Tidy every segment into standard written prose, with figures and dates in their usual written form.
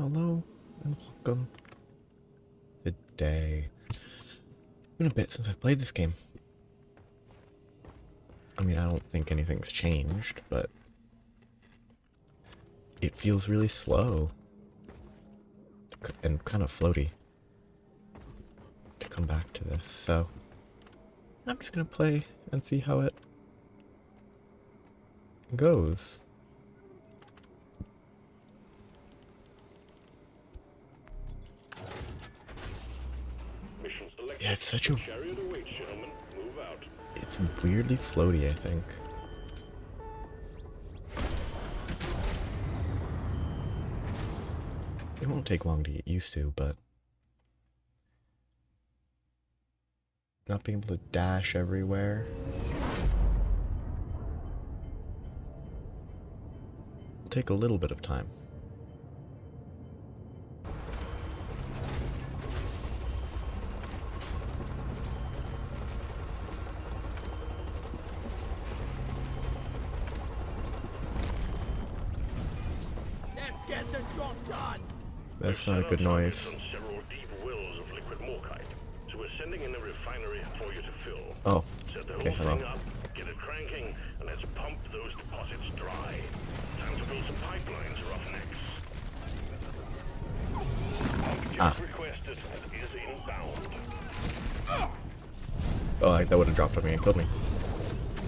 Hello and welcome. Good day. It's been a bit since I've played this game. I mean, I don't think anything's changed, but it feels really slow and kind of floaty to come back to this. So I'm just gonna play and see how it goes. Yeah, it's such a... It's weirdly floaty, I think. It won't take long to get used to, but... not being able to dash everywhere. It'll take a little bit of time. That's not a good noise. Oh, okay, hello. Get it cranking, and let's pump those deposits dry. Time to build some pipelines, Roughnecks. Object requested is inbound. Oh, that would have dropped on me and killed me.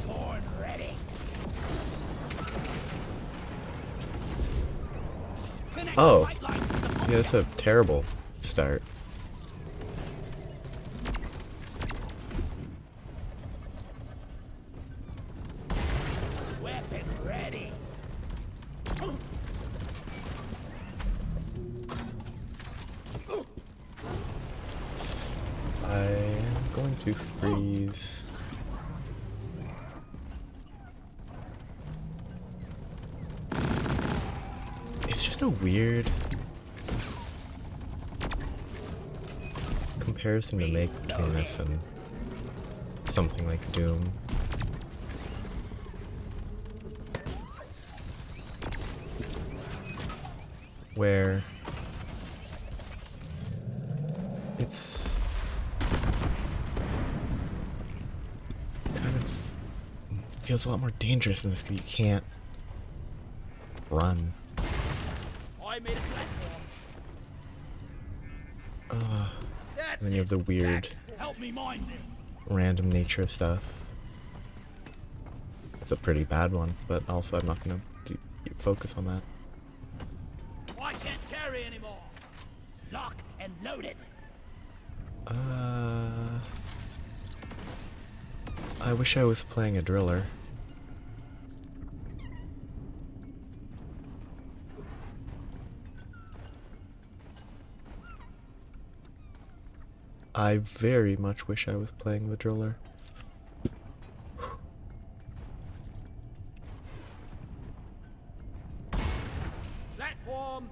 Born ready. Oh, yeah, that's a terrible start. Weapon ready. I am going to freeze. It's just a weird comparison to make between this and something like Doom. Where it's kind of feels a lot more dangerous in this because you can't run. I made a platform. And then you have the weird Help me mine this. random nature of stuff. It's a pretty bad one, but also I'm not gonna focus on that. I can't carry anymore. Lock and load it. I wish I was playing a driller. I very much wish I was playing the driller. Platform.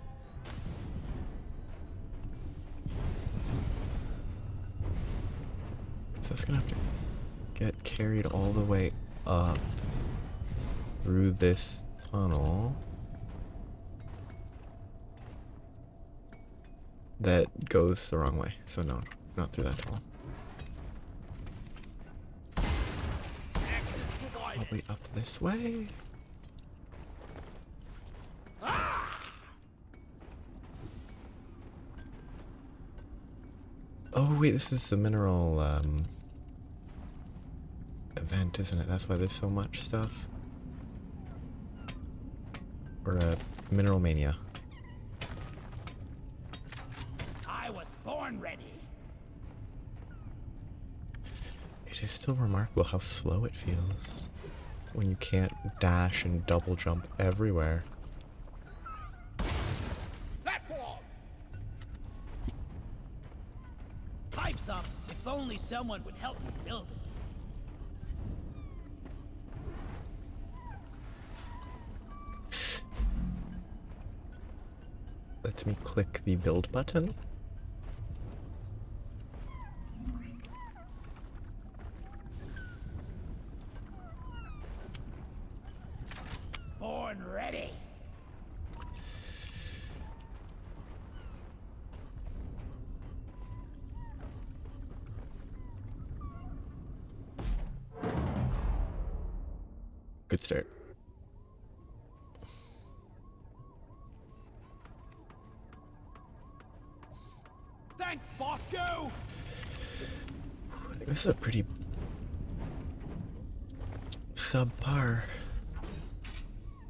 So it's gonna have to get carried all the way up through this tunnel that goes the wrong way. So no, not through that tunnel. Access provided. Probably up this way. Oh wait, this is the mineral event, isn't it? That's why there's so much stuff. Or mineral mania. I was born ready. It is still remarkable how slow it feels when you can't dash and double jump everywhere. Platform. Pipes up. If only someone would help me build it. Let me click the build button. Born ready. Good start. Thanks, Bosco! This is a pretty subpar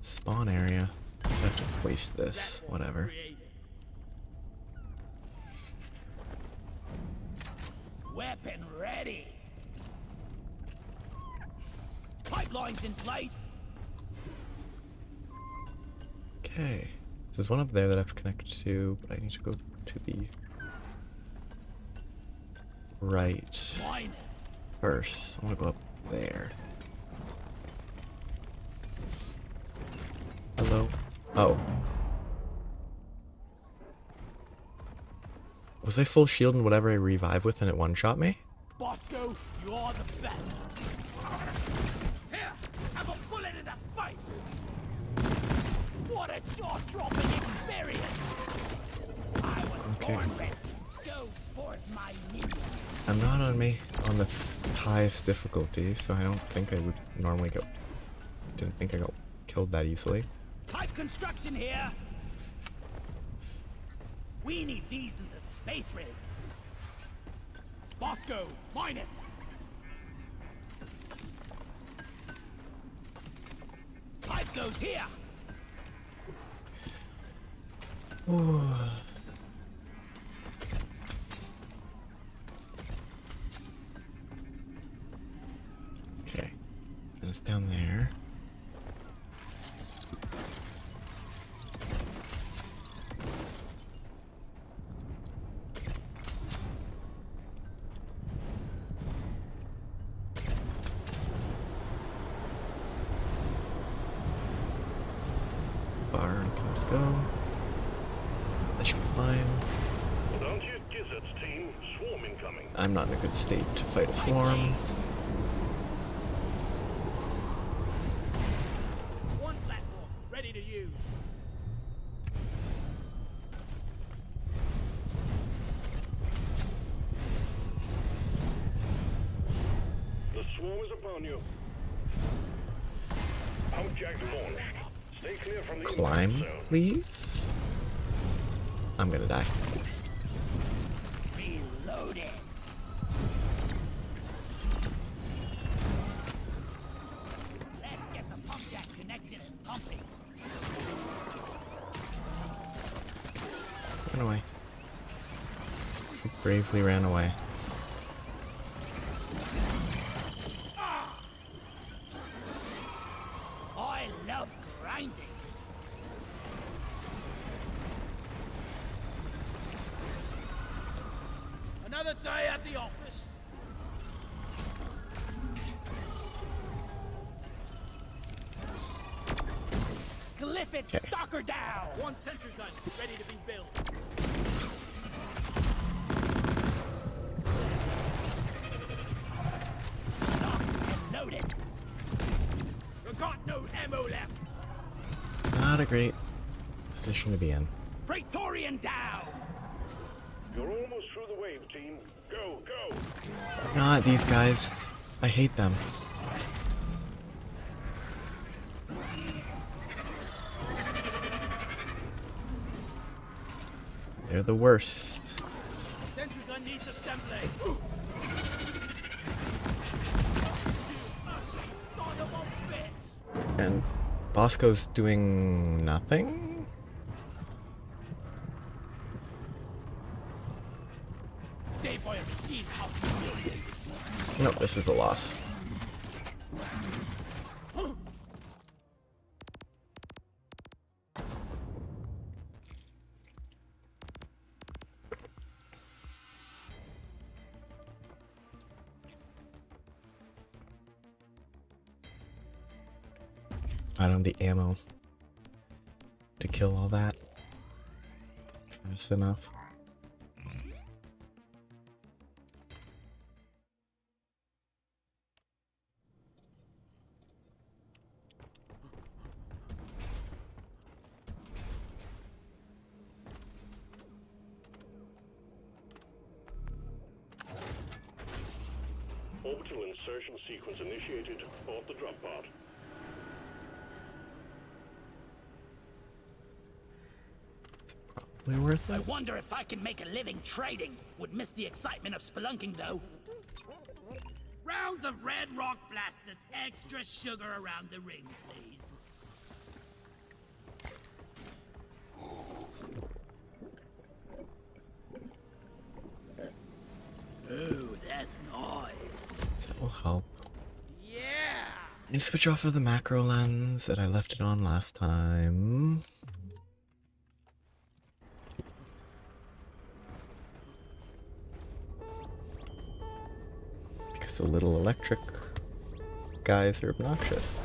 spawn area. So I have to waste this, whatever. Weapon ready. Pipelines in place. Okay. There's one up there that I have to connect to, but I need to go to the right Mine it. first. I want to go up there. Hello? Oh. Was I full shield in whatever I revive with and it one-shot me? Bosco, you are the best. Here, have a bullet in the face. What a jaw-dropping experience. I was Okay. born ready. Go forth, my minion. I'm not on me on the highest difficulty, so I don't think I would normally go. Didn't think I got killed that easily. Pipe construction here. We need these in the space rig. Bosco, mine it. Pipe goes here. Ooh. Okay, and it's down there. Bar, let's go. That should be fine. Well, don't you gizzards, team. Swarm incoming. I'm not in a good state to fight a swarm. One platform, ready to use. The swarm is upon you. Outjack launch. Stay clear from the Climb, impact zone. please. I'm gonna die. Reloading. Let's get the pump jack connected and pumping. Run away. He bravely ran away. I love grinding. Another day at the office. Glyph it, Okay. stalker down. One sentry gun ready to be built. Locked and loaded. We got no ammo left. Not a great position to be in. Praetorian down. You're almost through the wave, team. Go, go. Not these guys. I hate them. They're the worst. Sentry gun needs assembly. Son of a bitch. And Bosco's doing nothing? Save by a machine house. No, this is a loss. I don't have the ammo to kill all that fast enough. Orbital insertion sequence initiated. Board the drop pod. totally worth I it. wonder if I can make a living trading. Would miss the excitement of spelunking, though. Rounds of red rock blasters, extra sugar around the ring, please. Ooh, that's nice. That will help. Yeah! I need to switch off of the macro lens that I left it on last time. Because the little electric guys are obnoxious.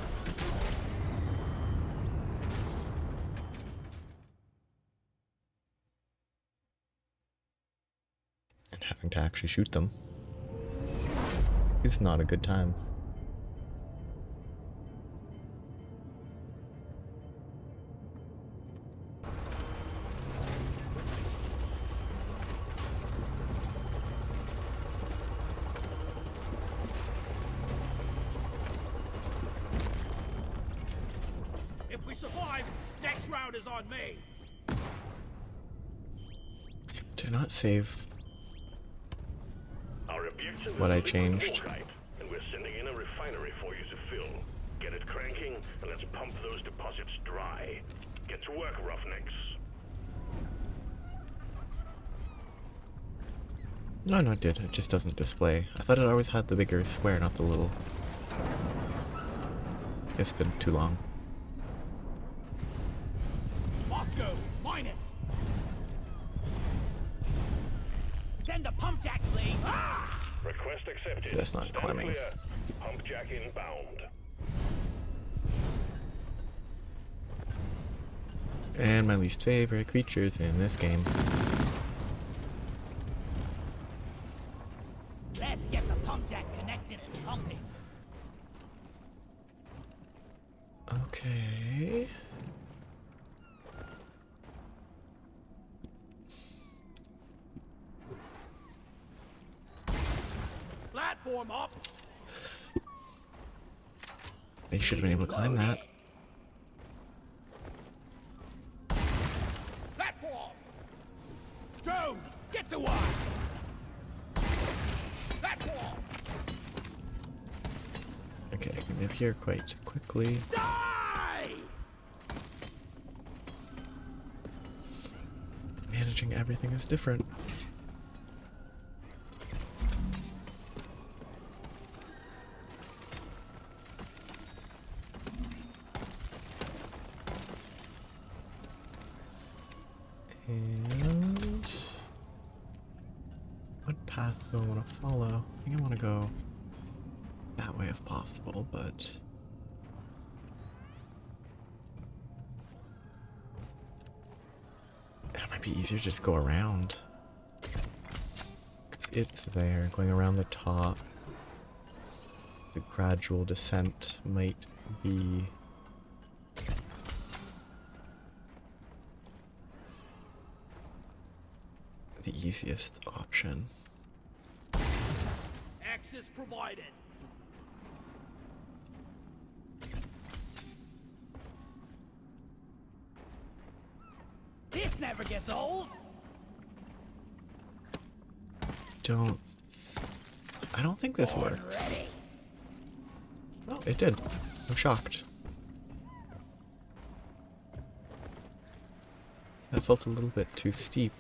And having to actually shoot them is not a good time. If we survive, next round is on me. Did I not save Our objective what I is changed? bauxite, and we're sending in a refinery for you to fill. Get it cranking, and let's pump those deposits dry. Get to work, Roughnecks. No, it did. It just doesn't display. I thought it always had the bigger square, not the little. It's been too long. Moscow, mine it. Send a pump jack, please. Ah! Request accepted. That's not Stand climbing. clear. Pump jack inbound. And my least favorite creatures in this game. Let's get the pump jack connected and pumping. Okay. Platform up. They should have been able to climb that. Platform. Go. Get to work. Platform. Okay, I can move here quite quickly. Die. Managing everything is different. And what path do I want to follow? I think I want to go that way if possible, but it might be easier to just go around. It's there, going around the top. The gradual descent might be the easiest option. Access provided. This never gets old. I don't think this works. Oh, it did. I'm shocked. That felt a little bit too steep.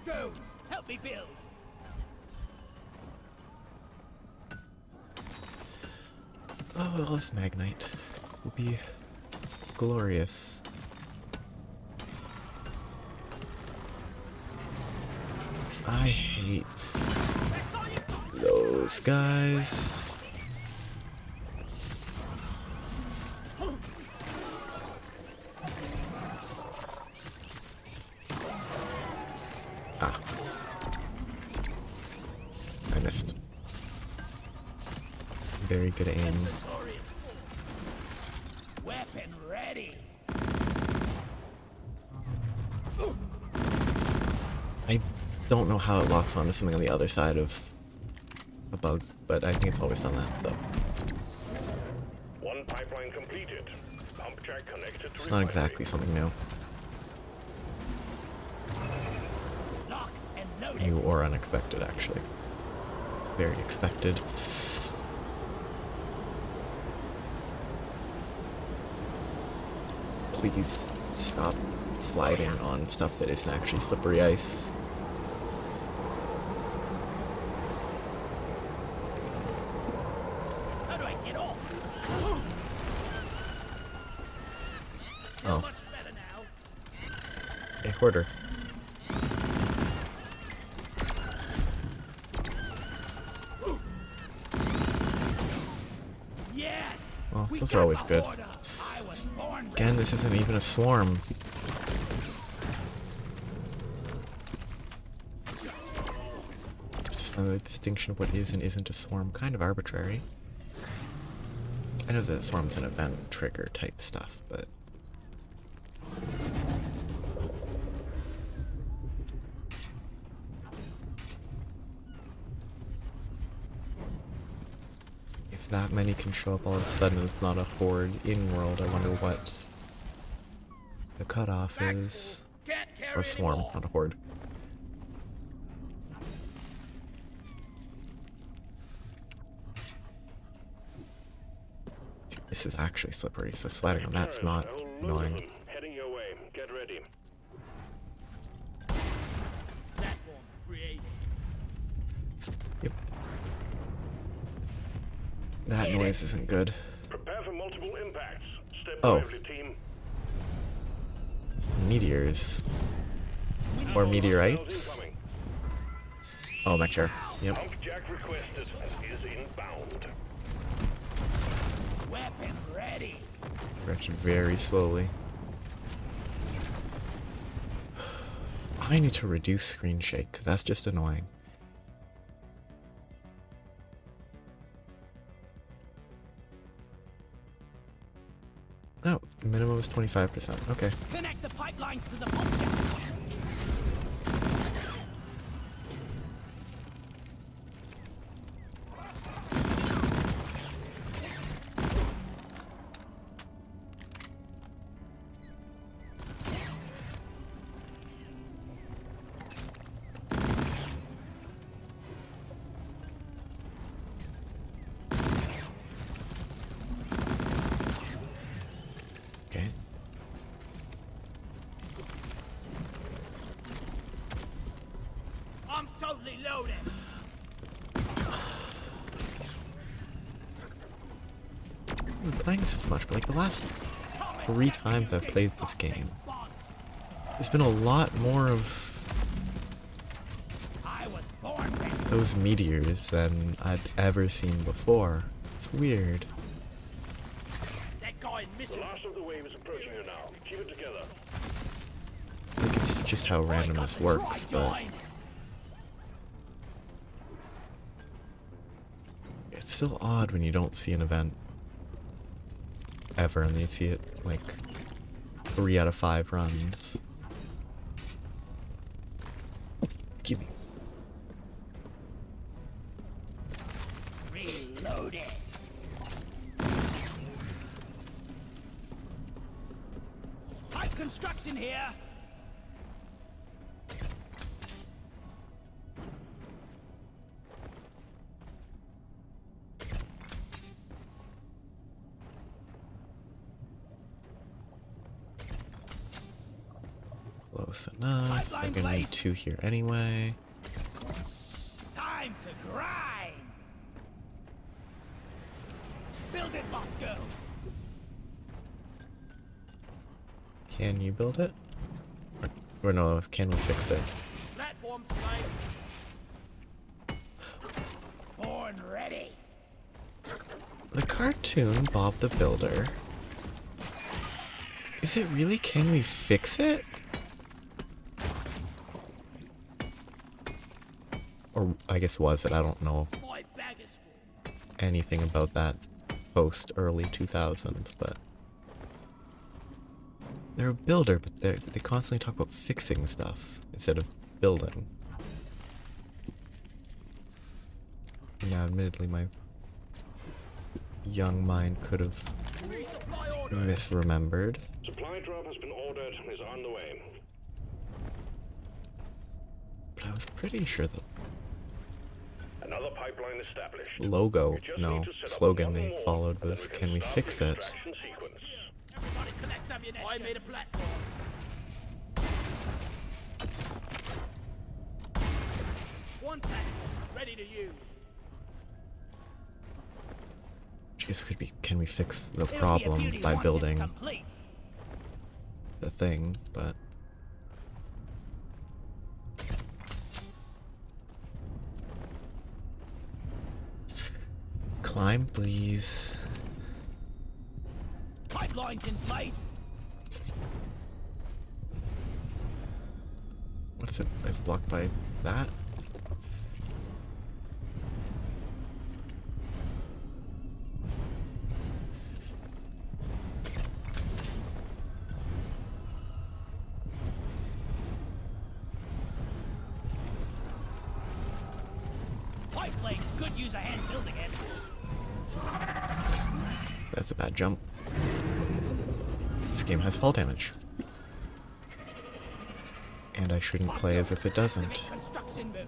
Go. Help me build. Oh, well, this Magnite will be glorious. I hate those guys. Ah. I missed. Very good aim. Weapon ready. I don't know how it locks onto something on the other side of a bug, but I think it's always done that, so. One pipeline complete. jack connected to It's not exactly something new. Lock and load it. New or unexpected, actually. Very expected. Please stop sliding on stuff that isn't actually slippery ice. How do I get off? Feel Oh, much better now. a hoarder. Yes. Well, We those got are always the good. order. I was born ready. Again, this isn't even a swarm. Just the distinction of what is and isn't a swarm, kind of arbitrary. I know that swarm's an event trigger type stuff, but if that many can show up all of a sudden, it's not a horde in-world. I wonder what the cutoff is. Can't carry Or swarm, anymore. not a horde. This is actually slippery, so sliding on that's not Loads of annoying. them. Heading your way. Get ready. Platform created. Yep. That noise isn't good. Prepare for multiple impacts. Step Oh. lively, team. Meteors. Or meteorites. Incoming. Oh, my chair. Yep. Pump jack requested. Is inbound. Weapon ready. Stretch very slowly. I need to reduce screen shake, 'cause that's just annoying. Oh, minimum is 25%. Okay. Connect the pipelines to the pump jack. Okay. I'm totally loaded. I've been playing this as much, but like the last 3 times I've played this game, there's been a lot more of I was born ready. those meteors than I'd ever seen before. It's weird. That guy in The mission. last of the wave is approaching you now. Keep it together. I think it's just how randomness works, but it's still odd when you don't see an event ever and then you see it like 3 out of 5 runs. Give me. Reloaded. Pipe construction here. Close enough. I'm gonna need 2 here anyway. Time to grind. Build it, Moscow. Can you build it? Or no, can we fix it? Platforms placed. Born ready. The cartoon Bob the Builder. Is it really? Can we fix it? Or I guess was it? I don't know My bag is full. anything about that post early 2000s, but they're a builder, but they constantly talk about fixing stuff instead of building. Now, admittedly, my young mind could have Resupply order. Misremembered. Supply drop has been ordered and is on the way. But I was pretty sure the Another pipeline established. logo, You just no, need to set up slogan one they more, followed and then was, we can we start fix the it? extraction sequence. Everybody collect ammunition. I made a platform. One platform ready to use. I guess it could be, can we fix the It'll be a problem beauty by once it's building complete. the thing, but... Climb, please. Pipelines in place. What's it? It's blocked by that? Pipeline could use a hand building it. That's a bad jump. This game has fall damage. And I shouldn't play as if it doesn't. Construction move.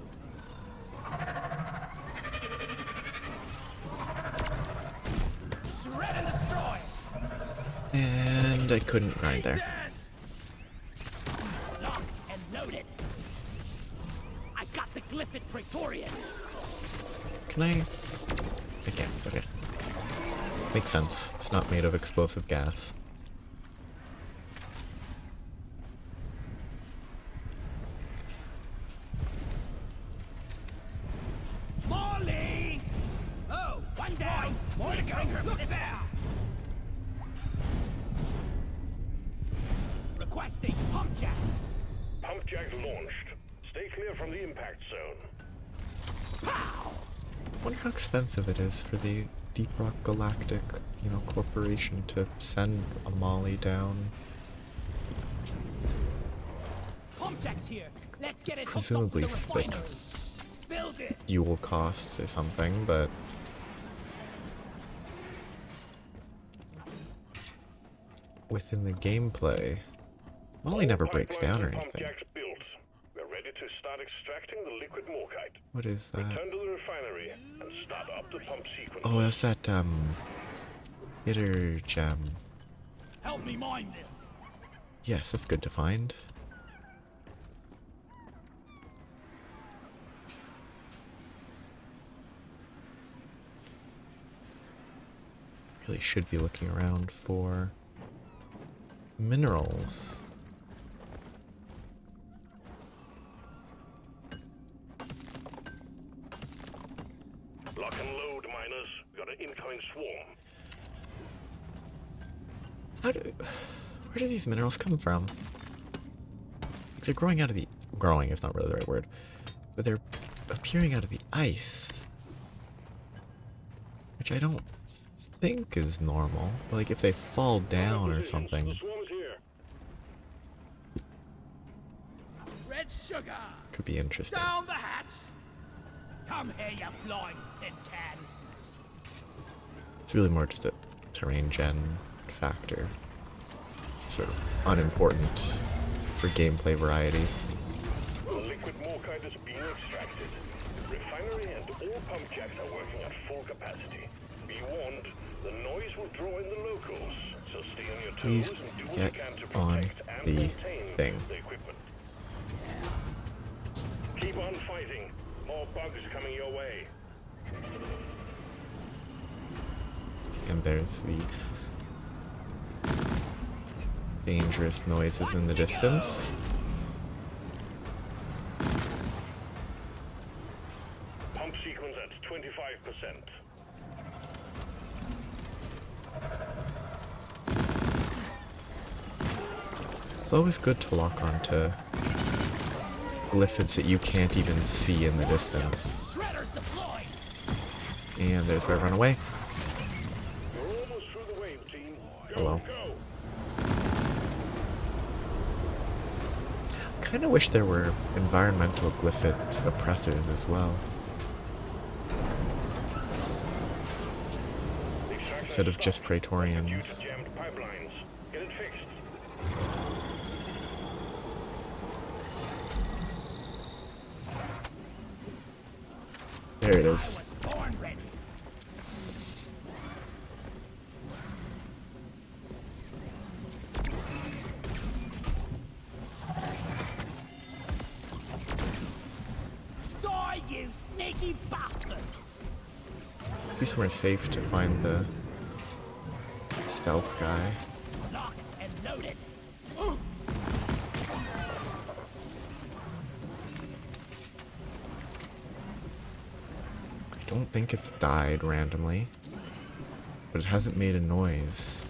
Shred and destroy. And I couldn't grind there. Lock and loaded. I got the Glyphid Praetorian. Can I can't. Okay. Makes sense. It's not made of explosive gas. Molly! Oh, one down. More to go. Look there. Requesting pump jack. Pump jack launched. Stay clear from the impact zone. Pow! I wonder how expensive it is for the Deep Rock Galactic, corporation to send a Molly down. Pump jack's here. Let's get it Presumably, hooked up to the like, refinery. Build it. Fuel costs or something, but within the gameplay, Molly never breaks down or Pump anything. jacks built. We're ready to start extracting the liquid morkite. What is that? Return to the refinery and start up the pump sequence. Oh, that's that, hitter gem. Help me mine this. Yes, that's good to find. Really should be looking around for minerals. Lock and load, miners. We got an incoming swarm. Where do these minerals come from? They're growing out of the... Growing is not really the right word. But they're appearing out of the ice. Which I don't think is normal. But like if they fall down or something. The swarm's here. Red sugar. Could be interesting. Down the hatch. Come here, you flying tin can. It's really more just a terrain gen factor. Sort of unimportant for gameplay variety. The liquid morkite is being extracted. Refinery and all pump jacks are working at full capacity. Be warned, the noise will draw in the locals, so stay on your Please toes and do what get you can to on protect and the maintain thing. the equipment. Keep on fighting. More bugs coming your way. And there's the dangerous noises in the distance. Pump sequence at 25%. It's always good to lock onto glyphids that you can't even see in the distance. Shredders deployed. And there's where I run away. You're almost through the wave, team. Go, Hello. go. Kind of wish there were environmental glyphid oppressors as well. The extraction instead of just Due Praetorians. to jammed pipelines. Get it fixed. There it I is. was born ready. Die, you sneaky bastard! Be somewhere safe to find the stealth guy. Locked and loaded. I don't think it's died randomly, but it hasn't made a noise.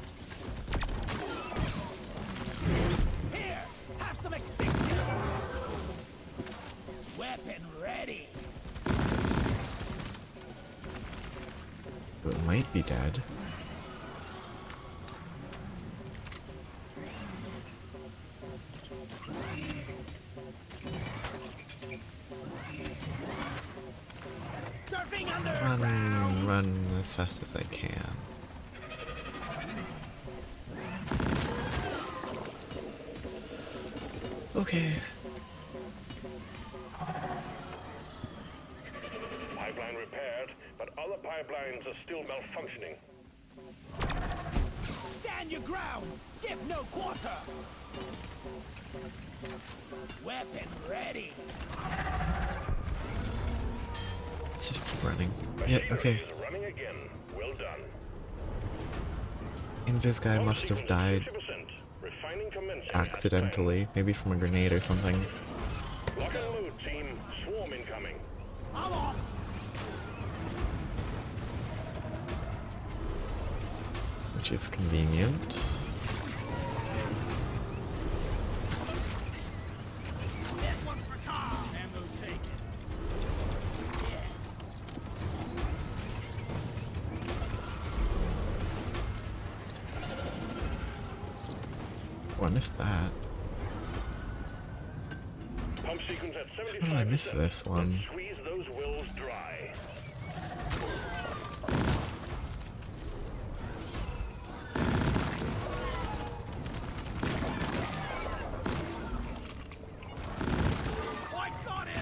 Here, have some extinction. Weapon ready. So it might be dead. Surfing underground. Run as fast as I can. Okay. Pipeline repaired, but other pipelines are still malfunctioning. Stand your ground. Give no quarter. Weapon ready. Let's just keep running. Yeah, okay. Machinery is running again. Well done. Invis guy must have died 50%. Refining commencing. accidentally, maybe from a grenade or something. Lock and load, team. Swarm incoming. I'm off. Which is convenient. That one for car. Ammo taken. Yes. Oh, I missed that. Pump sequence at 75%. How did I miss this one? Let's squeeze those wells dry. I got it.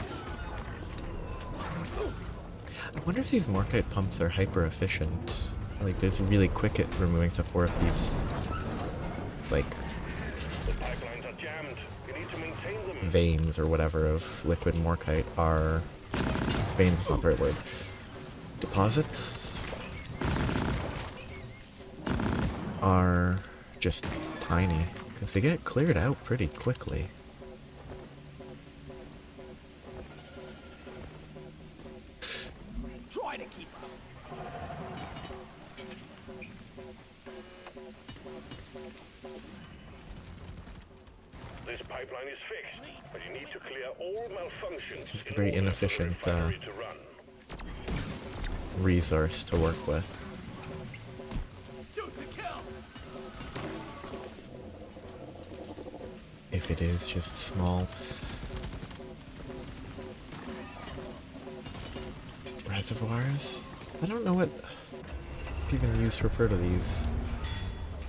I wonder if these Morkite pumps are hyper efficient. Like, it's really quick at removing stuff, or if these, like, The pipelines are jammed. You need to maintain them. veins or whatever of liquid Morkite are... Veins is not the right word. Deposits are just tiny, because they get cleared out pretty quickly. Try to keep up. This pipeline is fixed, but you need to clear all malfunctions. Seems in very order for the inefficient, refinery to run. Resource to work with. Shoot to kill. If it is just small reservoirs. I don't know what it's even used to refer to these.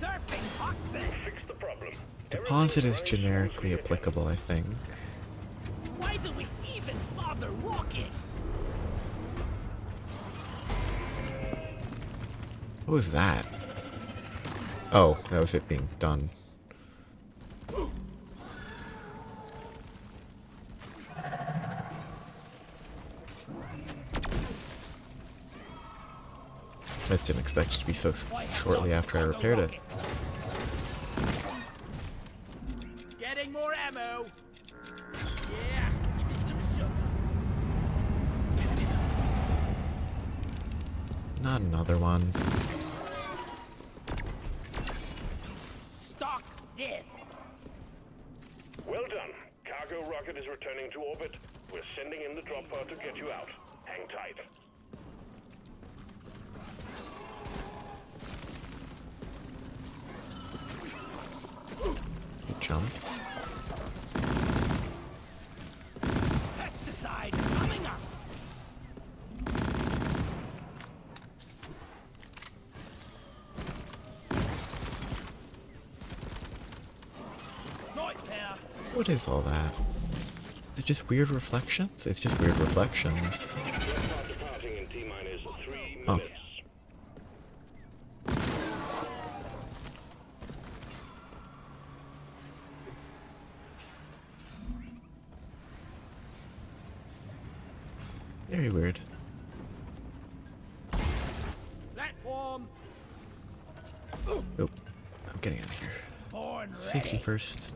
Surfing boxes. Fix the problem. Deposit is Everything's running generically smoothly. applicable, I think. Why do we even bother walking? What was that? Oh, that was it being done. I just didn't expect it to be so shortly after I repaired it. Getting more ammo. Yeah, give me some sugar. Not another one. Stock this. Well done. Cargo rocket is returning to orbit. We're sending in the drop pod to get you out. Hang tight. He jumps. Pesticide coming up. What is all that? Is it just weird reflections? It's just weird reflections. Departing in T-minus 3 Oh. minutes. Very weird. Platform. Nope. I'm getting out of here. Born Safety ready. first.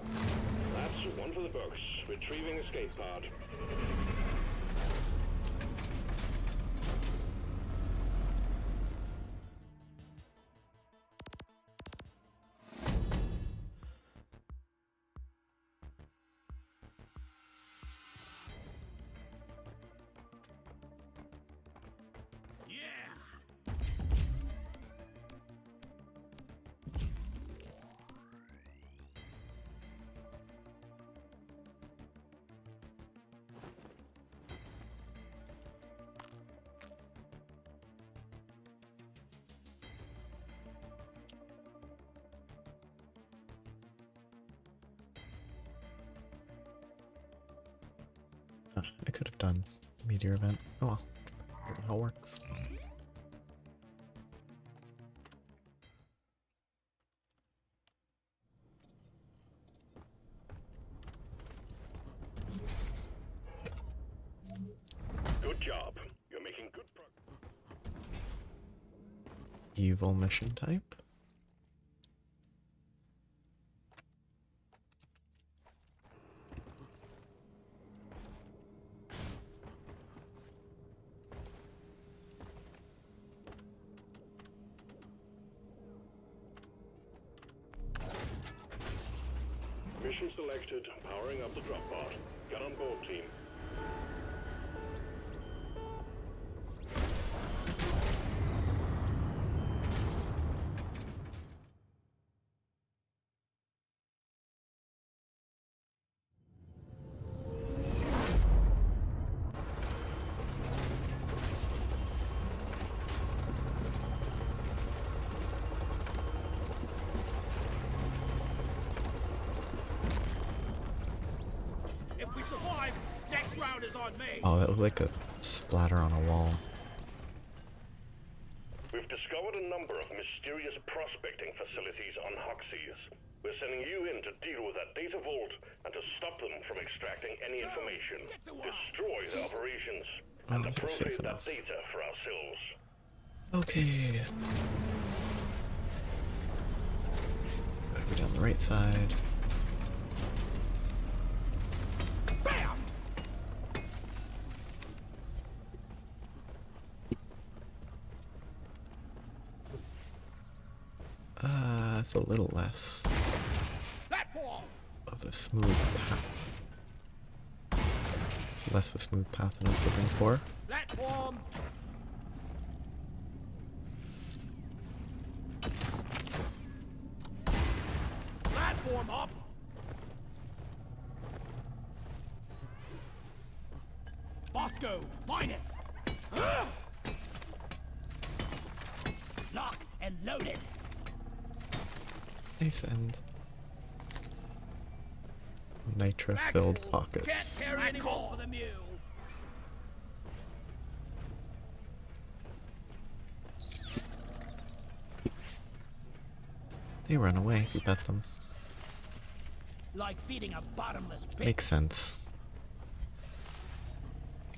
That's one for the books. Retrieving escape pod. Yeah. I could have done meteor event. Oh well. I don't know how it works. Good job. You're making good progress. Evil mission type. Mission selected. Powering up the drop pod. Get on board, team. If we survive, next round is on me. Oh, that looked like a splatter on a wall. We've discovered a number of mysterious prospecting facilities on Hoxies. We're sending you in to deal with that data vault and to stop them from extracting any information. Destroy the operations and Oh, this is safe appropriate that enough. data for ourselves. Okay. Gotta go down the right side. Bam! It's a little less Platform. of the smooth path. It's less of a smooth path than I was looking for. Platform. Platform up. Bosco, mine it. Lock and loaded. Nice and nitra-filled pockets. Can't carry anymore for the mule. They run away if you pet them. Like feeding a bottomless pit. Makes sense.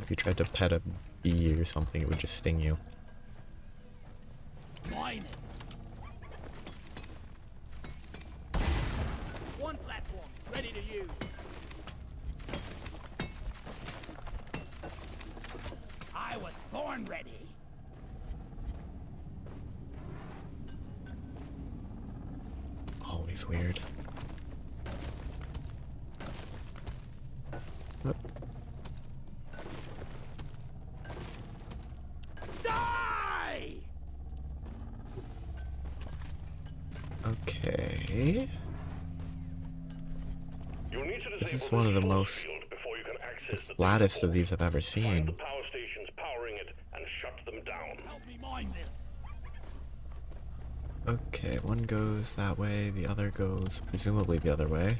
If you tried to pet a bee or something, it would just sting you. Mine it. One platform, ready to use. I was born ready. Always weird. Oop. Die! Okay. You'll need to This is disable one of the force most field before you can access the flattest data of these I've ever vault. Find the seen. power stations powering it and shut them down. Help me mine this. Okay, one goes that way, the other goes presumably the other way.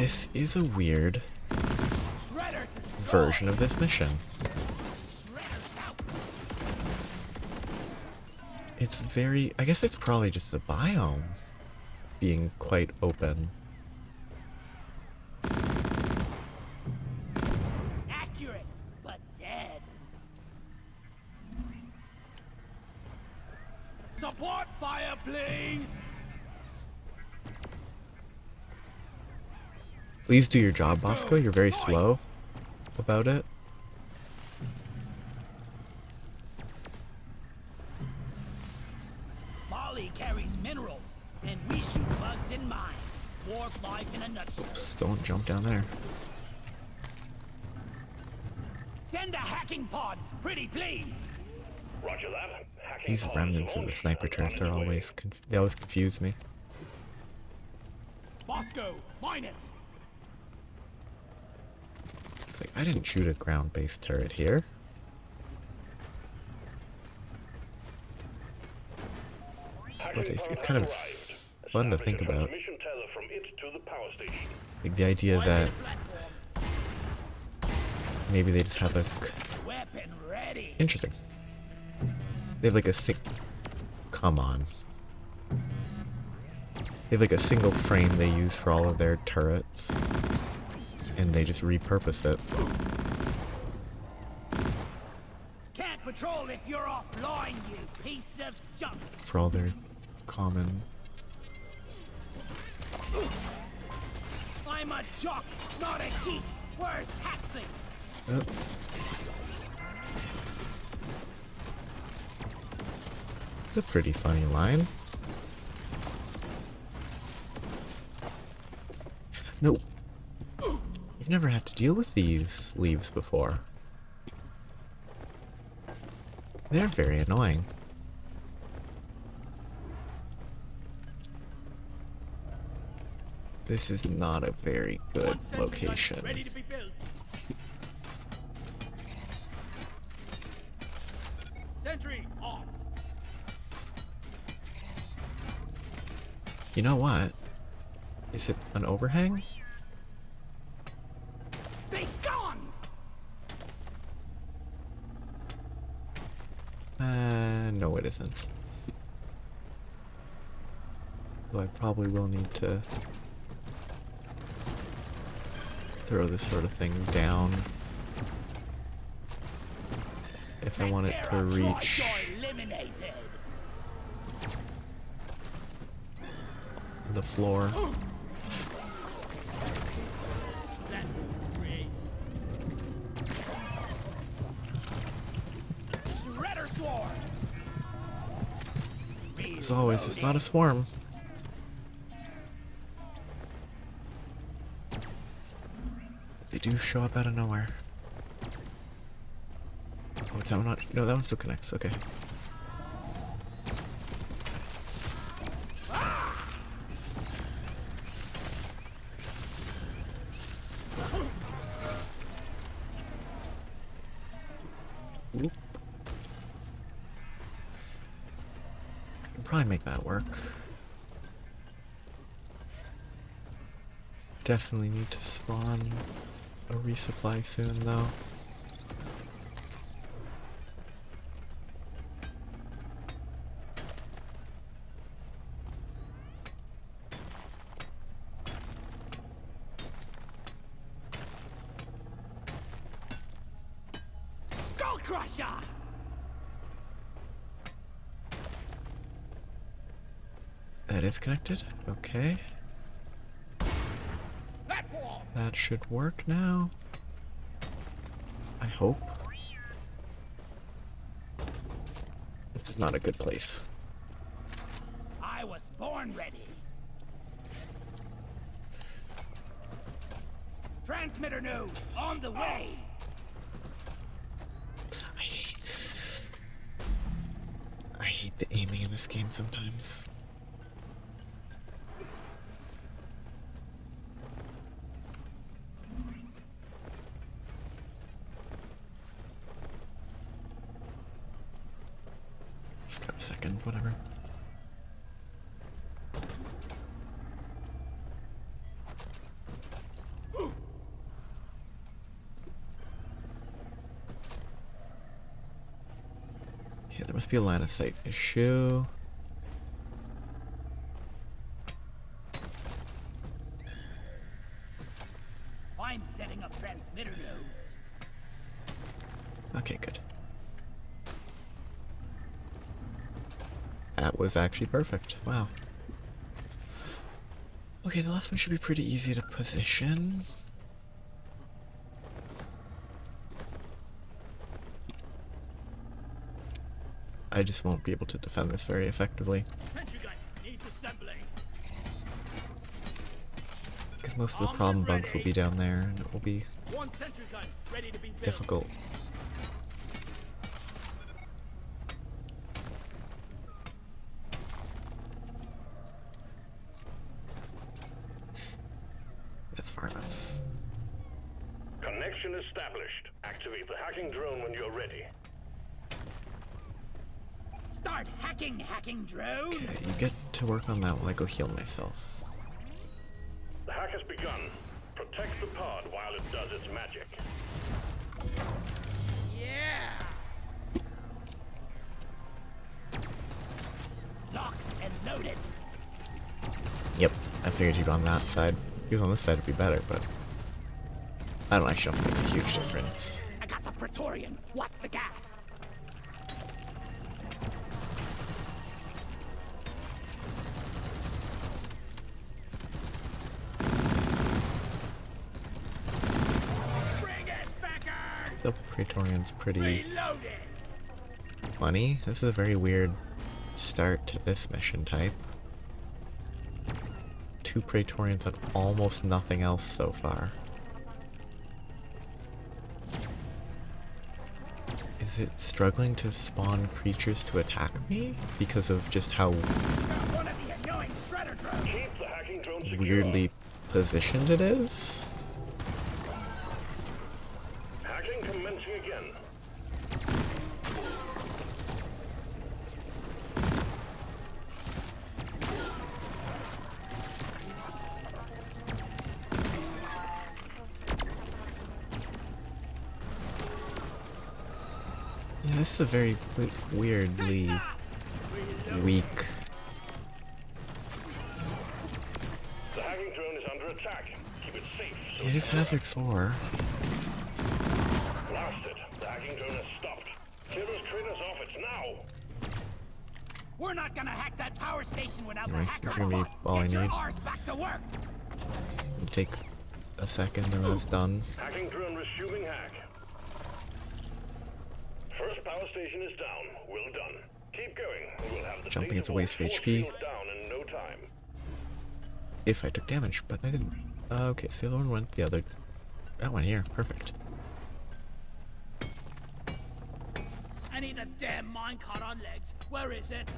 This is a weird Shredder destroyed. version of this mission. Shredder out. It's very... I guess it's probably just the biome being quite open. Accurate, but dead. Support fire, please. Please do your job, Bosco. You're very slow about it. Molly carries minerals, and we shoot bugs in mines. Warp life in a nutshell. Just don't jump down there. Send a hacking pod, pretty please. Roger that. Hacking These pod is remnants of the launched sniper and turrets are on its way. always... they always confuse me. Bosco, mine it. It's like, I didn't shoot a ground-based turret here. But Hacking it's pod kind has of arrived. fun to Establish think a about. transmission tether from it to the power station. Like the idea that Platform. maybe they just have a... Weapon ready. Interesting. They have like a come on. They have like a single frame they use for all of their turrets. And they just repurpose it. Can't patrol if you're offline, you piece of junk. For all their common... I'm a jock, not a geek. Where's Haxing? Oh. It's a pretty funny line. No. You've never had to deal with these leaves before. They're very annoying. This is not a very good location. Ready to be built. Sentry on. You know what? Is it an overhang? Be gone. No it isn't. Though I probably will need to throw this sort of thing down if I want it to reach Eliminated. the floor. That three. Shredder swarm. As always, it's not a swarm. They do show up out of nowhere. Oh, it's that one not? No, that one still connects. Okay. Oop. Can probably make that work. Definitely need to spawn a resupply soon, though. Skull Crusher. That is connected. Okay. Platform. That should work now. I hope. This is not a good place. I was born ready. Transmitter node on the way. I hate the aiming in this game sometimes. Just got a second, whatever. be a line of sight issue. I'm setting up transmitter nodes. Okay, good. That was actually perfect. Wow. Okay, the last one should be pretty easy to position. I just won't be able to defend this very effectively. Sentry gun needs assembly. Because most of the problem bugs will be down there, and it will be One sentry gun ready to be built. difficult. That's far enough. Connection established. Activate the hacking drone when you're ready. Start hacking drone. Okay, you get to work on that while I go heal myself. The hack has begun. Protect the pod while it does its magic. Yeah. Locked and loaded. Yep, I figured he'd be on that side. If he was on this side, it'd be better, but I don't actually think it makes a huge difference. I got the Praetorian. What's the gas? Bring it, Becker! The Praetorian's pretty Reloaded. funny. This is a very weird start to this mission type. 2 Praetorians on almost nothing else so far. Is it struggling to spawn creatures to attack me? Because of just how One of the annoying shredder drones. Keep the hacking drone secure. weirdly positioned it is? Hacking commencing again. Yeah, this is a very weirdly weak. The hacking drone is under attack. Keep it safe. So It is Hazard 4. Blasted. The hacking drone has stopped. Clear those traitors off. It's now. We're not gonna hack that power station without the Alright, hacker this is gonna be bot. all I Get your need. arse back to work. It'll take a second and then it's done. Hacking drone resuming hack. First power station is down. Well done. Keep going. We'll have the Jumping is a data waste of force HP. field down in no time. If I took damage, but I didn't. Okay, so the other one went the other. That one here. Perfect. I need a damn minecart on legs. Where is it?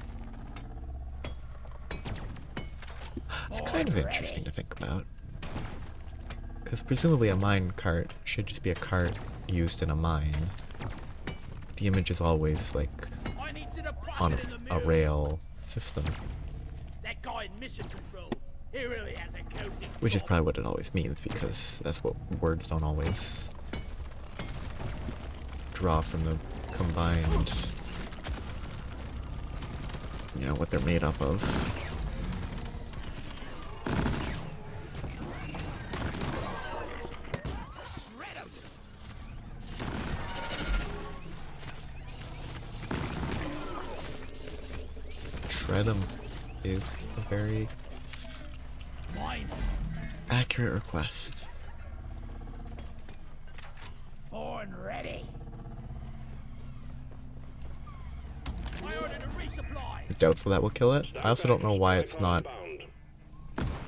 It's kind of interesting to think about. Because presumably a mine cart should just be a cart used in a mine. The image is always like I need to deposit on in the a mill. rail system, That guy in mission control. He really has a cozy which is job. probably what it always means because that's what words don't always draw from the combined, you know, what they're made up of. Shred 'em. Shred 'em is a very Mine. accurate request. Born ready. I ordered a resupply. Doubtful that will kill it. I also don't know why it's not Bound.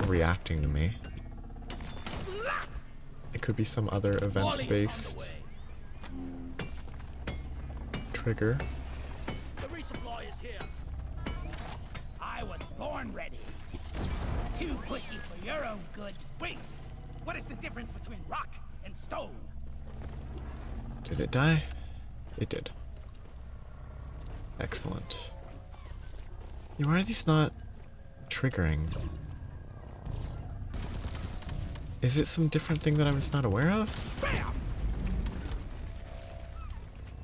reacting to me. Splat! It could be some other Wally is on the event-based way. trigger. The resupply is here. I was born ready. Too pushy for your own good. Wait, what is the difference between rock and stone? Did it die? It did. Excellent. Yeah, why are these not triggering? Is it some different thing that I'm just not aware of? Bam!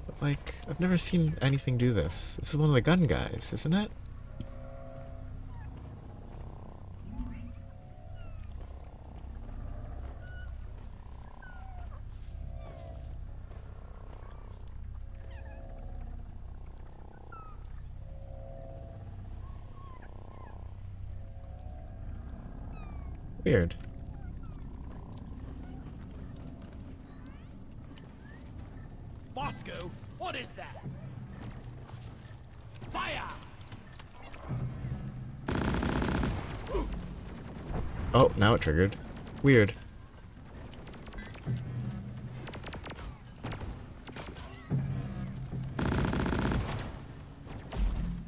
But like... I've never seen anything do this. This is one of the gun guys, isn't it? Weird. Bosco, what is that? Fire! Oh, now it triggered. Weird.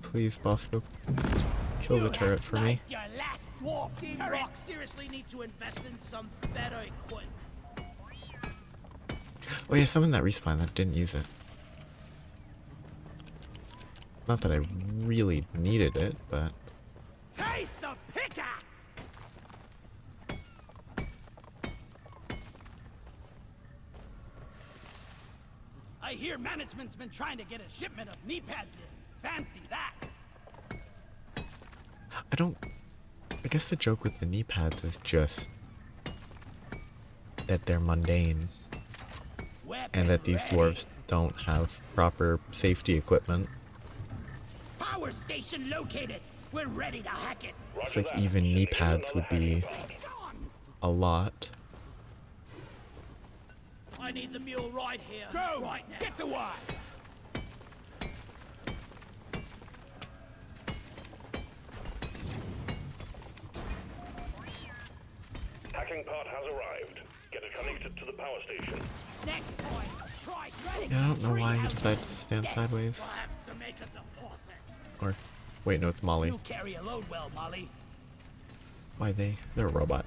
Please, Bosco, kill the turret for me. Your last dwarf. Team Rock seriously need to invest in some better equipment. Oh yeah, someone that respawned that didn't use it. Not that I really needed it, but... Taste the pickaxe! I hear management's been trying to get a shipment of knee pads in. Fancy that. I guess the joke with the knee pads is just that they're mundane. And that these dwarves don't have proper safety equipment. Power station located. We're ready to hack it. It's like even knee pads would be a lot. I need the mule right here. Go right now. Get to work. Hacking part has arrived. Get it connected to the power station. Next point. Try threading. Yeah, I don't know why he decided to stand sideways. I'll have to make a deposit. Or, wait, no, it's Molly. You carry a load well, Molly. Why they're a robot.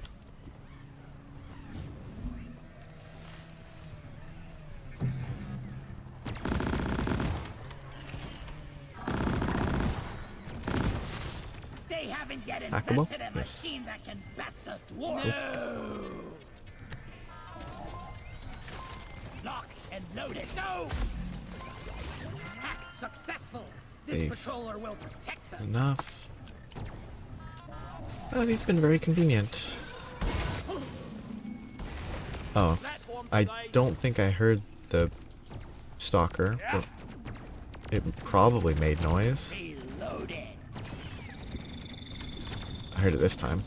They haven't yet Hackable? invented a Yes. machine that can best the dwarf. No. Lock and load it. No. Hack successful. This Safe. patroller will protect us. Enough. Oh, these been very convenient. Oh, I don't think I heard the stalker, but it probably made noise. Reloading. I heard it this time.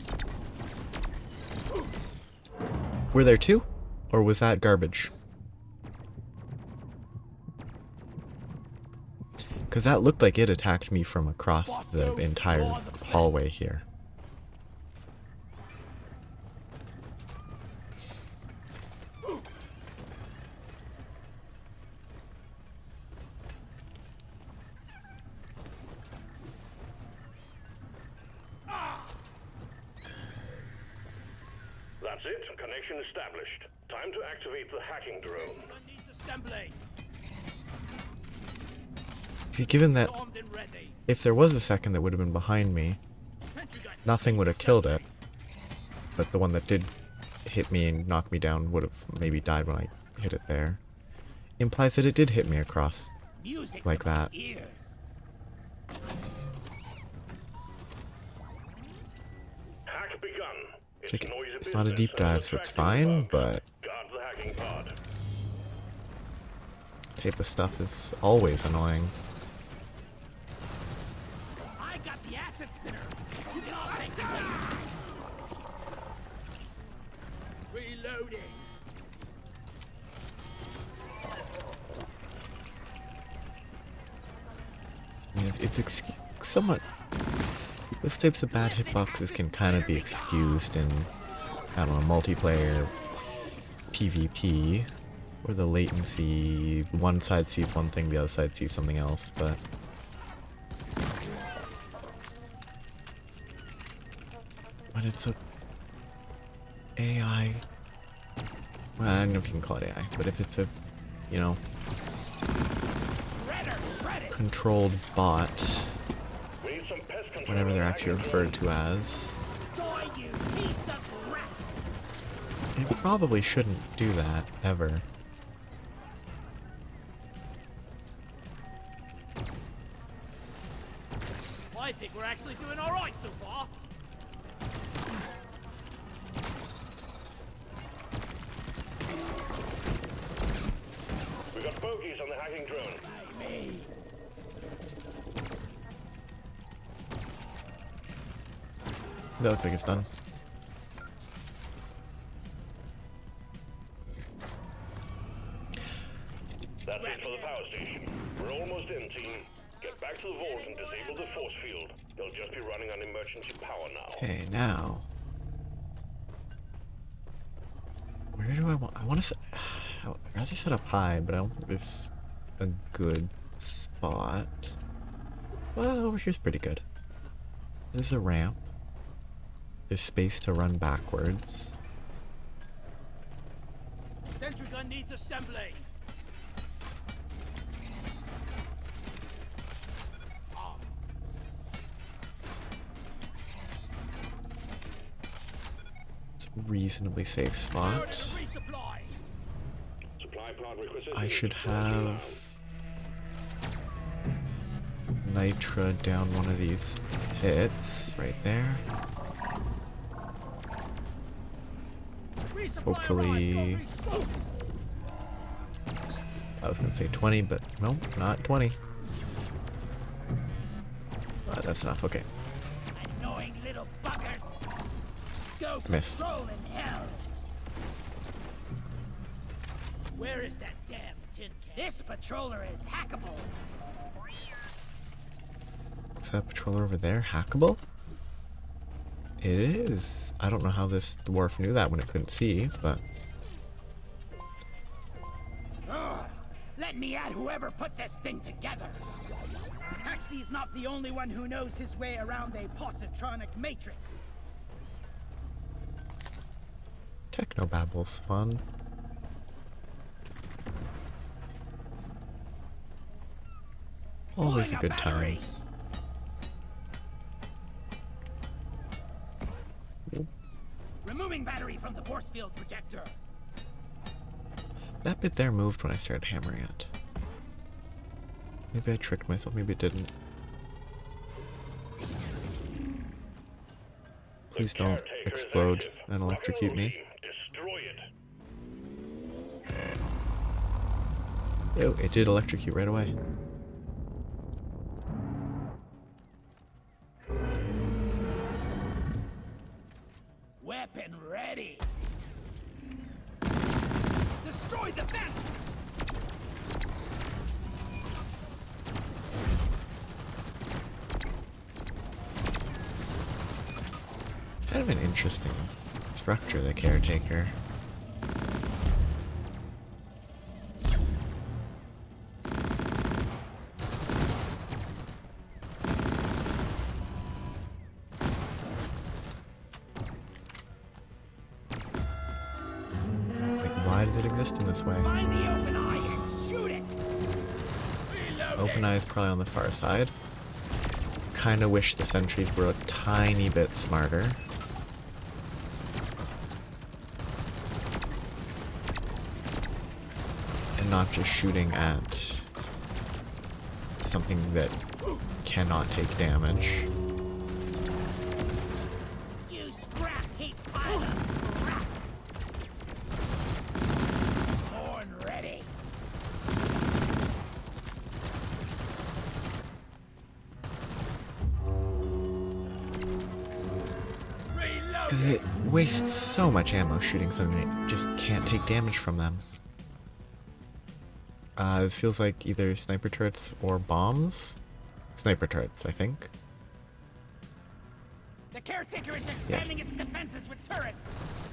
Were there two? Or was that garbage? Because that looked like it attacked me from across the entire hallway here. That's it. Connection established. Time to activate the hacking drone. One needs assembly. See, given that Armed and ready. if there was a second that would have been behind me, Sentry gun. nothing would have killed it. But the one that did hit me and knock me down would have maybe died when I hit it there. Implies that it did hit me across. Music like to my that. Ears. Hack begun. It's like, noisy it's not a business deep and dive, so it's attracting fine, bug. but Guard the hacking pod. type of stuff is always annoying. I got the acid spinner. You can all take the Reloading. I mean, it's somewhat... Those types of bad hitboxes can kind of be excused in, I don't know, multiplayer PvP, where the latency, one side sees one thing, the other side sees something else, but... When it's a AI... Well, I don't know if you can call it AI, but if it's a, you know, controlled bot, We need some pest control. whatever they're actually referred to as, Die, you piece of rat. it probably shouldn't do that, ever. I think we're actually doing all right so far. We got bogeys on the hacking drone. Me. That looks like it's done. That's it for the power station. We're almost in, team. Get back to the vault and disable the force field. They'll just be running on emergency power now. Okay, now. Where do I want? I want to set. I'd rather set up high, but I don't think this is a good spot. Well, over here's pretty good. There's a ramp. There's space to run backwards. Sentry gun needs assembling. It's a reasonably safe spot. Resupply. Supply pod requisition. I should have Nitra down one of these pits right there. Resupply Hopefully, arrived. Go I was gonna say 20, but no, not 20. That's enough. Okay, Annoying little buggers. Go Missed. patrol in hell. Where is that damn tin can? This patroller is hackable. is that patroller over there hackable? It is. I don't know how this dwarf knew that when it couldn't see, but Let me at whoever put this thing together. Taxi's not the only one who knows his way around a positronic matrix. Technobabble's fun. Always a good time. Removing battery from the force field projector. That bit there moved when I started hammering it. Maybe I tricked myself, maybe it didn't. Please don't explode and electrocute me. Destroy it. Oh, it did electrocute right away. Weapon ready. Destroy the vent. Kind of an interesting structure, the caretaker. Like, why does it exist in this way? Find the open eye and shoot it. Reload Open eye is probably on the far side. Kinda wish the sentries were a tiny bit smarter. And not just shooting at something that cannot take damage. You scrap heap pile of crap. Horn ready. Because it wastes so much ammo shooting something that just can't take damage from them. It feels like either sniper turrets or bombs. Sniper turrets, I think. The caretaker is expanding its defenses with turrets.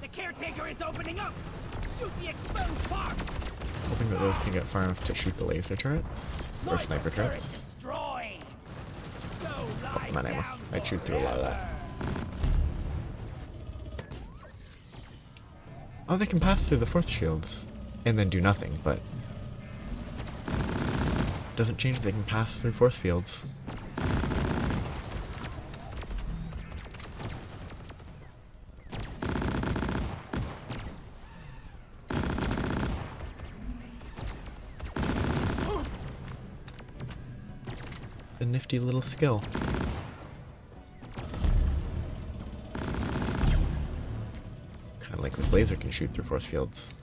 The caretaker is opening up. Shoot the exposed parts. Hoping that those can get far enough to shoot the laser turrets or sniper turret turrets. destroyed. Go lie Come on, ammo. down I'd shoot through a lot of that. forever. Oh, they can pass through the force shields and then do nothing, but doesn't change that they can pass through force fields. A nifty little skill. And like this laser can shoot through force fields.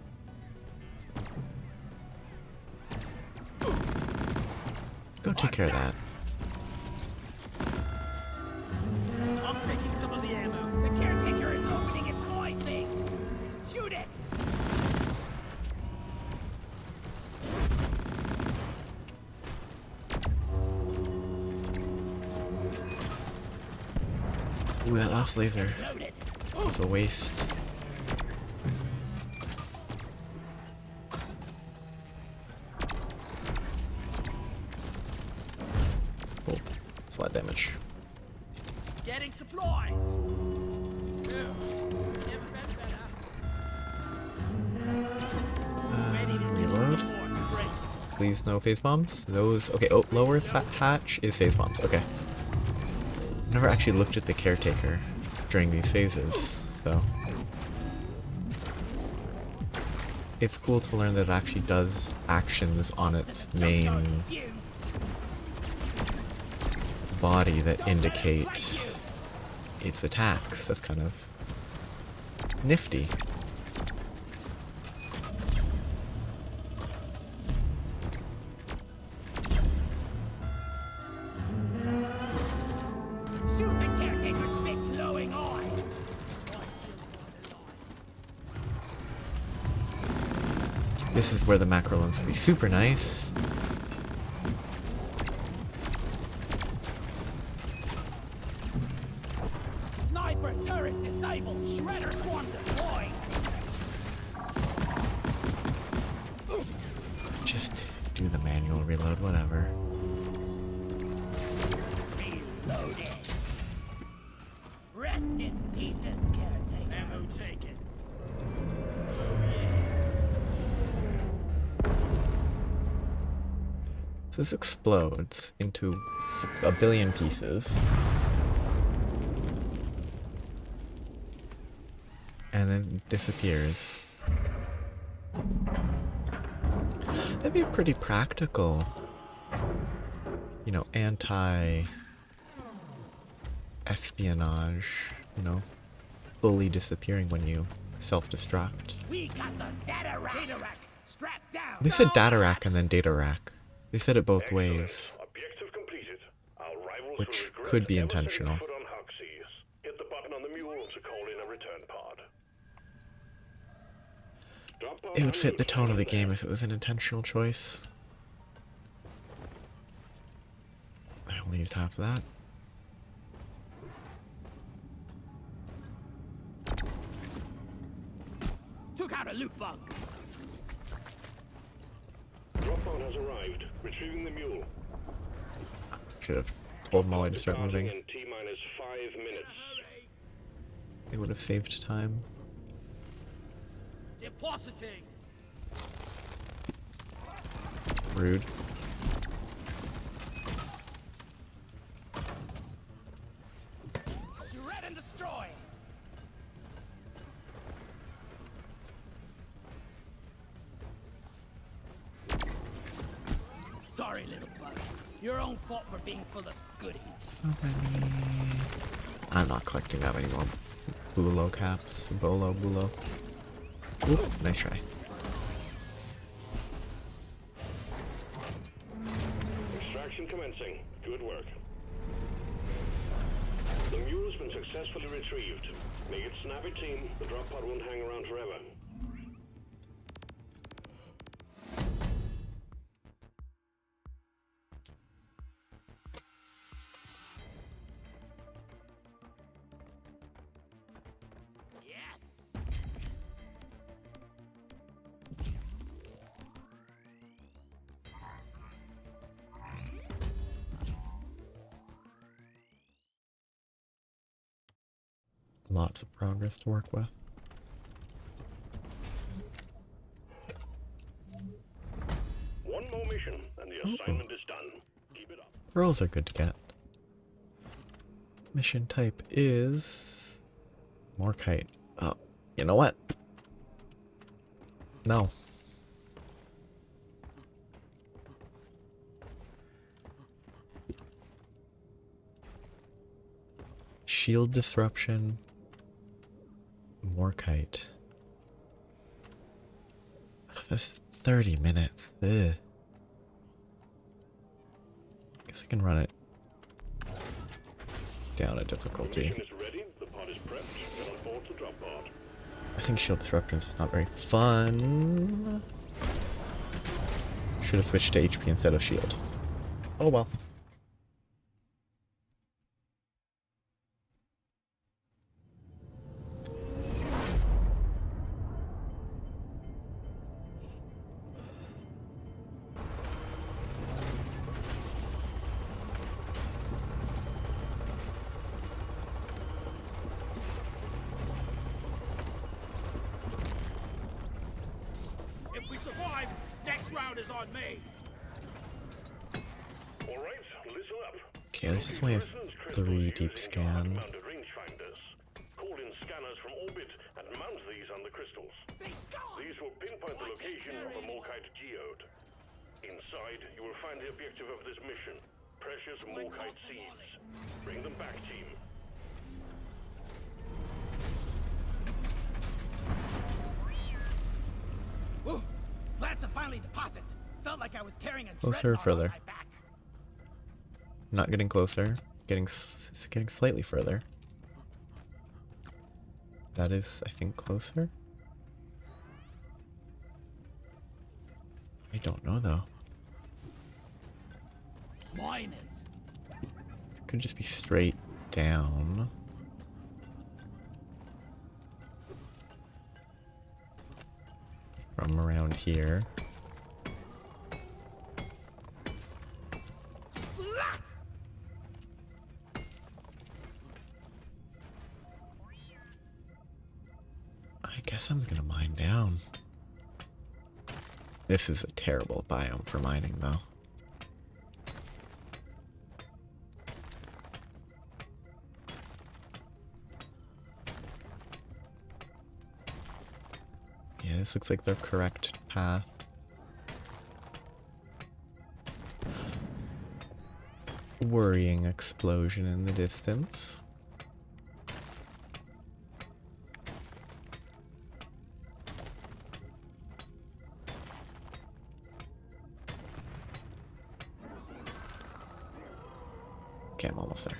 Go take care of that. I'm taking some of the ammo. The caretaker is opening its eye thing. Shoot it! Ooh, that last laser Loaded. was a waste. Oh, it's a lot of damage. Getting supplies. Never been better. Ready to do Reload. some more. Great. Please no phase bombs. Those, okay, oh, lower hatch is phase bombs, okay. Never actually looked at the caretaker during these phases, so. It's cool to learn that it actually does actions on its main body that indicate its attacks. That's kind of nifty. Shoot the caretaker's big glowing eye. This is where the macro lens will be super nice. Sniper turret disabled. Shredder swarm deployed. Just do the manual reload, whatever. Reloaded. Rest in pieces, caretaker. Ammo taken. So this explodes into a billion pieces. And then disappears. That'd be pretty practical. You know, anti-espionage, you know, fully disappearing when you self-destruct. We got the data rack strapped down. They said data rack and then data rack. They said it both ways, Objective completed. Our rivals which will regret could be ever setting intentional. foot on Hoxie's. Hit the button on the mule to call in a return pod. Drop pod It would fit the unloosed. tone of the game if it was an intentional choice. I only used half of that. Took out a loot bug. Drop pod has arrived. Retrieving the mule. Should have told Molly to start Departing moving. in T-minus 5 minutes. It would have saved time. Depositing. Rude. Shred and destroy. Sorry, little bug. Your own fault for being full of goodies. I'm not collecting that many more Bulo caps. Bulo. Oop, nice try. Extraction commencing. Good work. The mule's been successfully retrieved. Make it snappy, team. The drop pod won't hang around forever. Yes. Lots of progress to work with. One more mission, and the assignment is done. Keep it up. Rolls are good to get. Mission type is more kite. Oh, you know what? No. Shield disruption. More kite. That's 30 minutes. Ugh. Guess I can run it down a difficulty. Mission is ready. The pod is prepped. Get on board the drop pod. I think shield disruptions is not very fun. Should have switched to HP instead of shield. Oh well. If we survive, next round is on me. All right, listen up. Okay, this is only a 3 deep scan. Mounted rangefinders. Call in scanners from orbit and mount these on the crystals. These will pinpoint the location of a Morkite geode. Inside, you will find the objective of this mission. Precious Morkite seeds. Bring them back, team. Woo! Glad to finally deposit. Felt like I was carrying a Closer or dreadnought further? on my back. Not getting closer. Getting slightly further. That is, I think, closer. I don't know though. Mine it. It could just be straight down. From around here. Splat! I guess I'm gonna mine down. This is a terrible biome for mining though. Yeah, this looks like the correct path. Worrying explosion in the distance. Okay, I'm almost there.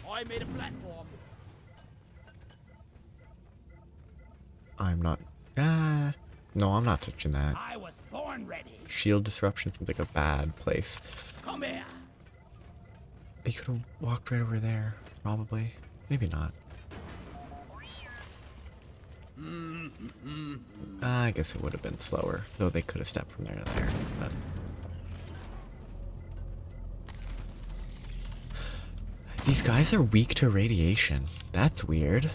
I made a platform. I'm not. Ah, no, I'm not touching that. I was born ready. Shield disruption seems like a bad place. Come here. You could have walked right over there, probably. Maybe not. I guess it would have been slower, though they could have stepped from there to there. But these guys are weak to radiation. That's weird.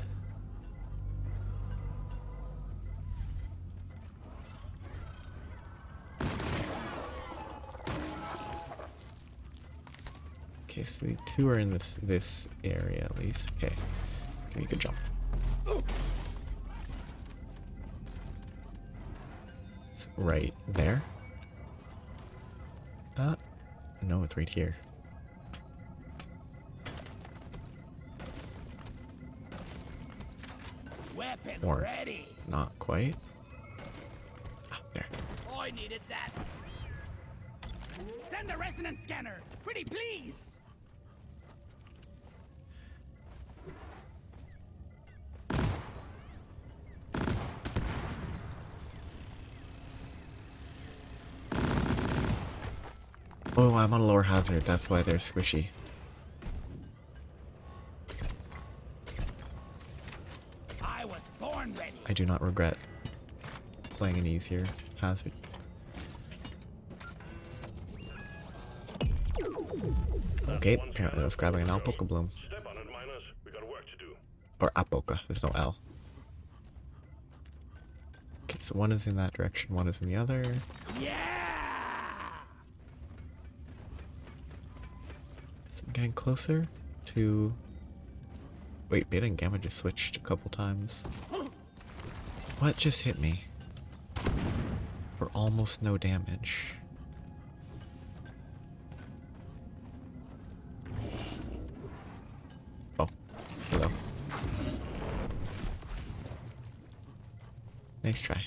Okay, so the two are in this area at least. Okay, give me a good jump. It's right there. No, it's right here. Weapon Or ready. not quite. Ah, there. I needed that. Send the resonance scanner. Pretty please. Oh, I'm on lower hazard. That's why they're squishy. I was born ready. I do not regret playing an easier hazard. Okay, apparently I was grabbing an Alpoca bloom. Step on it, miners. We got work to do. Or Apoca, there's no L. Okay, so one is in that direction, one is in the other. Yeah. So I'm getting closer to... Wait, Beta and Gamma just switched a couple times. What just hit me? For almost no damage. Nice try.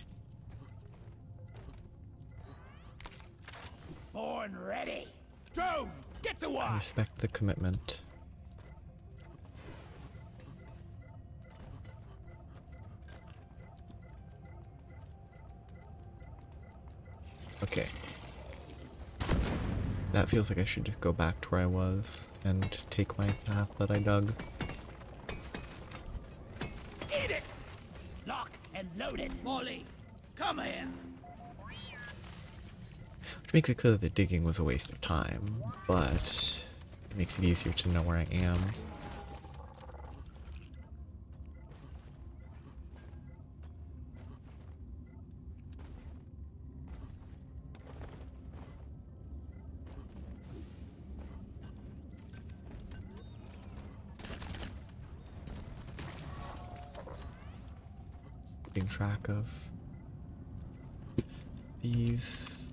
Born ready. Drone, get to I work. respect the commitment. Okay. That feels like I should just go back to where I was and take my path that I dug. Eat it. Lock and load it. Molly, come here. Which makes it clear that the digging was a waste of time, but it makes it easier to know where I am. Keeping track of these.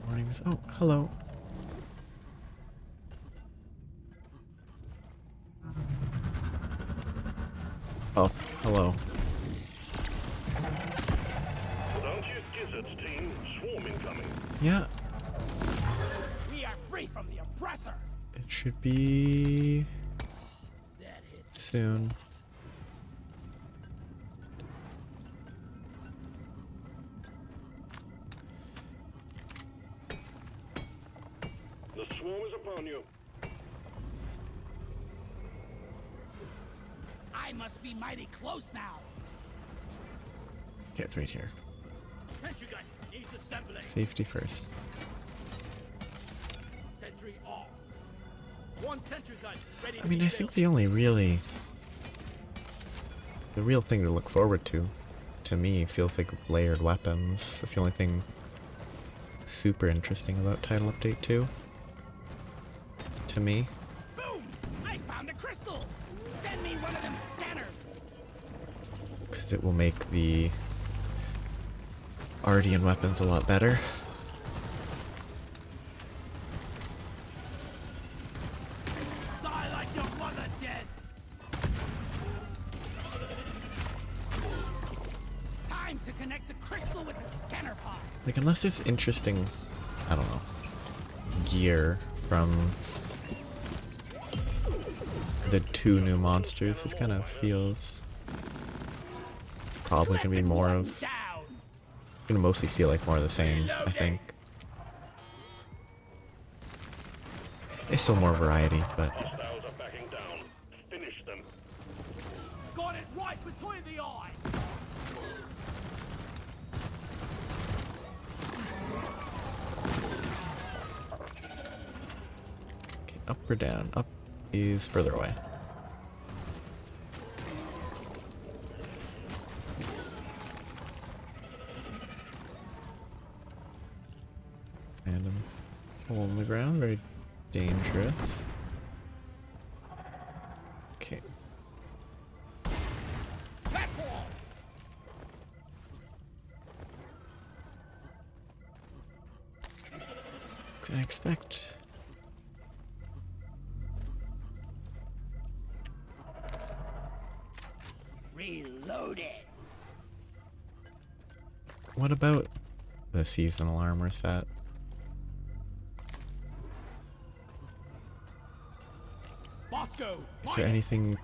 Warnings. Oh, hello. Oh, hello. Aren't you gizzards, team? Swarm incoming. Yeah, We are free from the oppressor. it should be That hit. soon. The swarm is upon you. I must be mighty close now. Okay, it's right here. Sentry gun needs assembling. Safety first. Sentry armed. One sentry gun ready. I mean, I think the only really... The real thing to look forward to me, feels like layered weapons. That's the only thing super interesting about Title Update 2. To me. Boom! I found a crystal. Send me one of them scanners. Because it will make the Ardian weapons a lot better. Die like your mother dead. Time to connect the crystal with the scanner pod. Like, unless it's interesting, I don't know, gear from the two new monsters, it kind of feels... It's probably gonna be more of... Down. Gonna mostly feel like more of the same, I think. It's still more variety, but... Hostiles are backing down. Finish them. Got it right between the eyes. Okay, up or down? Up is further away. Random hole in the ground, very dangerous. Okay. Back wall. Can I expect... Reload it. What about the seasonal armor set? Bosco. Is there anything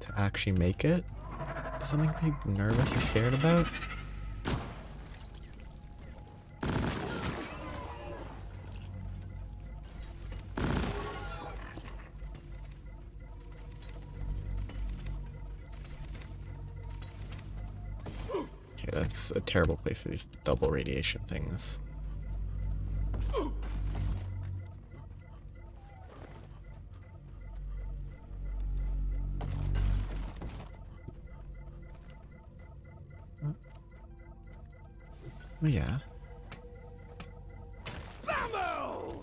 to actually make it? Something to be nervous or scared about? Okay, that's a terrible place for these double radiation things. Oh yeah. Bambo!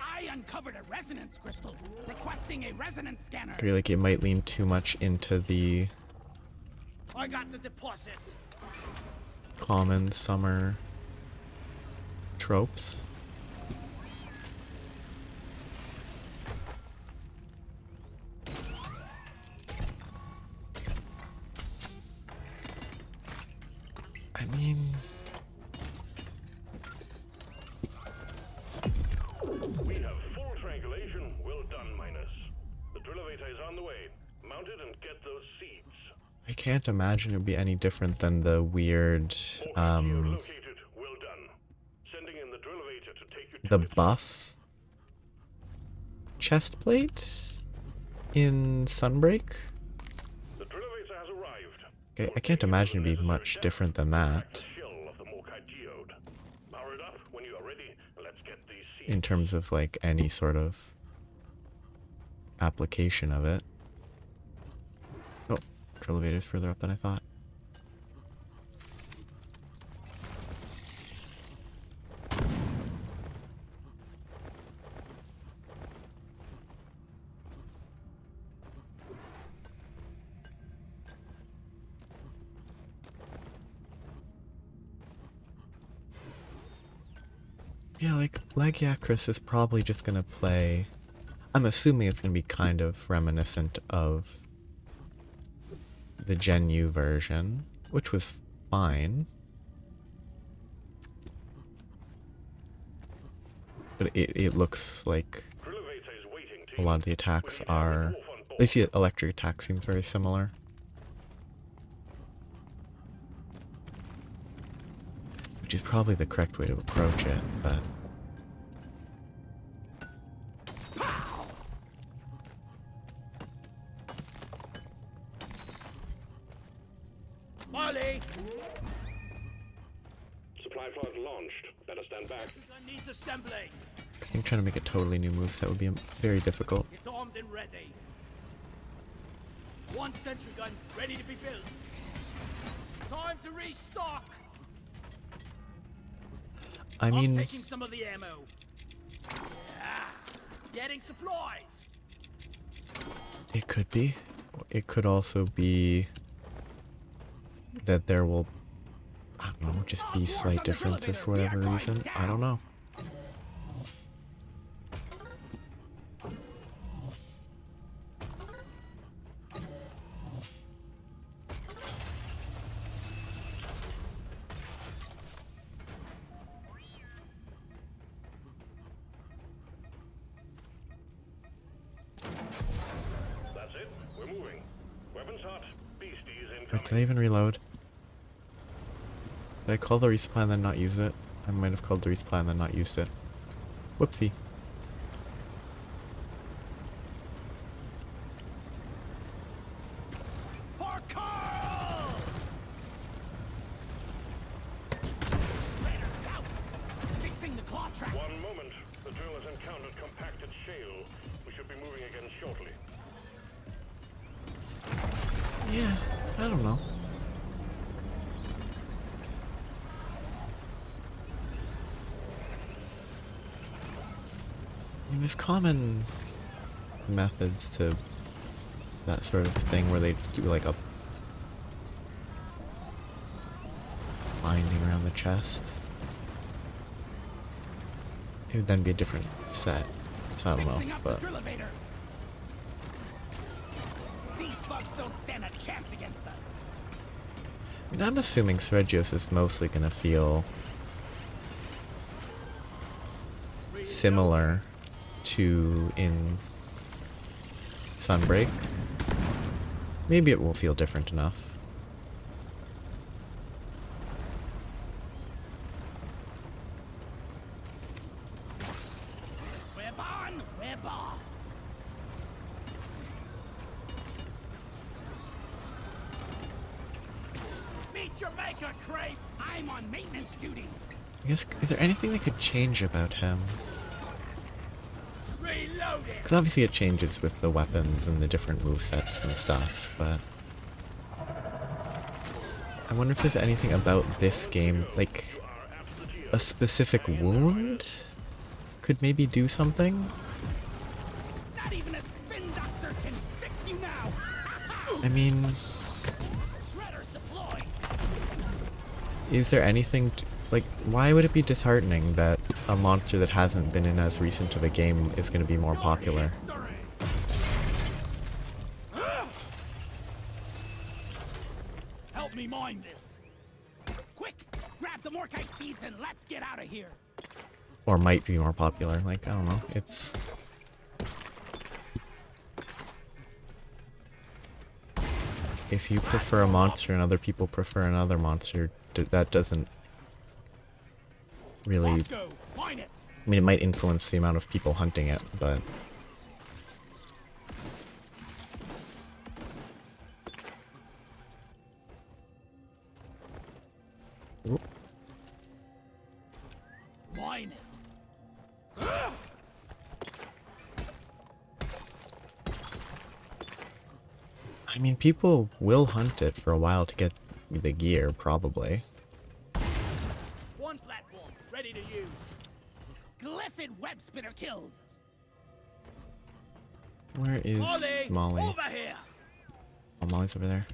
I uncovered a resonance crystal, requesting a resonance scanner. I feel like it might lean too much into the I got the deposit. common summer tropes. done, miners. The drill elevator is on the way. Mount it and get those seeds. I can't imagine it would be any different than the weird, Located. Well done. Sending in the drill elevator to take you to the its buff chest plate in Sunbreak. The drill elevator has arrived. Okay, I can't imagine it'd be much different than that Shell of the Morkite geode. Power it up when you are ready, and let's get these seeds. in terms of like any sort of application of it. Oh, drill elevator's further up than I thought. Yeah, like, Legiacris is probably just gonna play... I'm assuming it's gonna be kind of reminiscent of the Gen U version, which was fine. But it looks like Drill elevator is waiting, a team. lot of the attacks are... At least the electric attack seems very similar. Which is probably the correct way to approach it, but... Molly! Supply pod launched. Better stand back. Gun needs assembling. I think trying to make a totally new moveset would be very difficult. It's armed and ready. One sentry gun ready to be built. Time to restock. I I'm mean, taking some of the ammo. Getting supplies. it could be. It could also be that there will, I don't know, just be slight differences for whatever reason. I don't know. That's it. We're moving. Weapons hot. Beasties Wait, incoming. did I even reload? Did I call the resupply and then not use it? I might have called the resupply and then not used it. Whoopsie. For Carl! Raiders out. Fixing the claw trap. One moment. The drill has encountered compacted shale. We should be moving again shortly. Yeah, I don't know. I mean, there's common methods to that sort of thing where they just do like a binding around the chest. It would then be a different set, so I don't know, Fixing up but the drill elevator. These bugs don't stand a chance against us. I mean, I'm assuming Thregios is mostly gonna feel similar to in Sunbreak. Maybe it will feel different enough. Web on, web off. Meet your maker, Crepe. I'm on maintenance duty. I guess, is there anything they could change about him? Reload it. Because obviously it changes with the weapons and the different movesets and stuff, but... I wonder if there's anything about this game, like a specific wound could maybe do something? Not even a spin doctor can fix you now. I mean, Shredders deployed. is there anything like, why would it be disheartening that a monster that hasn't been in as recent of a game is going to be more popular? Help me mine this. Quick, grab the Morkite seeds and let's get out of here. Or might be more popular, like, I don't know, it's... if you prefer a monster and other people prefer another monster, that doesn't really... Moscow, mine it. I mean, it might influence the amount of people hunting it, but... Oop. Mine it. I mean, people will hunt it for a while to get the gear, probably. One platform, ready to use. Glyphid web spinner killed. Where is Molly? Over here. Oh, Molly's over there.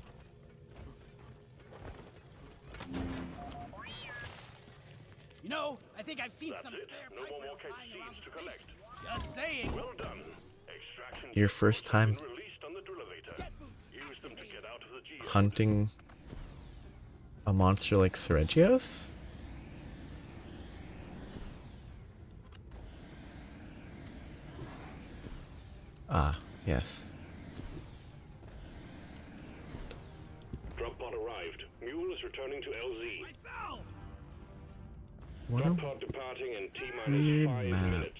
You know, I think I've seen That's some it. spare No pipe more flying around scenes the to collect. station. Just saying. Well done. Extraction Your first time been released on the drill-elevator. Use them to get out of the geode. hunting a monster like Seregios? Ah, yes. Drop pod arrived. Mule is returning to LZ. I found. What Drop a pod departing in weird T-minus 5 map. minutes.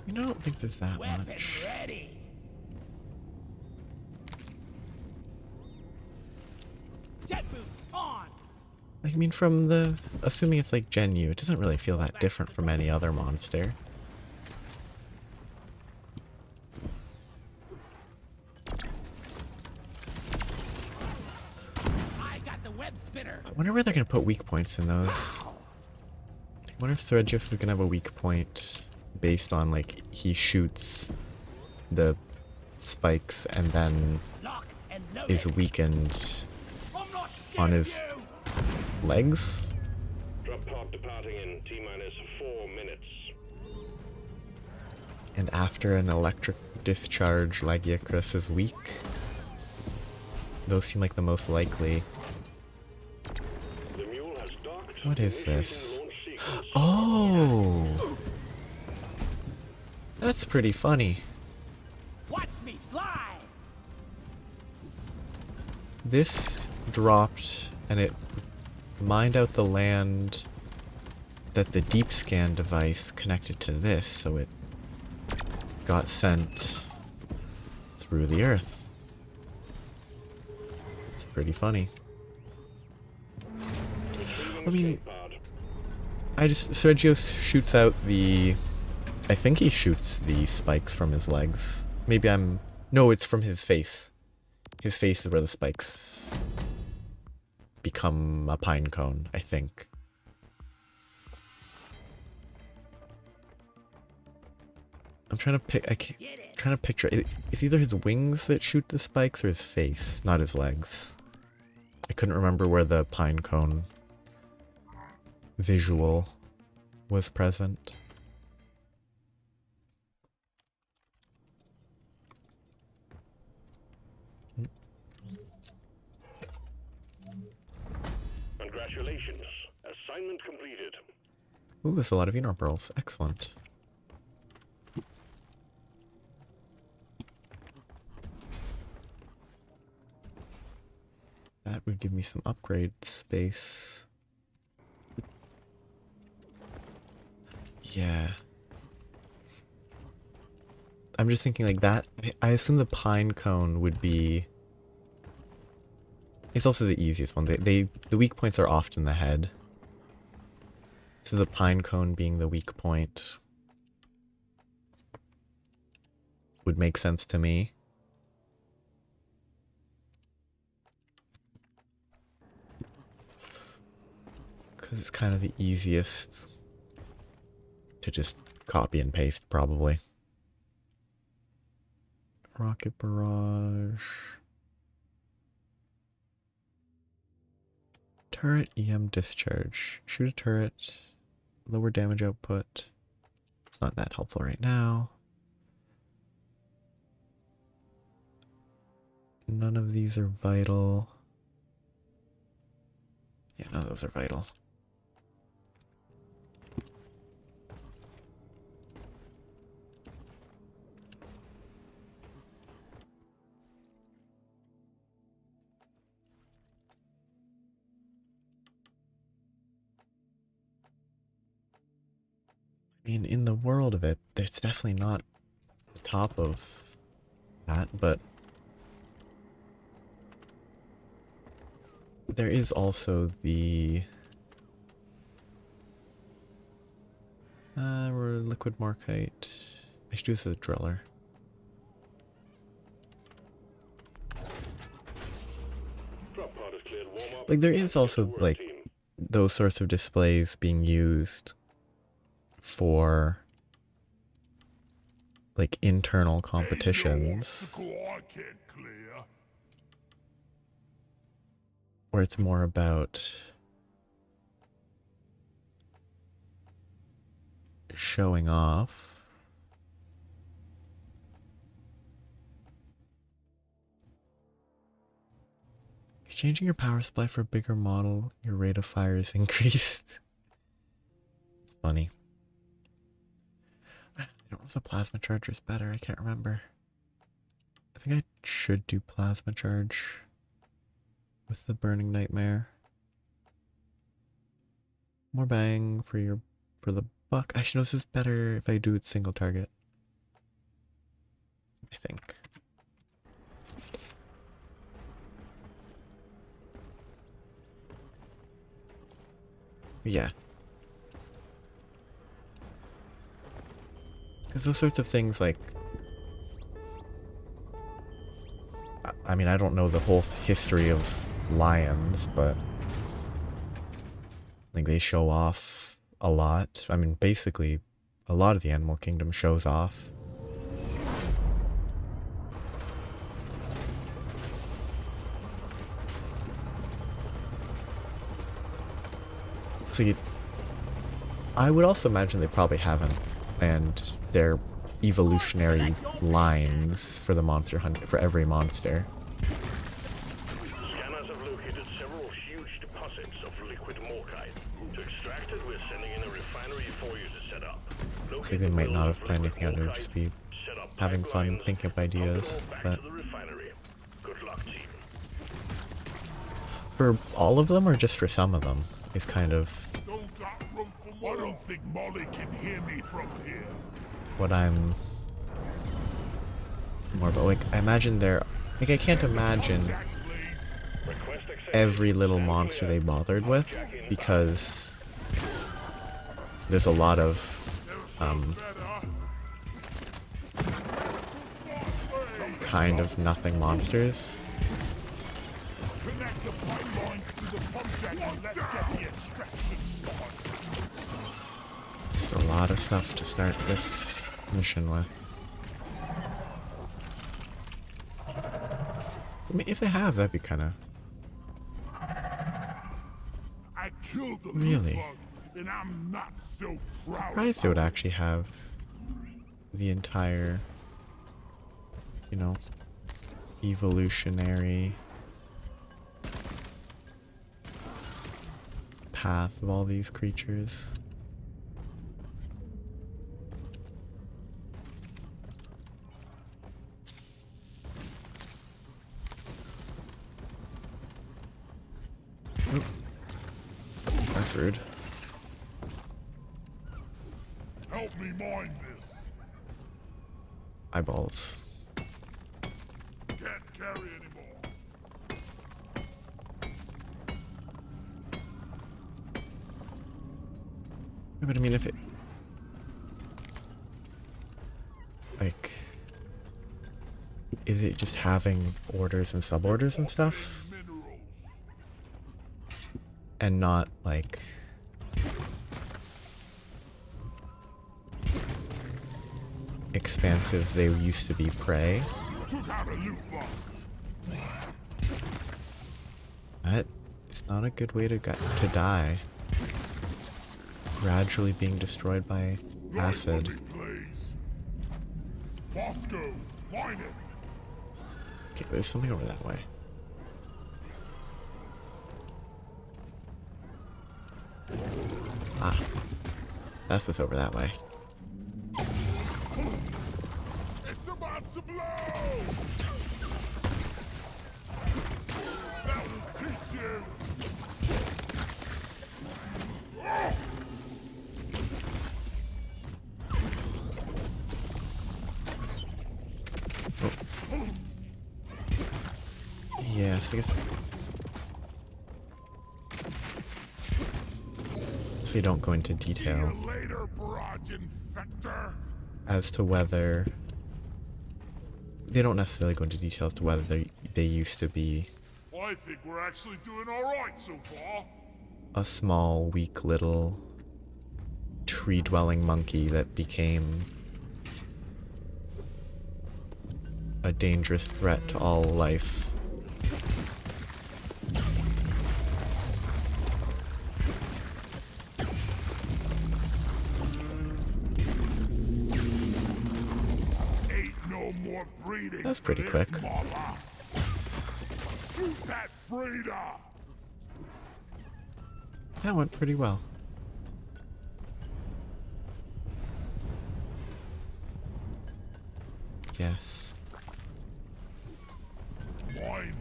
I don't think there's that Weapon much. ready. Jet boots on. I mean, from the... Assuming it's like Gen U, it doesn't really feel that different from any other monster. I got the web spinner. I wonder where they're gonna put weak points in those. I wonder if Seregios is gonna have a weak point based on, like, he shoots the spikes and then Lock and load is it. weakened I'm not on scared his of you. legs. Drop pod departing in T-minus 4 minutes. And after an electric discharge, Lagiacrus is weak. Those seem like the most likely. The mule has docked. What is Initiating this? launch sequence. Oh! That's pretty funny. Watch me fly. This dropped and it mined out the land that the deep scan device connected to this, so it got sent through the earth. It's pretty funny. I mean, Sergio shoots out the... I think he shoots the spikes from his legs. Maybe I'm... No, it's from his face. His face is where the spikes become a pine cone, I think. I'm trying to pick... trying to picture... It's either his wings that shoot the spikes or his face, not his legs. I couldn't remember where the pine cone visual was present. Congratulations. Assignment completed. Ooh, there's a lot of Enor pearls. Excellent. That would give me some upgrade space. Yeah. I'm just thinking like that. I assume the pine cone would be... It's also the easiest one. The weak points are often the head. So the pine cone being the weak point would make sense to me. Because it's kind of the easiest to just copy and paste, probably. Rocket barrage. Turret EM discharge. Shoot a turret. Lower damage output. It's not that helpful right now. None of these are vital. Yeah, Yeah, no, those are vital. I mean, in the world of it, it's definitely not the top of that, but there is also the liquid morkite. I should use the driller. Drop pod is cleared. Warm up. Like, there is Get also to work, like team. those sorts of displays being used for like internal competitions, where it's more about showing off. Changing your power supply for a bigger model, your rate of fire is increased. It's funny. I don't know if the plasma charger is better. I can't remember. I think I should do plasma charge with the burning nightmare. More bang for the buck. Actually, no, this is better if I do it single target. I think. Yeah. Because those sorts of things, like, I mean, I don't know the whole history of lions, but like they show off a lot. I mean, basically, a lot of the animal kingdom shows off. So I would also imagine they probably haven't, and they're evolutionary lines for the monster hunt for every monster. Scanners have located several huge deposits of liquid morkite. To extract it, we're sending in a refinery for you to set up. So they might not have planned anything out, they'd just be having fun thinking up ideas, but good luck, team. for all of them or just for some of them is kind of I don't think Molly can hear me from here. what I'm more about. Like, I imagine they're like, I can't imagine every little monster they bothered with, because there's a lot of kind of nothing monsters. Connect the pipelines to the pump jack and let's get the extraction started. Just a lot of stuff to start this mission with. I mean, if they have, that'd be kind of I killed the really. bug, and I'm not so proud. Surprised they would actually have the entire, you know, evolutionary path of all these creatures. Oop. That's rude. Help me mine this. Eyeballs. Can't carry anymore. Yeah, but I mean, if it, like, is it just having orders and suborders and stuff? Minerals. And not, like, expansive, they used to be prey? Took out a loot box. That is not a good way to die. Gradually being destroyed by acid. Right, please. Bosco, mine it. Okay, there's something over that way. That's what's over that way. It's about to blow! That will teach you! Yes, I guess. So you don't go into detail See you later, barrage infector! as to whether they don't necessarily go into detail as to whether they used to be I think we're actually doing alright so far. a small, weak little tree-dwelling monkey that became a dangerous threat to all life. Ain't no more breeding. That's for pretty this quick. mama. Shoot that breeder! That went pretty well. Yes. Mine it.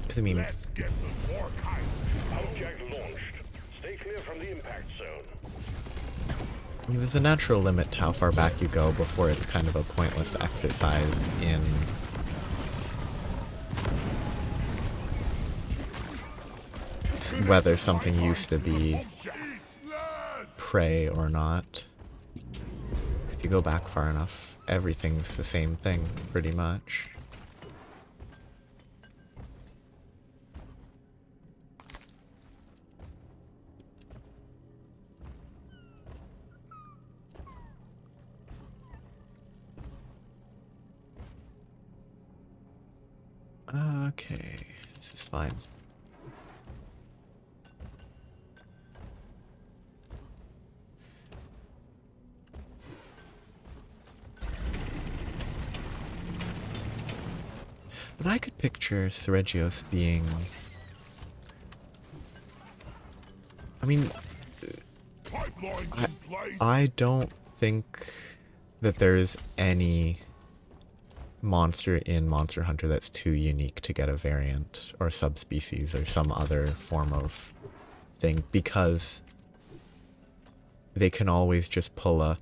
Because I mean, Let's get the more kite. Pumpjack launched. Stay clear from the impact zone. there's a natural limit to how far back you go before it's kind of a pointless exercise in whether something used to be prey or not. Because you go back far enough, everything's the same thing, pretty much. Okay, this is fine. But I could picture Seregios being... I mean, Pipelines in place. I don't think that there's any monster in Monster Hunter that's too unique to get a variant or subspecies or some other form of thing, because they can always just pull a,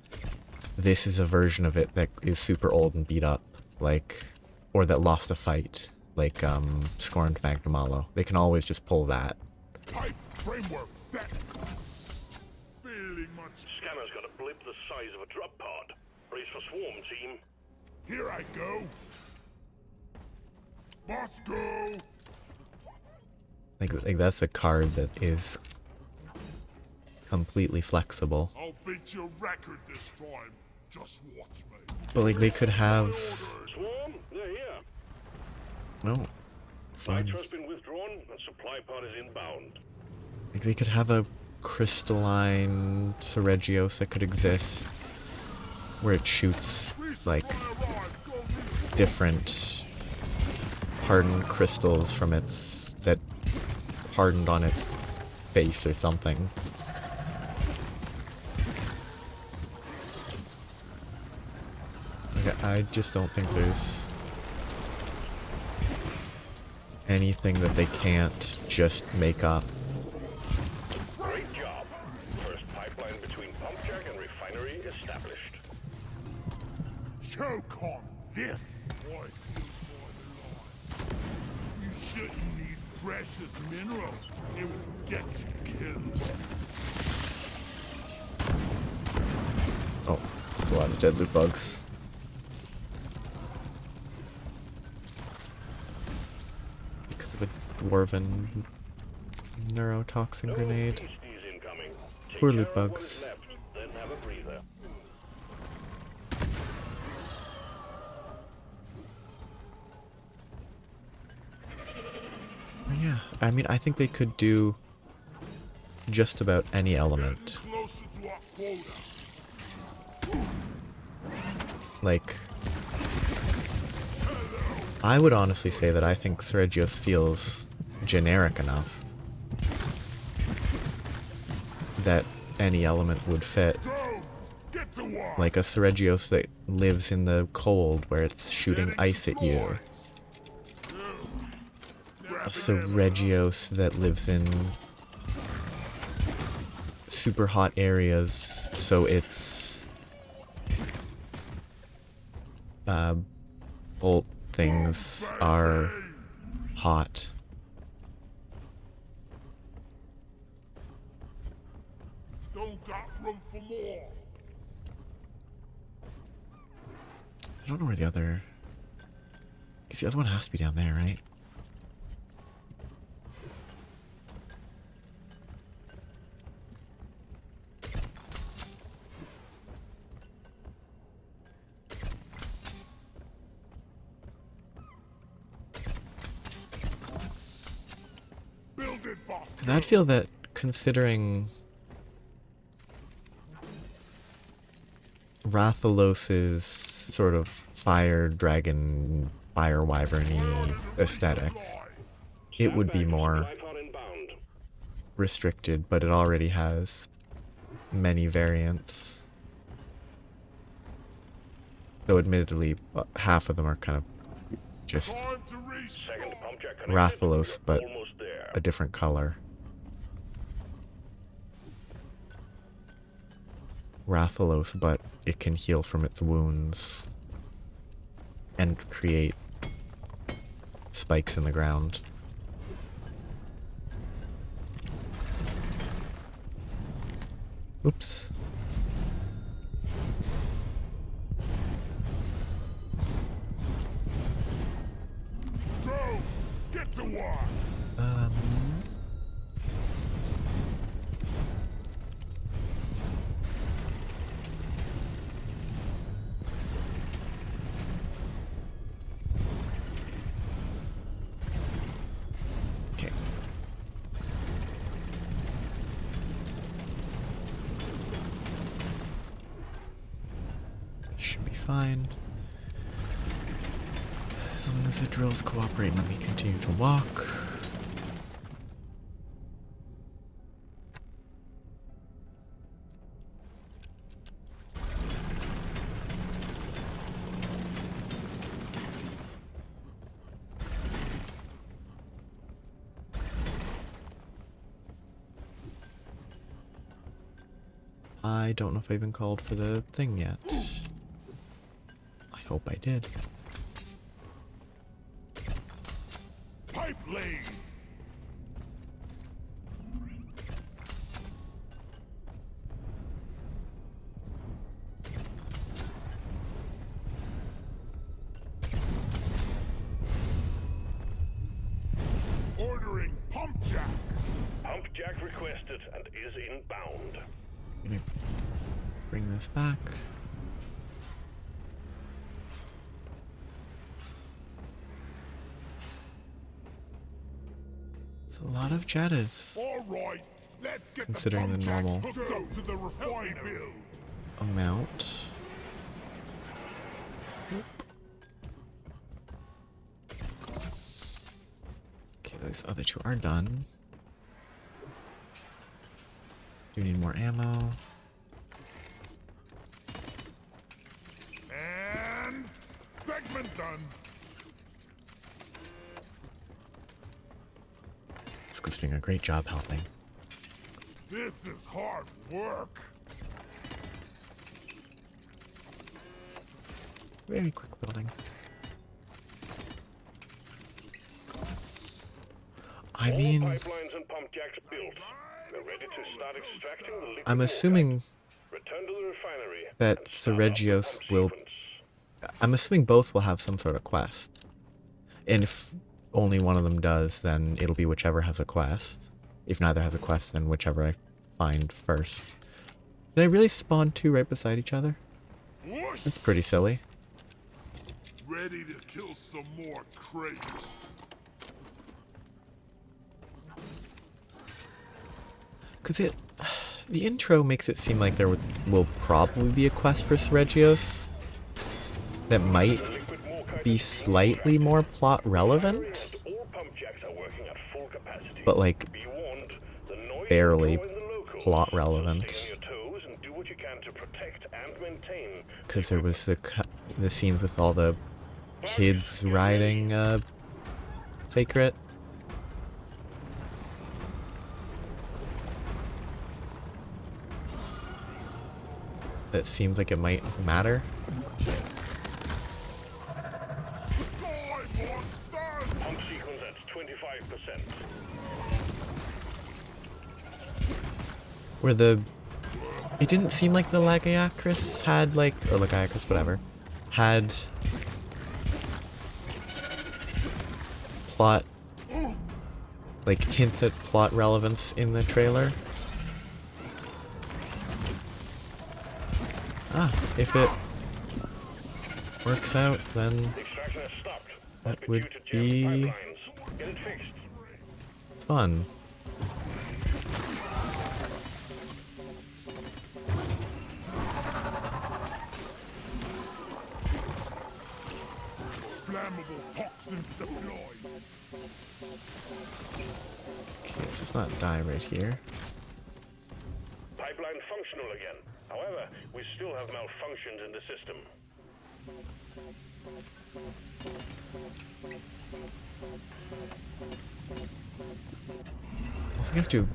this is a version of it that is super old and beat up, like, or that lost a fight, like Scorned Magnamalo. They can always just pull that. Pipe framework set. Feeling much. Scanner's got a blip the size of a drop pod. Brace for swarm, team. Here I go. Bosco. Like that's a card that is completely flexible. I'll beat your record this time. Just watch me. But like they could have... Swarm, they're here. No. Fine. Nitro's been withdrawn and supply pod is inbound. Like they could have a crystalline Seregios that could exist where it shoots like different hardened crystals from its that hardened on its base or something. Like, I just don't think there's anything that they can't just make up. Great job. First pipeline between Pumpjack and refinery established. Choke on this. Boy, you shouldn't need precious minerals. It will get you killed. Oh, there's a lot of deadly bugs. Because of a dwarven neurotoxin No grenade. beasties incoming. Take Poor care loot of bugs. what's left, then have a breather. Yeah, I mean, I think they could do just about any element. Closer to our quota. Like, I would honestly say that I think Seregios feels generic enough that any element would fit. Go! Get to work! Like a Seregios that lives in the cold where it's shooting ice at you. A Seregios that lives in super hot areas, so its bolt things are hot. Don't got room for more. I don't know where the other... I guess the other one has to be down there, right? Build it, boss. And I'd feel that considering Rathalos's sort of fire dragon, fire wyvern-y aesthetic, it would be more Tripod inbound. restricted, but it already has many variants. Though admittedly, half of them are kind of just Time to reach. Second pump jack connected. Rathalos, but Almost there. a different color. Rathalos, but it can heal from its wounds and create spikes in the ground. Oops. Go! Get to work! Okay. Should be fine. As long as the drills cooperate and let me continue to walk. I don't know if I even called for the thing yet. I hope I did. Pipe lane! Ordering pump jack! Pump jack requested and is inbound. I'm gonna bring this back. It's a lot of Jettas. All right, let's get Considering the the pump normal jacks hooked up to the refinery. amount. Okay, those other two are done. Do need more ammo. And segment done. Cisco's doing a great job helping. This is hard work. Very quick building. I All mean, pipelines and pump jacks built. We're ready to start extracting the liquid I'm more assuming Return to the refinery. that and start up the Seregios pump will... sequence. I'm assuming both will have some sort of quest. And if only one of them does, then it'll be whichever has a quest. If neither has a quest, then whichever I find first. Did I really spawn two right beside each other? Whoosh! That's pretty silly. Ready to kill some more crates. Because the intro makes it seem like there will probably be a quest for Seregios that might The liquid more kind be is slightly more plot relevant. all pump jacks are working at full capacity. but like Be warned, the noise barely will draw in the locals, plot so relevant. stay on your toes and do what you can to protect and maintain. Because there was the scenes with all the kids riding Sacred. That seems like it might matter. Pump sequence at 25%. Where it didn't seem like the Lagiacrus had like, or Lagiacrus, whatever, had plot, like hints at plot relevance in the trailer. Ah, if it works out, then Extraction has stopped. that would Due to jammed be pipelines. Get it fixed. fun. Flammable toxins deployed. Okay, let's just not die right here. Pipeline functional again. However, we still have malfunctions in the system. I think I have to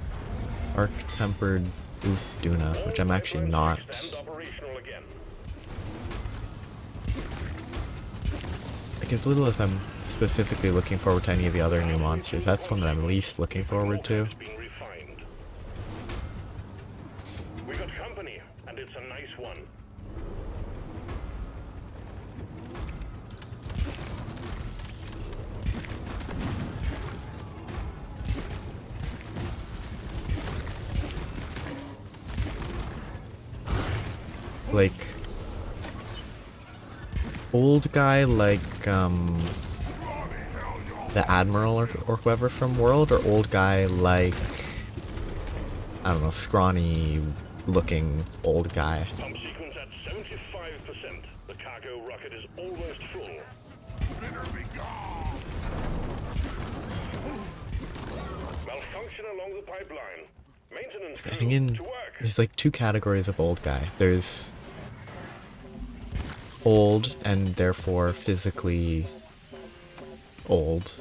arc-tempered Oof Duna, which I'm actually not. And operational again. Like, as little as I'm specifically looking forward to any of the other new monsters, that's one that I'm least looking forward to. It's being refined. We got company, and it's a nice one. Like, old guy like, the Admiral or whoever from World, or old guy like, I don't know, scrawny looking old guy. Pump sequence at 75%. The cargo rocket is almost full. Malfunction along the pipeline. Maintenance I think in, to work. there's like two categories of old guy. There's old and therefore physically old,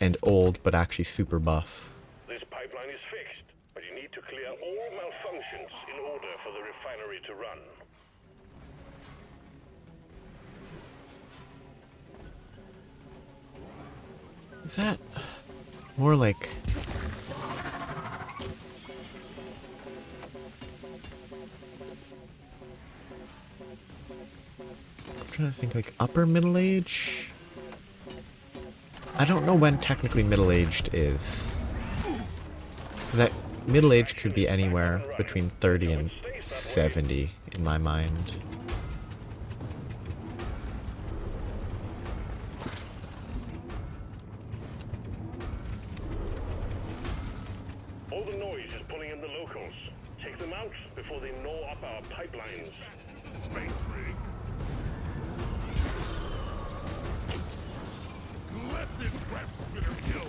and old but actually super buff. This pipeline is fixed, but you need to clear all malfunctions in order for the refinery to run. Is that more like... I'm trying to think, like upper middle age? I don't know when technically middle-aged is. That middle age could be anywhere between 30 and 70 in my mind. All the noise is pulling in the locals. Take them out before they gnaw up our pipelines. Space rig. Blessed web spinner kill.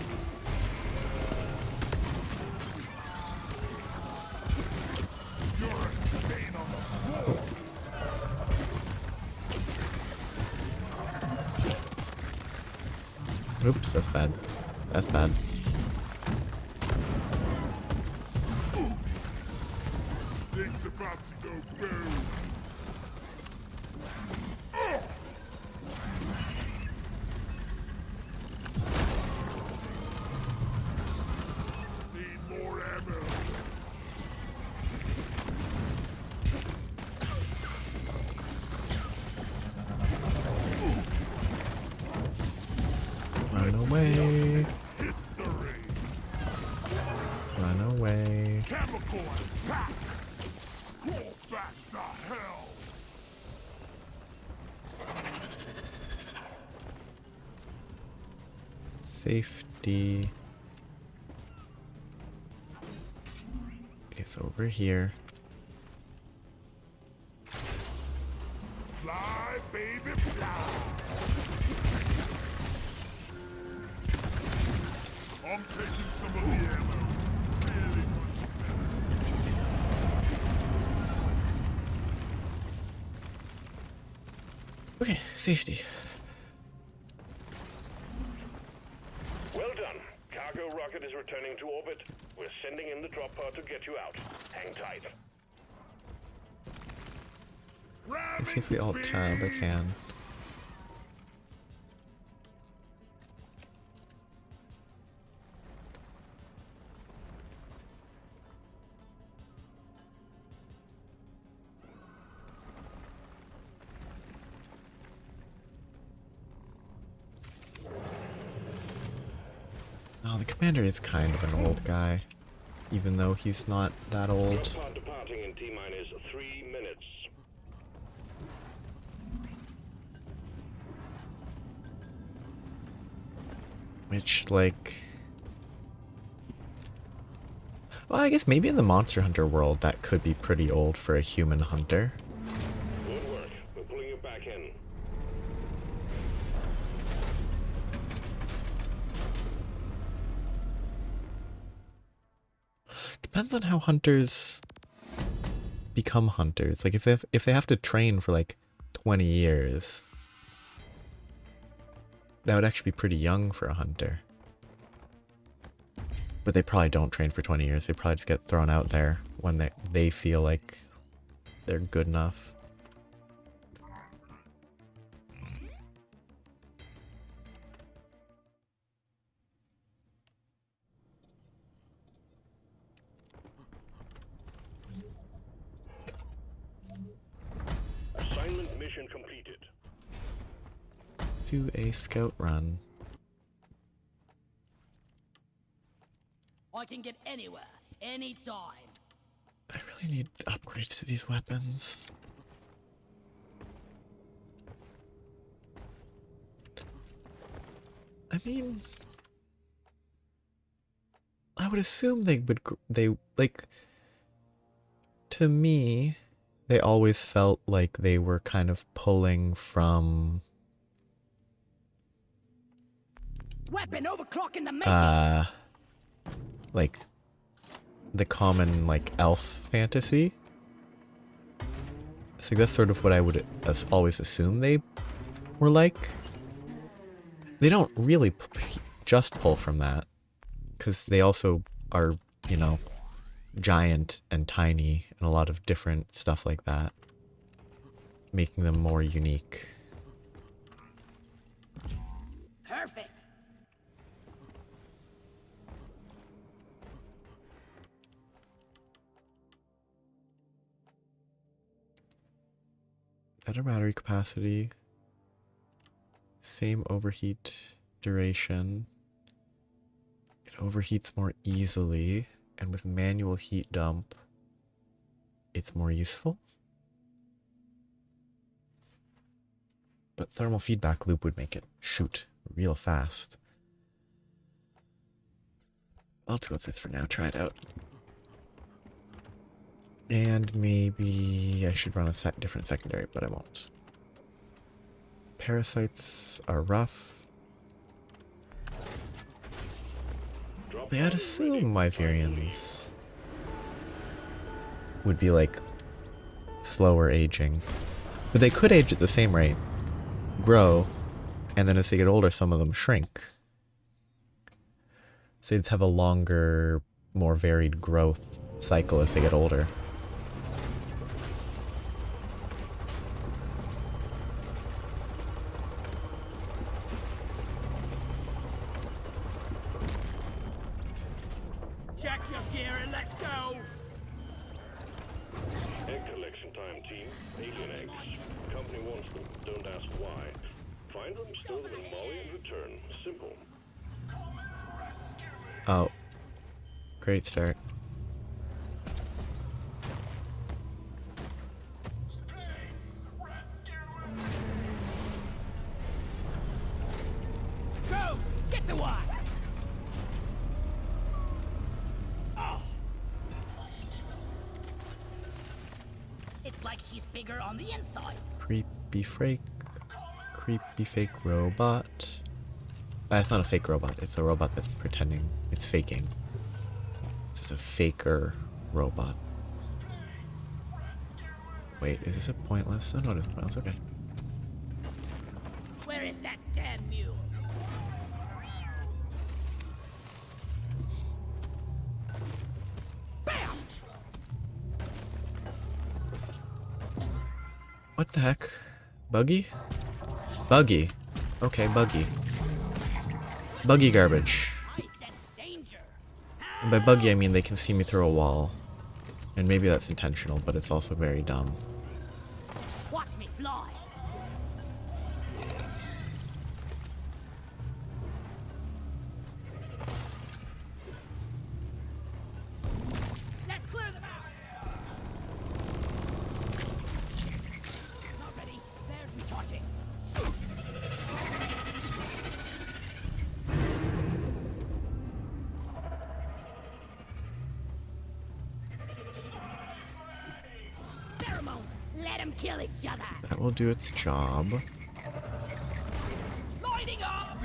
You're a stain on the floor. Oops, that's bad. That's bad. Things about to go boom. Need more ammo. Run away. History. Run away. Chemical attack. Go back to hell. Safety. It's over here. Fly, baby, fly. I'm taking some of the ammo. Really much better. Okay, safety. Well done. Cargo rocket is returning to orbit. We're sending in the drop pod to get you out. Hang tight. Let's see if we alt tab. I can. Oh, the commander is kind of an old guy, even though he's not that old. Drop pod departing in T-minus 3 minutes. Which, like... Well, I guess maybe in the Monster Hunter world that could be pretty old for a human hunter. Good work. We're pulling you back in. Depends on how hunters become hunters. Like, if they have to train for, like, 20 years, that would actually be pretty young for a hunter. But they probably don't train for 20 years. They probably just get thrown out there when they feel like they're good enough. Assignment mission completed. Let's do a scout run. I can get anywhere, anytime. I really need upgrades to these weapons. I mean, I would assume like, to me, they always felt like they were kind of pulling from, Weapon overclocking the making. like, the common, like, elf fantasy. So that's sort of what I would always assume they were like. They don't really just pull from that, because they also are, you know, giant and tiny and a lot of different stuff like that, making them more unique. Perfect. Better battery capacity, same overheat duration. It overheats more easily, and with manual heat dump, it's more useful. But thermal feedback loop would make it shoot real fast. I'll just go with this for now, try it out. And maybe I should run a different secondary, but I won't. Parasites are rough. But I'd assume Wyverians would be like slower aging. But they could age at the same rate, grow, and then as they get older, some of them shrink. So they'd have a longer, more varied growth cycle as they get older. Check your gear and let's go. Egg collection time, team. Alien eggs. Company wants them. Don't ask why. Find them, store them in Molly, and return. Simple. Oh. Great start. Go! Get to work! It's like she's bigger on the inside. Creepy fake robot. It's not a fake robot. It's a robot that's pretending. It's faking. This is a faker robot. Wait, is this a pointless? Oh no, it is pointless. Okay. Where is that damn mule? Bam! What the heck? Buggy? Buggy. Okay, buggy. Buggy garbage. I sense danger. And by buggy, I mean they can see me through a wall. And maybe that's intentional, but it's also very dumb. Watch me fly. Let's clear them out. Not ready. There's recharging. Pheromones. Let them kill each other. That will do its job. Lighting up.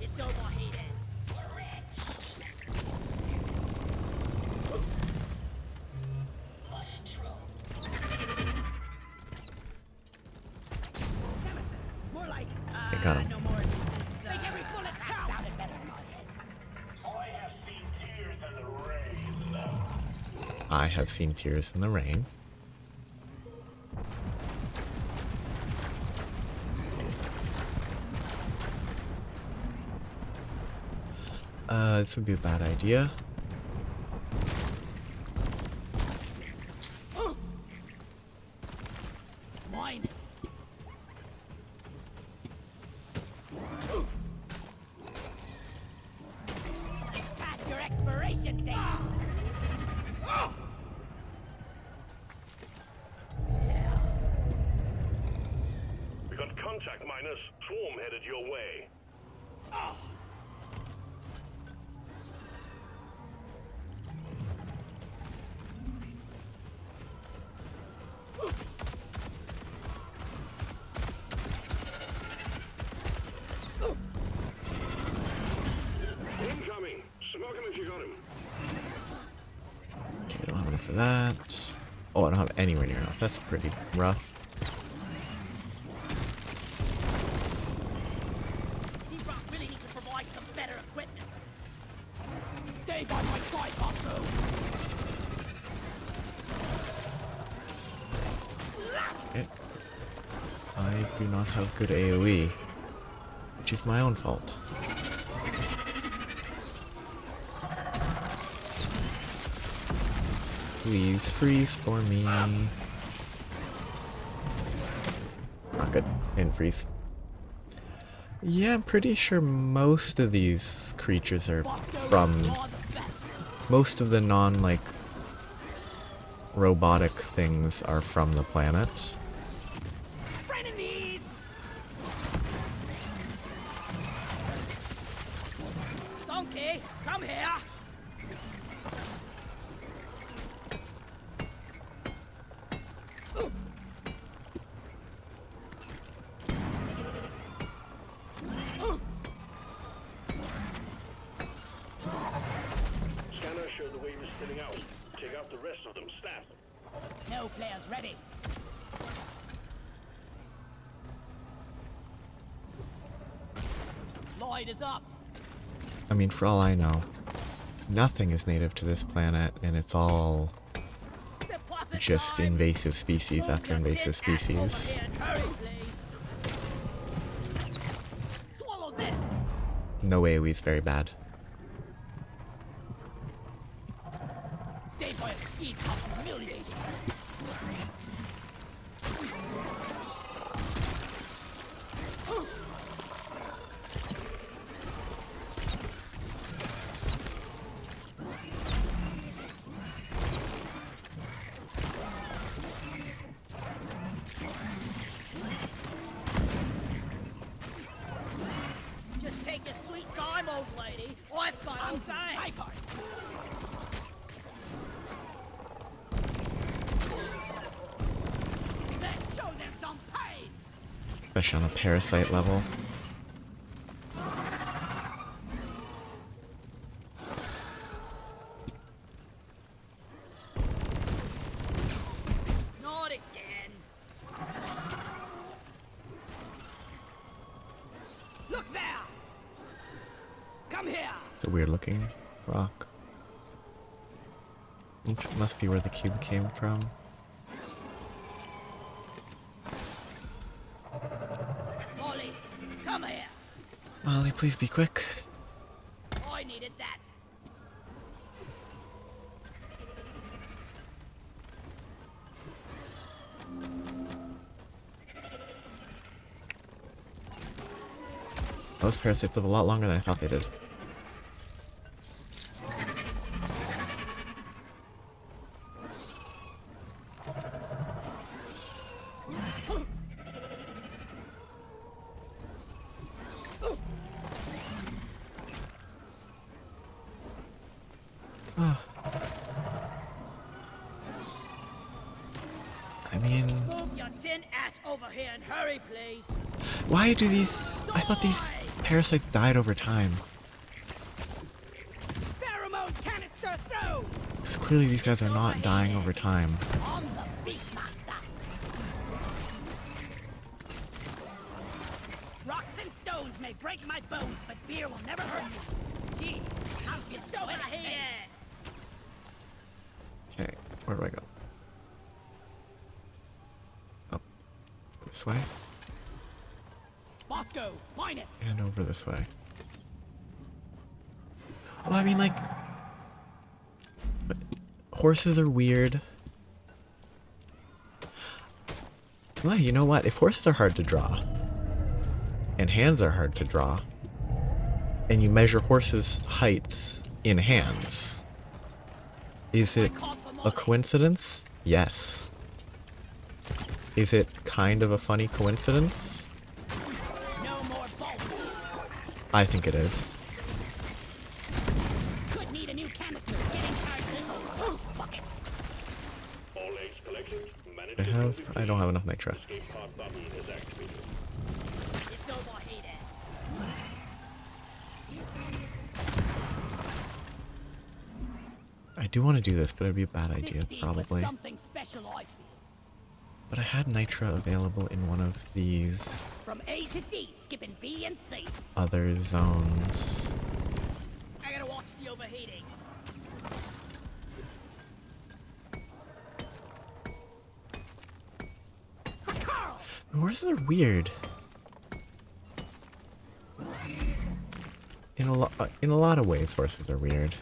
It's overheated. More like, I got him. no more. Make every bullet count. That sounded better in my head. I have seen tears in the rain. This would be a bad idea. Mine it. It's past your expiration date. We got contact, miners. Swarm headed your way. Incoming. Smoke him if you got him. Okay, I don't have enough for that. Oh, I don't have anywhere near enough. That's pretty rough. Deep Rock really needs to provide some better equipment. Stay by my side, Buffalo. Okay. I do not have good AoE, which is my own fault. Please freeze for me. Not good. Didn't freeze. Yeah, I'm pretty sure most of these creatures are from... You're the best. Most of the non, robotic things are from the planet. Frenemies! Donkey, come here! Scanner showed the wave is thinning out. Take out the rest of them. Stat. No flares ready. Light is up. I mean, for all I know, nothing is native to this planet, and it's all Deposit just time. invasive species Move after your invasive tin ass over species. here and hurry, please. Swallow this. No AoE is very bad. Saved by a machine how humiliating. Especially on a parasite level. Not again. Look there. Come here. It's a weird looking rock. Which must be where the cube came from. Molly, come here. Molly, please be quick. I needed that. Those parasites live a lot longer than I thought they did. Ah. I mean, Move your tin ass over here and hurry, please. why do these... I thought these parasites died over time. Pheromone canister through. 'Cause clearly these guys are not dying over time. I'm the Beastmaster. Rocks and stones may break my bones, but beer will never hurt me. Gee, I feel so overheated. Okay, where do I go? Up this way Bosco, mine it. and over this way. Well, I mean, like, horses are weird. Well, you know what? If horses are hard to draw, and hands are hard to draw, and you measure horses' heights in hands, is it a coincidence? Yes. Is it kind of a funny coincidence? No more bolts. I think it is. Could need a new canister. Getting tired of this old fuck it. All eggs collected. Managed I to have... move I don't have enough nitro. escape pod button is activated. It's overheated. I do want to do this, but it'd be a bad idea, This thing was probably. something special, I feel. But I had nitro available in one of these From A to D, skipping B and C. other zones. I gotta watch the overheating. Carl! The horses are weird. In a lot of ways, horses are weird.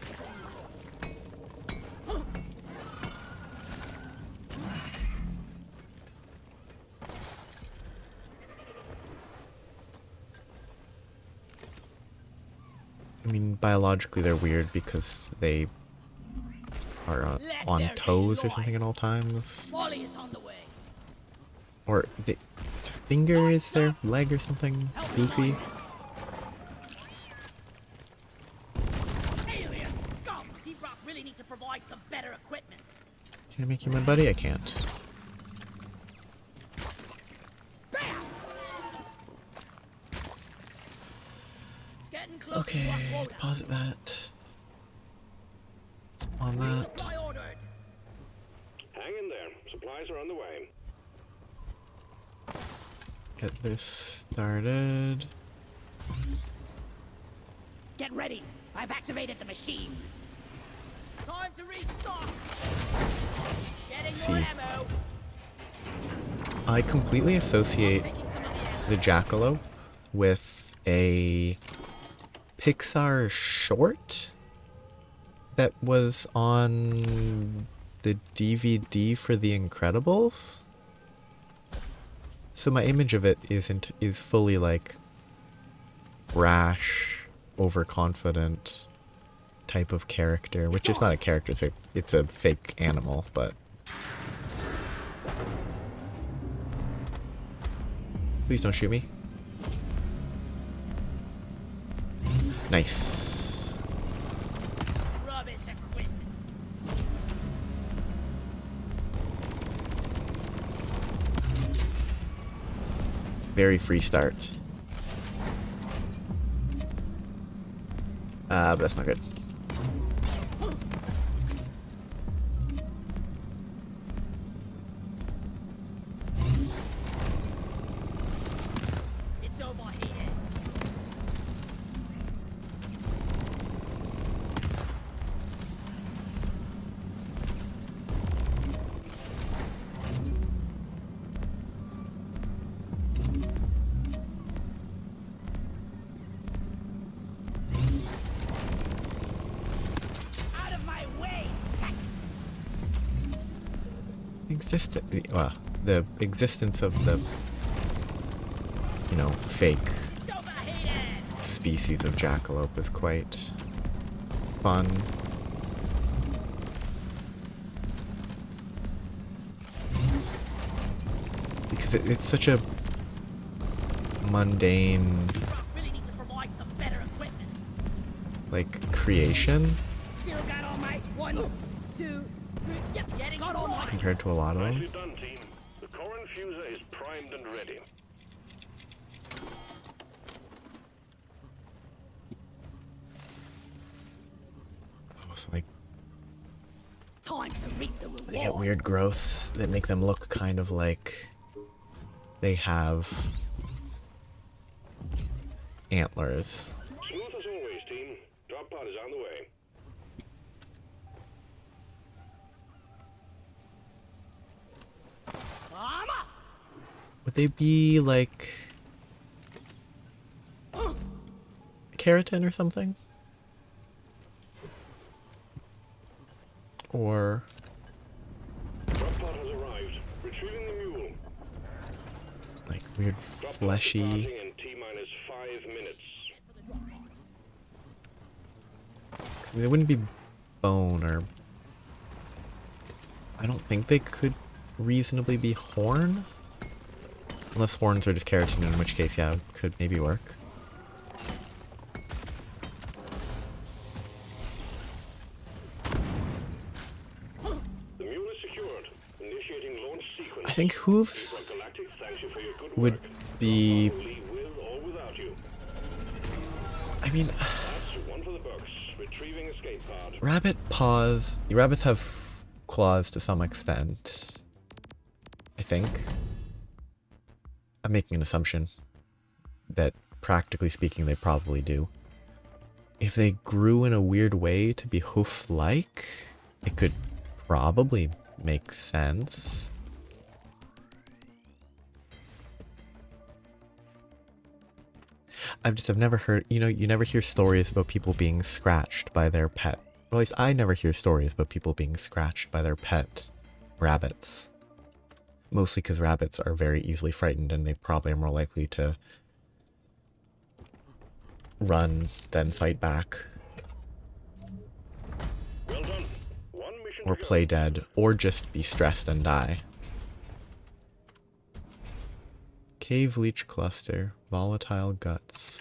I mean, biologically they're weird because they are on toes or something at all times. Molly is on the way. Or they, it's a finger is their leg or something goofy. Alien scum! Deep Rock really need to provide some better equipment. Can I make you my buddy? I can't. Bam! Getting close to Okay, our quota. deposit that. On that. Resupply ordered. Hang in there. Supplies are on the way. Get this started. Get ready. I've activated the machine. Time to restock. Getting See. more ammo. I completely associate Taking some of the ammo. the jackalope with a Pixar short that was on the DVD for The Incredibles. So my image of it is fully like rash, overconfident type of character, which is not a character, it's a fake animal, but please don't shoot me. Nice. Rubbish equipment. very free start. But that's not good. It's overheated. Out of my way! The existence of the, you know, fake It's overheated! species of jackalope is quite fun. Because it's such a mundane, Really need to provide some better equipment. like, creation Still got all my 1, 2, 3. Yep, getting got all my. compared to a lot of them. Nicely done, team. The core infuser is primed and ready. Also, like, Time to reap the reward. they get weird growths that make them look kind of like they have antlers. Smooth as always, team. Drop pod is on the way. Mama! Would they be like keratin or something? Or Drop pod has arrived. Retrieving the mule. like weird Drop pod fleshy. departing in T-minus 5 minutes. They wouldn't be bone, or I don't think they could reasonably be horn. Unless horns are just keratin, in which case, yeah, it could maybe work. The mule is secured. Initiating launch sequence. I think Rock hooves Galactic thanks you for your good would work. be. Drop pod will leave with or without you. I mean, That's one for the books. Retrieving escape pod. rabbit paws. Rabbits have claws to some extent. I think. I'm making an assumption that, practically speaking, they probably do. If they grew in a weird way to be hoof-like, it could probably make sense. I've never heard, you know, you never hear stories about people being scratched by their pet. Or at least I never hear stories about people being scratched by their pet rabbits. Mostly because rabbits are very easily frightened and they probably are more likely to run than fight back. Well done. One mission Or to go. play dead, or just be stressed and die. Cave leech cluster, volatile guts.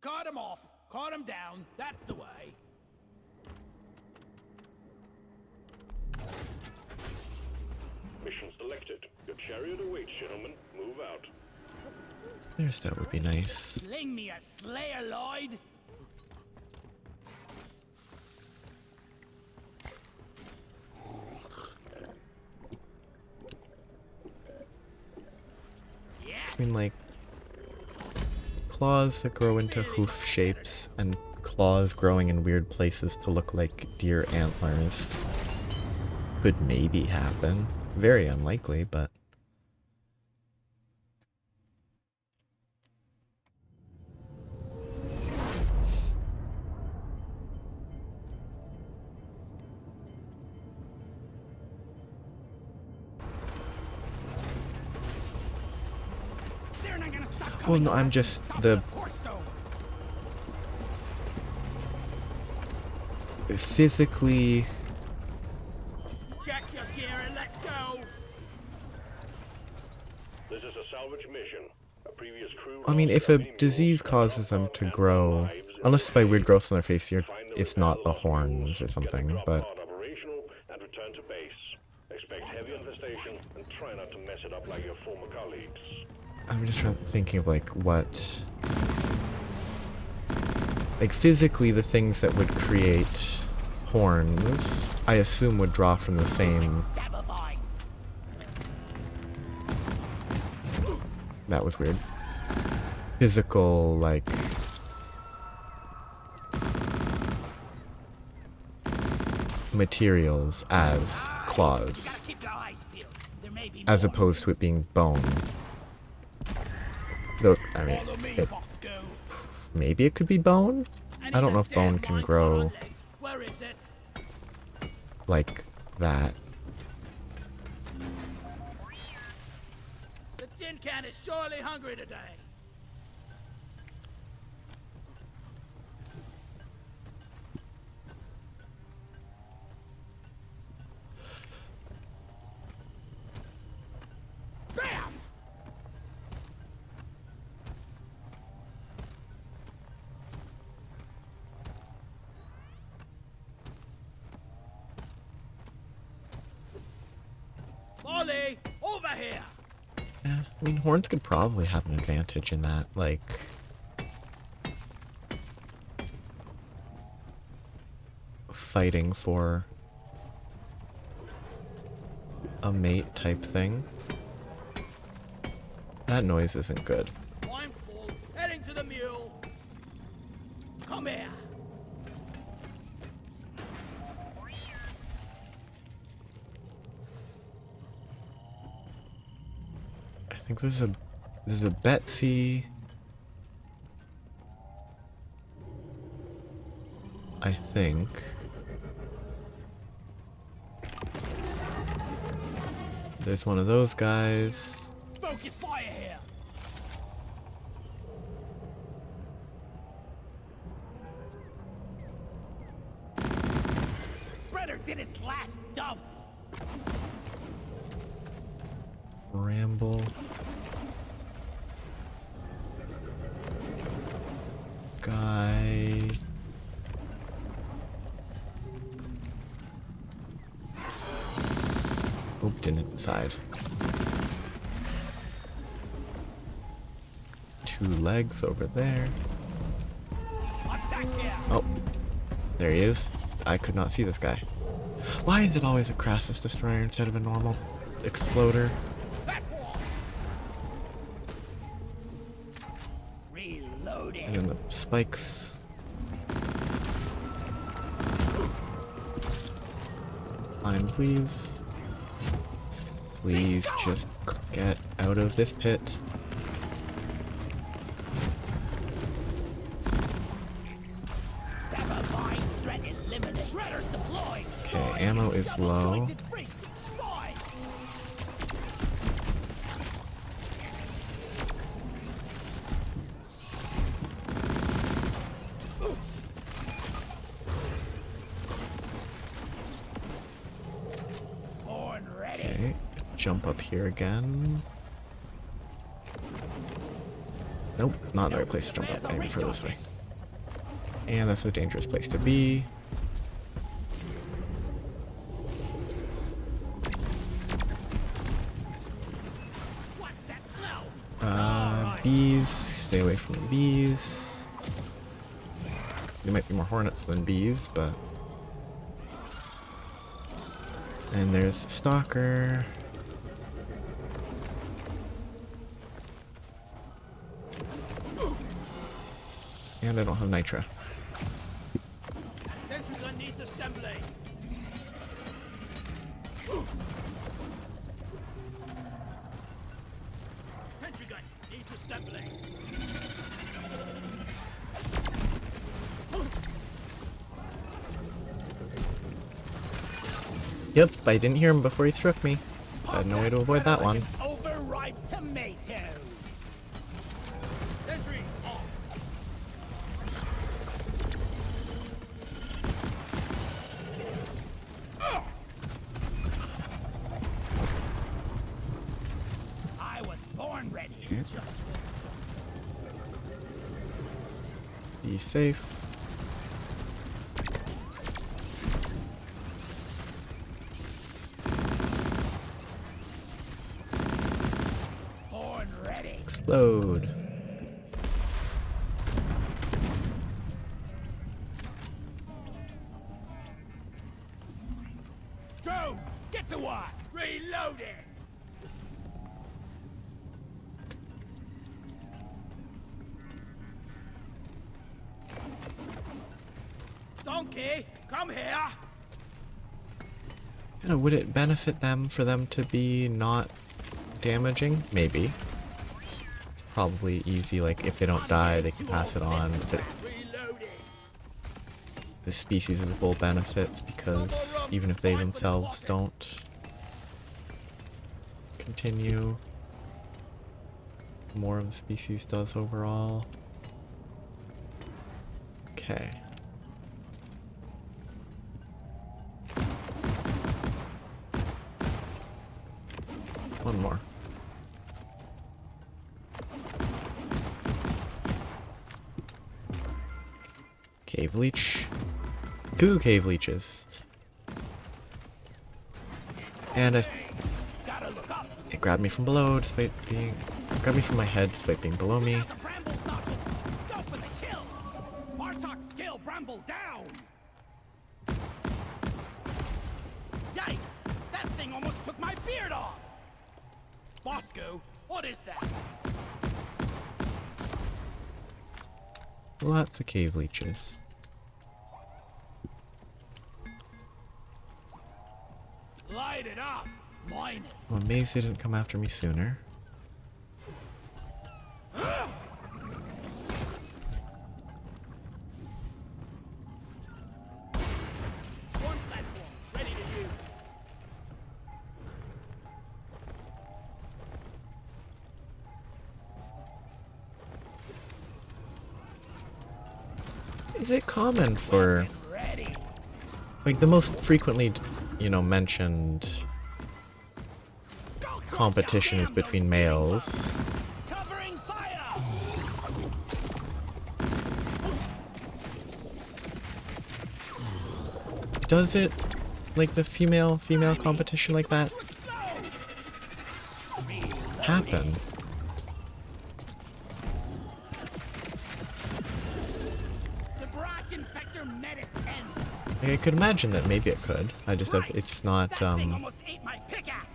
Cut him off. Cut him down. That's the way. Mission selected. Your chariot awaits, gentlemen. Move out. There's that would be nice. Sling me a Slayer, Lloyd. Yes. I mean, like, claws that grow into hoof shapes and claws growing in weird places to look like deer antlers could maybe happen. Very unlikely, but They're not gonna stop well, coming no, I'm unless just we stop the Core stone. physically. Check your gear and let's go. This is a salvage mission. A previous crew. I mean, if a disease causes them to grow, unless it's by weird growths on their face, it's not the horns or something, but Operational and return to base. it up like your former colleagues. I'm just thinking of like what, like physically the things that would create horns, I assume would draw from the same. That was weird. Physical, like, materials as claws, as opposed to it being bone. Though, I mean, maybe it could be bone? I don't know if bone can grow like that. The tin can is surely hungry today. Bam! Molly, over here! Yeah, I mean, horns could probably have an advantage in that, like, fighting for a mate type thing. That noise isn't good. I'm full. Heading to the mule. Come here. I think there's a Betsy. I think. There's one of those guys. Focus fire here. Spreader did his last dump. Ramble. Guy. Oop, didn't hit the side. Two legs over there. Attack here. Oh, there he is. I could not see this guy. Why is it always a Crassus Destroyer instead of a normal exploder? Reloading. And then the spikes. Climb, please. Please just get out of this pit. Okay, ammo is low. Okay, jump up here again. Nope, not the right place to jump up. I need to go this way. And that's a dangerous place to be. Bees. Stay away from the bees. There might be more hornets than bees, but... And there's Stalker. And I don't have Nitra. Sentry gun needs assembly. Sentry gun needs assembly. Yep, I didn't hear him before he struck me. I had no way to avoid that one. Overripe tomato. Sentry off. I was born ready. Just Be safe. Load. Go! Get to work! Reloading! Donkey, come here! You know, would it benefit them for them to be not damaging? Maybe. It's probably easy, like if they don't die, they can pass it on. But Reloading! the species as a whole benefits because even if they themselves don't continue, more of the species does overall. Okay. One more. Cave leech. 2 cave leeches. And it grabbed me from below despite being... grabbed me from my head despite being below me. The brambles knuckle! Go for the kill! Bartok scale bramble down! Yikes! That thing almost took my beard off! Bosco, what is that? Lots of cave leeches. Light it up! Mine it! I'm amazed they didn't come after me sooner. One platform, ready to use. Is it common for... Ready. like the most frequently, you know, mentioned competition is between males. Covering fire! Does it, like the female competition like that, happen? The barrage infector met its end. Like, I could imagine that maybe it could. I just have, it's not That thing almost ate my pickaxe.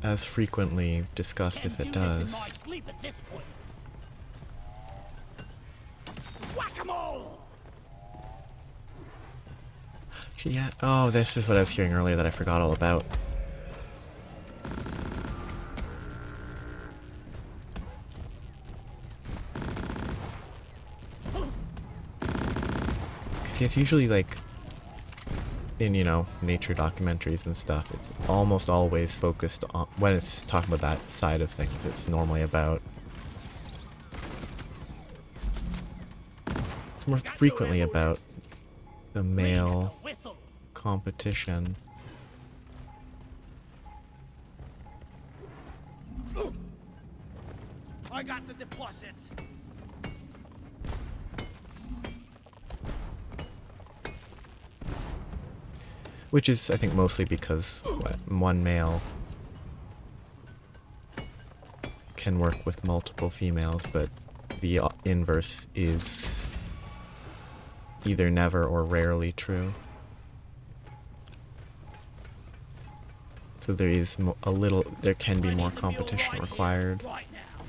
as frequently discussed if it Can't do this in does. my sleep at this point. Whack-a-mole! Yeah. Oh, this is what I was hearing earlier that I forgot all about. Because it's usually like in, you know, nature documentaries and stuff, it's almost always focused on, when it's talking about that side of things, it's normally about, it's more frequently about the male Whistle. competition. I got the deposit. Which is, I think, mostly because one male can work with multiple females, but the inverse is either never or rarely true. So there is there can be more competition required. Right now.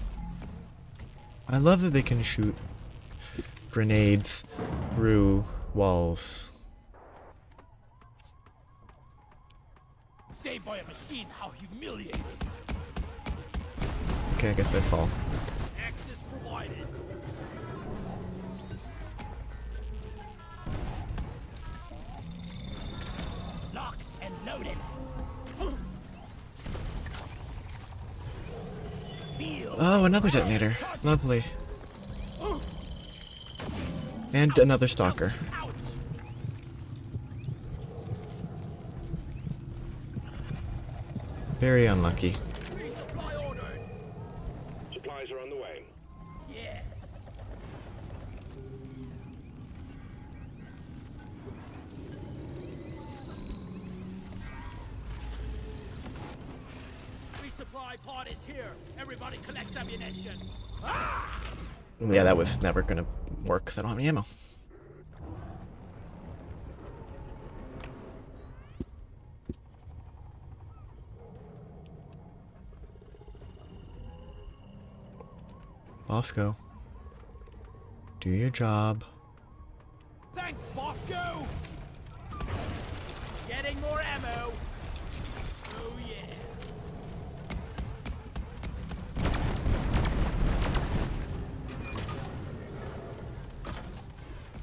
I love that they can shoot grenades through walls. Saved by a machine, how humiliating. Okay, I guess I fall. Access provided. Lock and loaded. Feel. Oh, another detonator. Lovely. And another stalker. Ouch. Very unlucky. Resupply ordered. Supplies are on the way. Yes. Resupply is here. Everybody collect ammunition. Yeah, that was never gonna work because I don't have any ammo. Bosco, do your job. Thanks, Bosco! Getting more ammo. Oh yeah.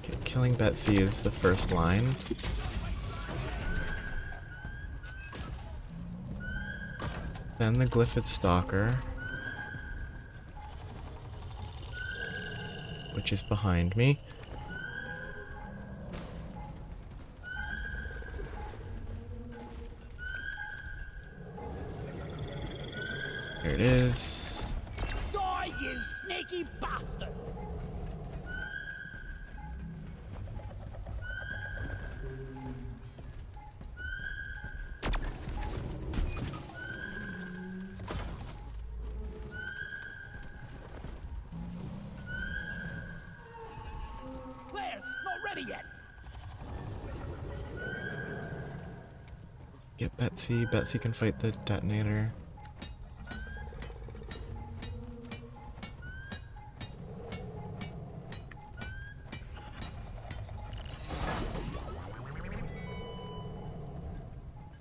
Okay, killing Betsy is the first line. Then the Glyphid Stalker, which is behind me. Here it is. Die, you sneaky bastard! Players, not ready yet. Get Betsy. Betsy can fight the detonator.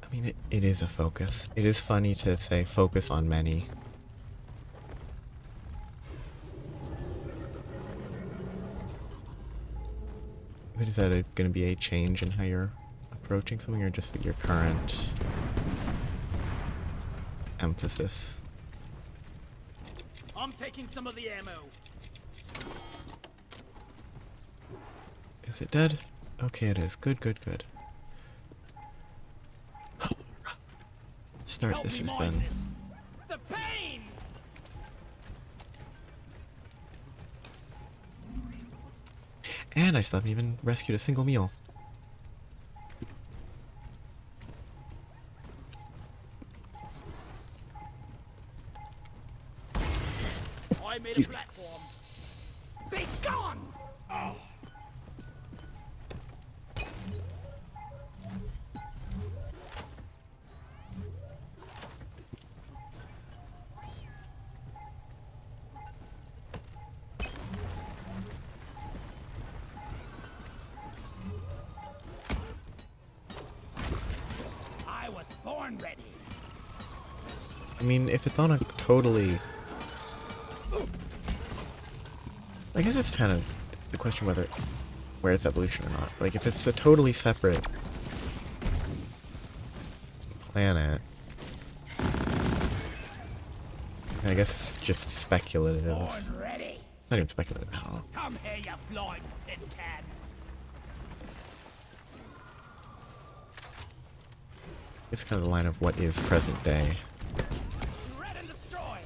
I mean, it is a focus. It is funny to say focus on many. But is that going to be a change in how you're approaching something, or just your current emphasis? I'm taking some of the ammo. Is it dead? Okay, it is. Good, good, good. Start. Help This me has mind been. this. The pain! And I still haven't even rescued a single meal. I made a Excuse me. platform. Be gone! Oh. I was born ready. I mean, if it's on a totally... I guess it's kind of the question where it's evolution or not. Like, if it's a totally separate planet, I guess it's just speculative. Born ready. It's not even speculative at all. Come here, you blind tin can. It's kind of the line of what is present day. Shred and destroy.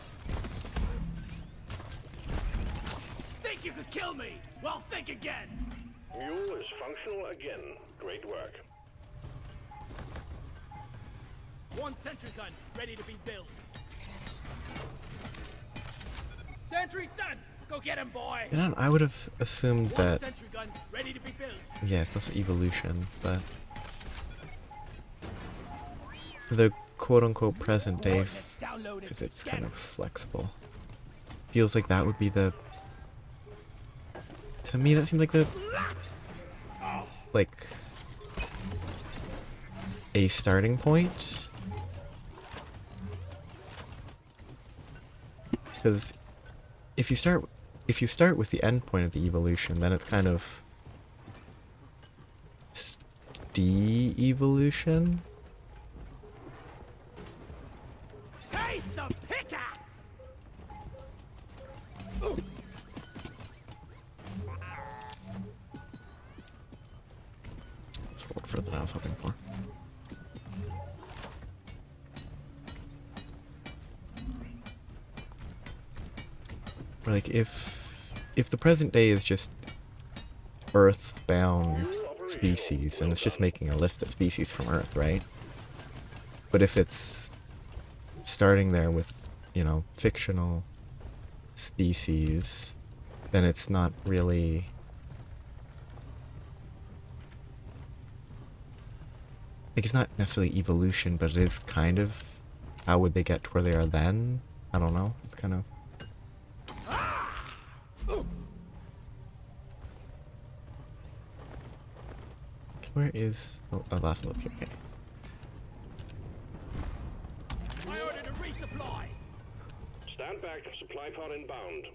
Think you could kill me? Well, think again. Mule is functional again. Great work. One sentry gun ready to be built. Sentry done. Go get him, boy. You know, I would have assumed One that, sentry gun ready to be built. yeah, that's evolution, but the quote-unquote present day, Coordinates downloaded. because it's Scan kind 'em. of flexible, feels like that would be the, to me that seems like the, like, a starting point, because if you start with the end point of the evolution, then it's kind of de-evolution. Taste the pickaxe. It's a little further than I was hoping for. Or like if the present day is just Earth-bound species, and it's just making a list of species from Earth, right? But if it's starting there with, you know, fictional species, then it's not really... Like, it's not necessarily evolution, but it is kind of how would they get to where they are then? I don't know. It's kind of... Where is... Oh, last look here. Okay. I ordered a resupply. Stand back. Supply pod inbound.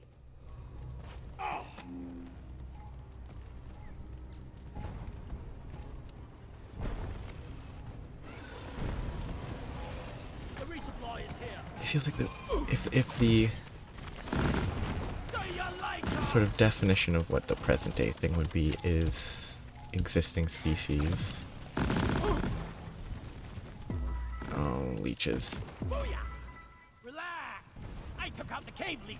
The resupply is here. It feels like the... If the Do you like her? sort of definition of what the present day thing would be is existing species. Oh, leeches. Booyah! Relax. I took out the cave leech.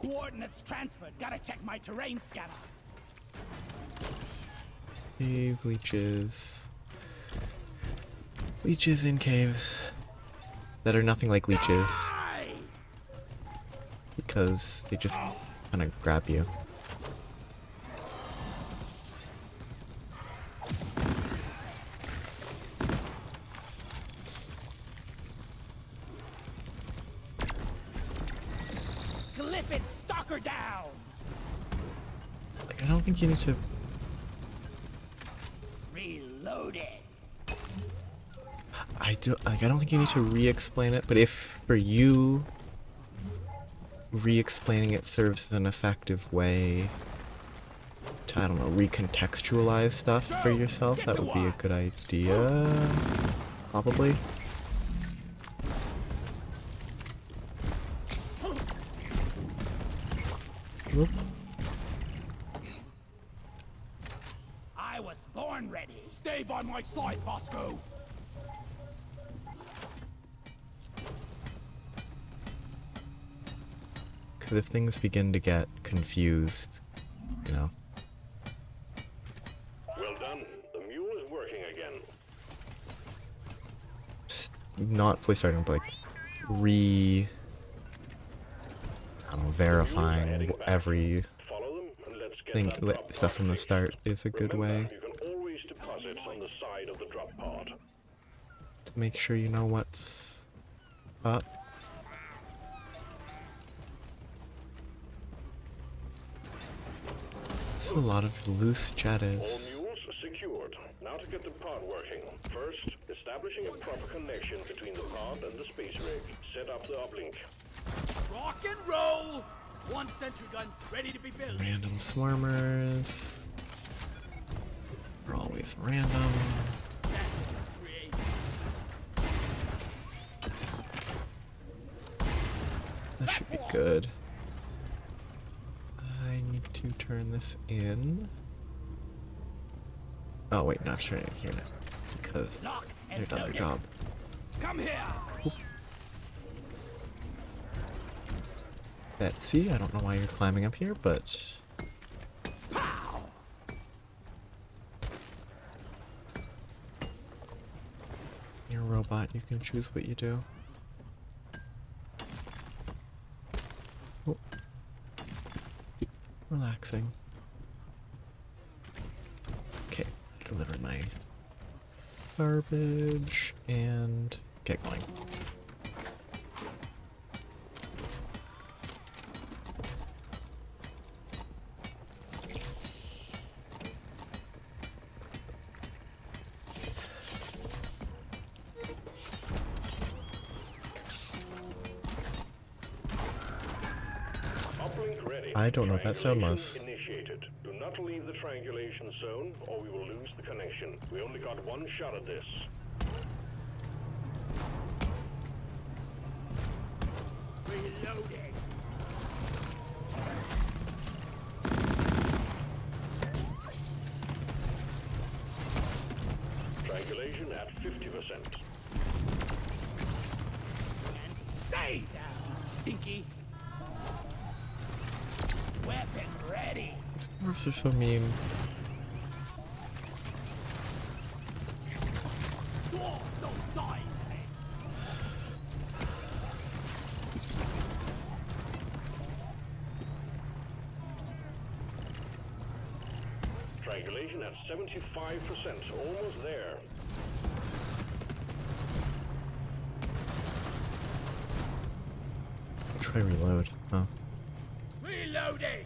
Coordinates transferred. Gotta check my terrain scanner. Cave leeches. Leeches in caves that are nothing like leeches Aye. because they just kind of grab you. Clip it, stalker down. Like, I don't think you need to... Reload it. I don't think you need to re-explain it, but if for you re-explaining it serves as an effective way to, I don't know, recontextualize stuff for yourself, that would be a good idea. Probably. Whoop. I was born ready. Stay by my side, Bosco. Because if things begin to get confused, you know. Well done. The mule is working again. Not fully starting, but like I don't know, verifying every Follow them and let's get thing, that drop stuff from the pod start is a good Remember, way you can always deposit on the side of the drop pod. to make sure you know what's up. This is a lot of loose All jettas. mules secured. Now to get the pod working. First, establishing a proper connection between the pod and the space rig. Set up the uplink. Rock and roll. One sentry gun ready to be built. Random swarmers. They're always random. Create. That should be good. I need to turn this in. Oh wait, no, I'm turning it here now. Because Lock and they've done their load it. job. Come here. Betsy, I don't know why you're climbing up here, but... You're a robot, you can choose what you do. Oh. Relaxing. Okay, deliver my garbage and get going. Uplink ready. I don't know what that sound was. Triangulation Initiated. Do not leave the triangulation zone or we will lose the connection. We only got one shot at this. Reloading. Triangulation at 50%. And stay down, stinky. Weapon ready. These dwarves are so mean. Dwarves don't die. Triangulation at 75%. Almost there. Try reload. Oh. Reloading!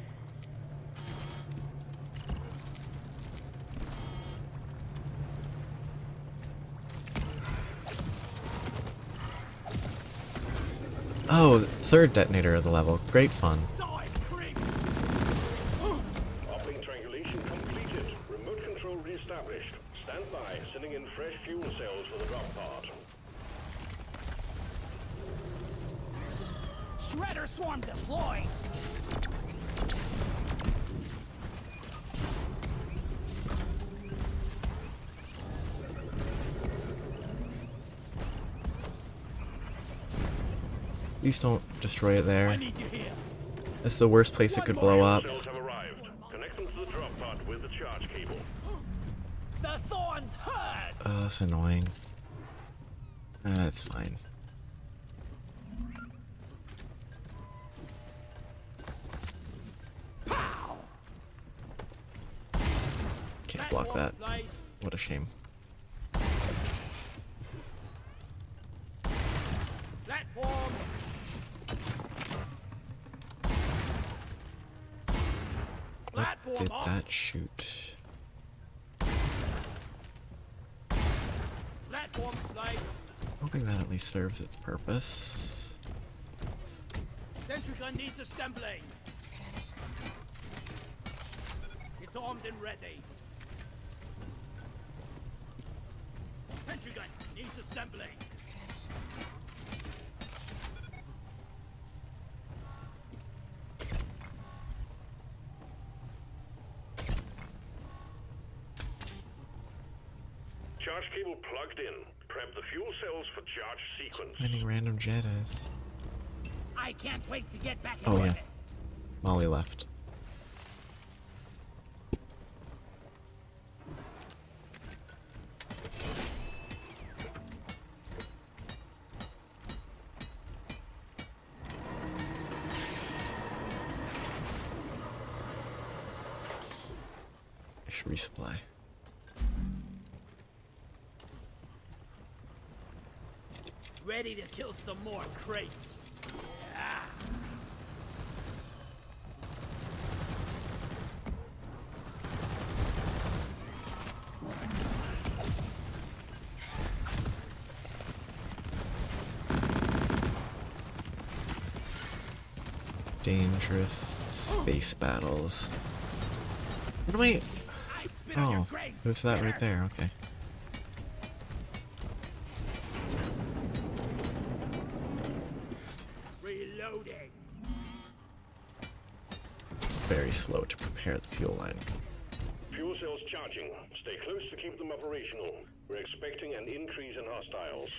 Oh, third detonator of the level. Great fun. Die, creep! Uplink triangulation completed. Remote control reestablished. Stand by, sending in fresh fuel cells for the drop pod. Shredder swarm deployed! Please don't destroy it I there. need you here! This is the worst place it could blow up. Cells have arrived. Connect them to the drop pod with the charge cable. The thorns hurt! That's annoying. That's fine. Pow! Can't block that. Nice. What a shame. Platform! What Platform did up. that shoot? Platform place! Hoping that at least serves its purpose. Sentry gun needs assembling! It's armed and ready. Sentry gun needs assembling. Charge cable plugged in. Prep the fuel cells for charge sequence. Any random Jedis? I can't wait to get back Oh into yeah. it. Molly left. I should resupply. Ready to kill some more crates. Ah. Dangerous space battles. What am I? I spit on your Oh, grave, there's that right spitter. there. Okay. Reloading. It's very slow to prepare the fuel line. Fuel cells charging. Stay close to keep them operational. We're expecting an increase in hostiles.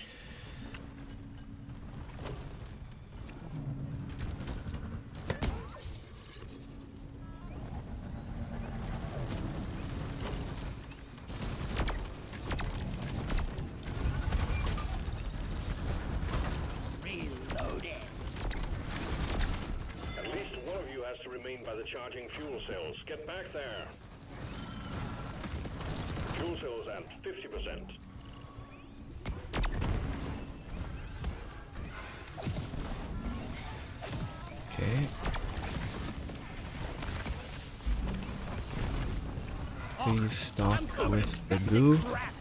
Reloading. At least one of you has to remain by the charging fuel cells. Get back there. Fuel cells at 50%. Okay. Please stop with the goo. Crap.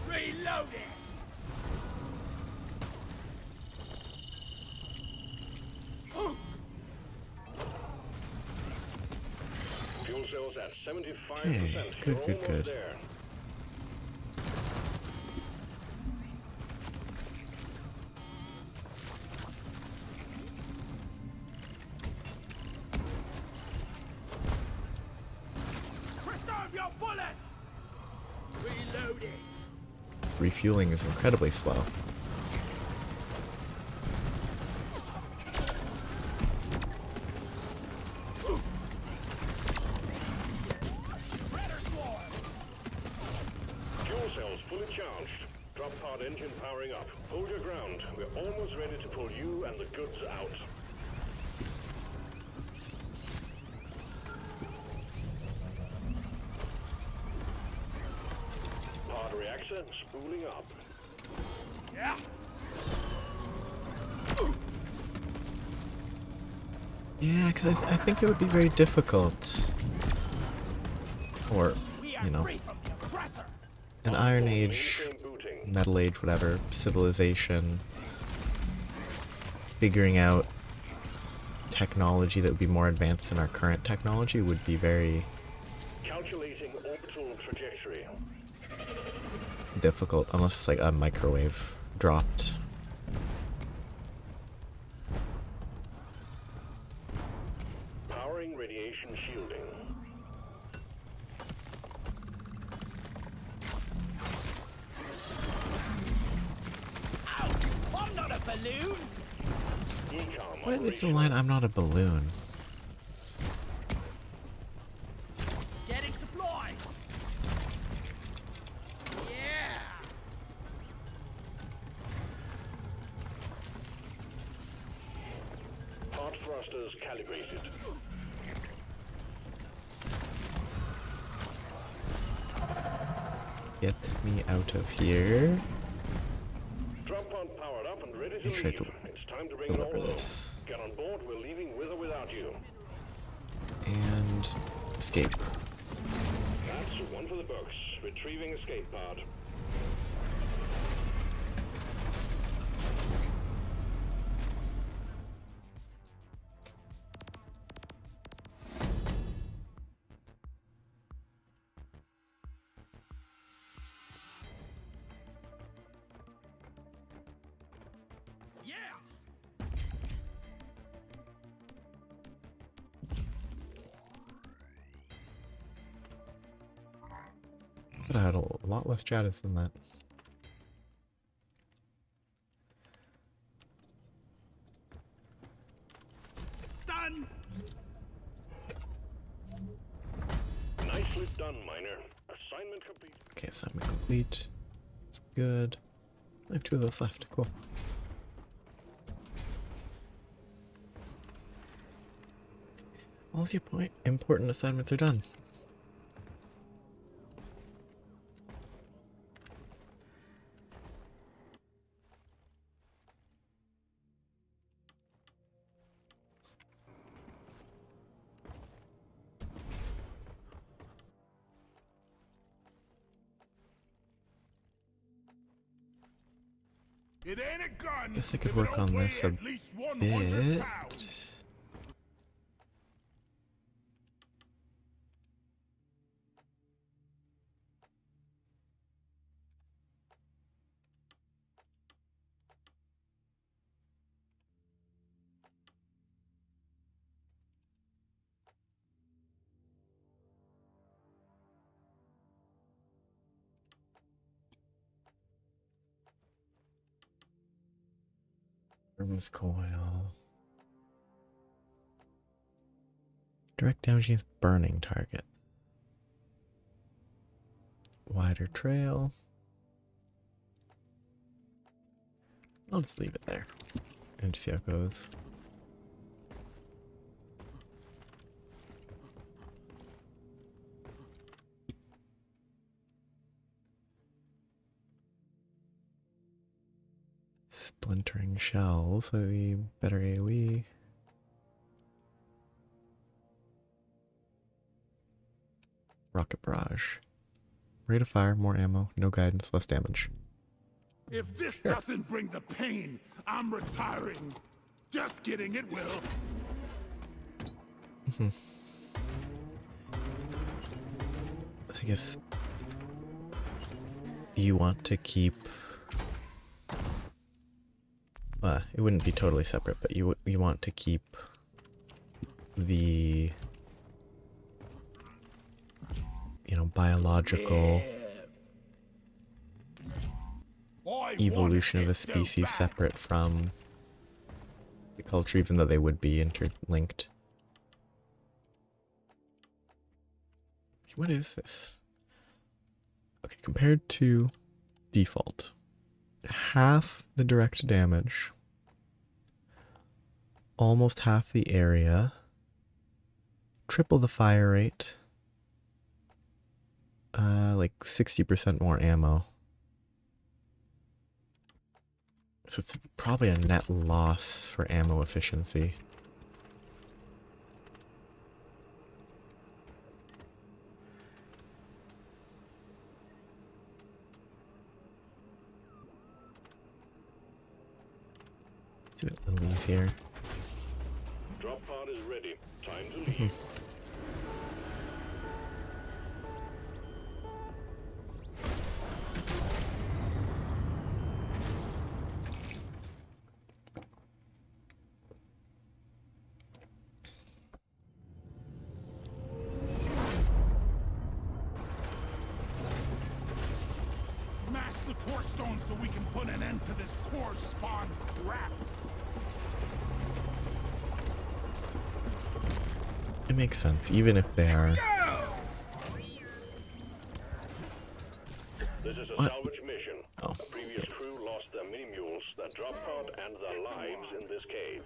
Reloading. Fuel cells at 75%. Okay, good, You're good, almost good. there. Preserve your bullets. Reloading. Refueling is incredibly slow. Shredder swarm. Fuel cells fully charged. Drop pod engine powering up. Hold your ground. We're almost ready to pull you and the goods out. reactor spooling up. Yeah. Yeah, because I think it would be very difficult. Or, We are you know, free from the oppressor. an Iron Age, Mainframe booting. Metal Age, whatever, civilization, figuring out technology that would be more advanced than our current technology would be very Calculating orbital trajectory. difficult, unless it's like a microwave dropped. Powering radiation shielding. Ow! I'm not a balloon. Decom What is the operational. line, I'm not a balloon? Getting supplies. Yeah. Hot thrusters calibrated. Get me out of here. Drop pod powered up and ready to Make sure leave. to It's time to bring it all deliver home. this. Get on board. We're leaving with or without you. And escape. That's one for the books. Retrieving escape pod. Yeah. But I had a lot less chatters than that. Done. Nicely done, Miner. Assignment complete. Okay, assignment complete. It's good. I have 2 of those left. Cool. All the important assignments are done. It ain't a gun. Guess I could if it work don't on weigh this a at least 100 bit. pounds. Thermos coil. Direct damage against burning target. Wider trail. I'll just leave it there and see how it goes. Splintering shells, so the better AoE. Rocket barrage. Rate of fire, more ammo, no guidance, less damage. If this doesn't bring the pain, I'm retiring. Just kidding, it will. I guess you want to keep. It wouldn't be totally separate, but you want to keep the biological I evolution of want a it still species back. separate from the culture, even though they would be interlinked. What is this? Okay, compared to default, half the direct damage, almost half the area, triple the fire rate, like 60% more ammo. So it's probably a net loss for ammo efficiency. Let's do it a little easier. Drop pod is ready. Time to leave. Smash the core stone so we can put an end to this core spawn crap. It makes sense, even if they are. This is a What? salvage mission. Oh. A previous crew lost their mini mules, their drop pod, and their lives in this cave.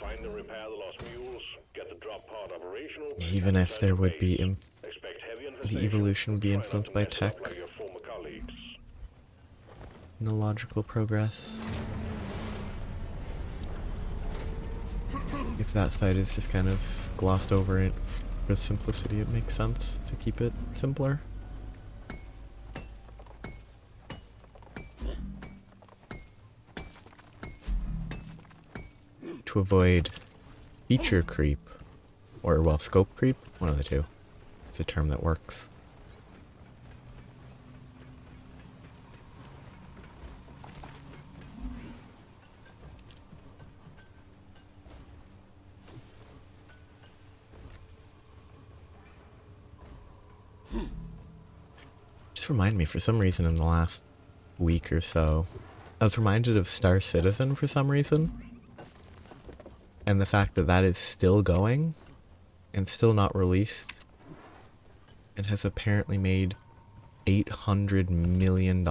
Find and repair the lost mules, get the drop pod operational. Even if there would be Expect heavy the evolution would be Try not influenced to by mess tech. up like your former colleagues. No logical progress. If that side is just kind of glossed over it for simplicity, it makes sense to keep it simpler. To avoid feature creep, or well, scope creep, one of the two. It's a term that works. Just remind me, for some reason in the last week or so, I was reminded of Star Citizen for some reason. And the fact that that is still going and still not released and has apparently made $800 million,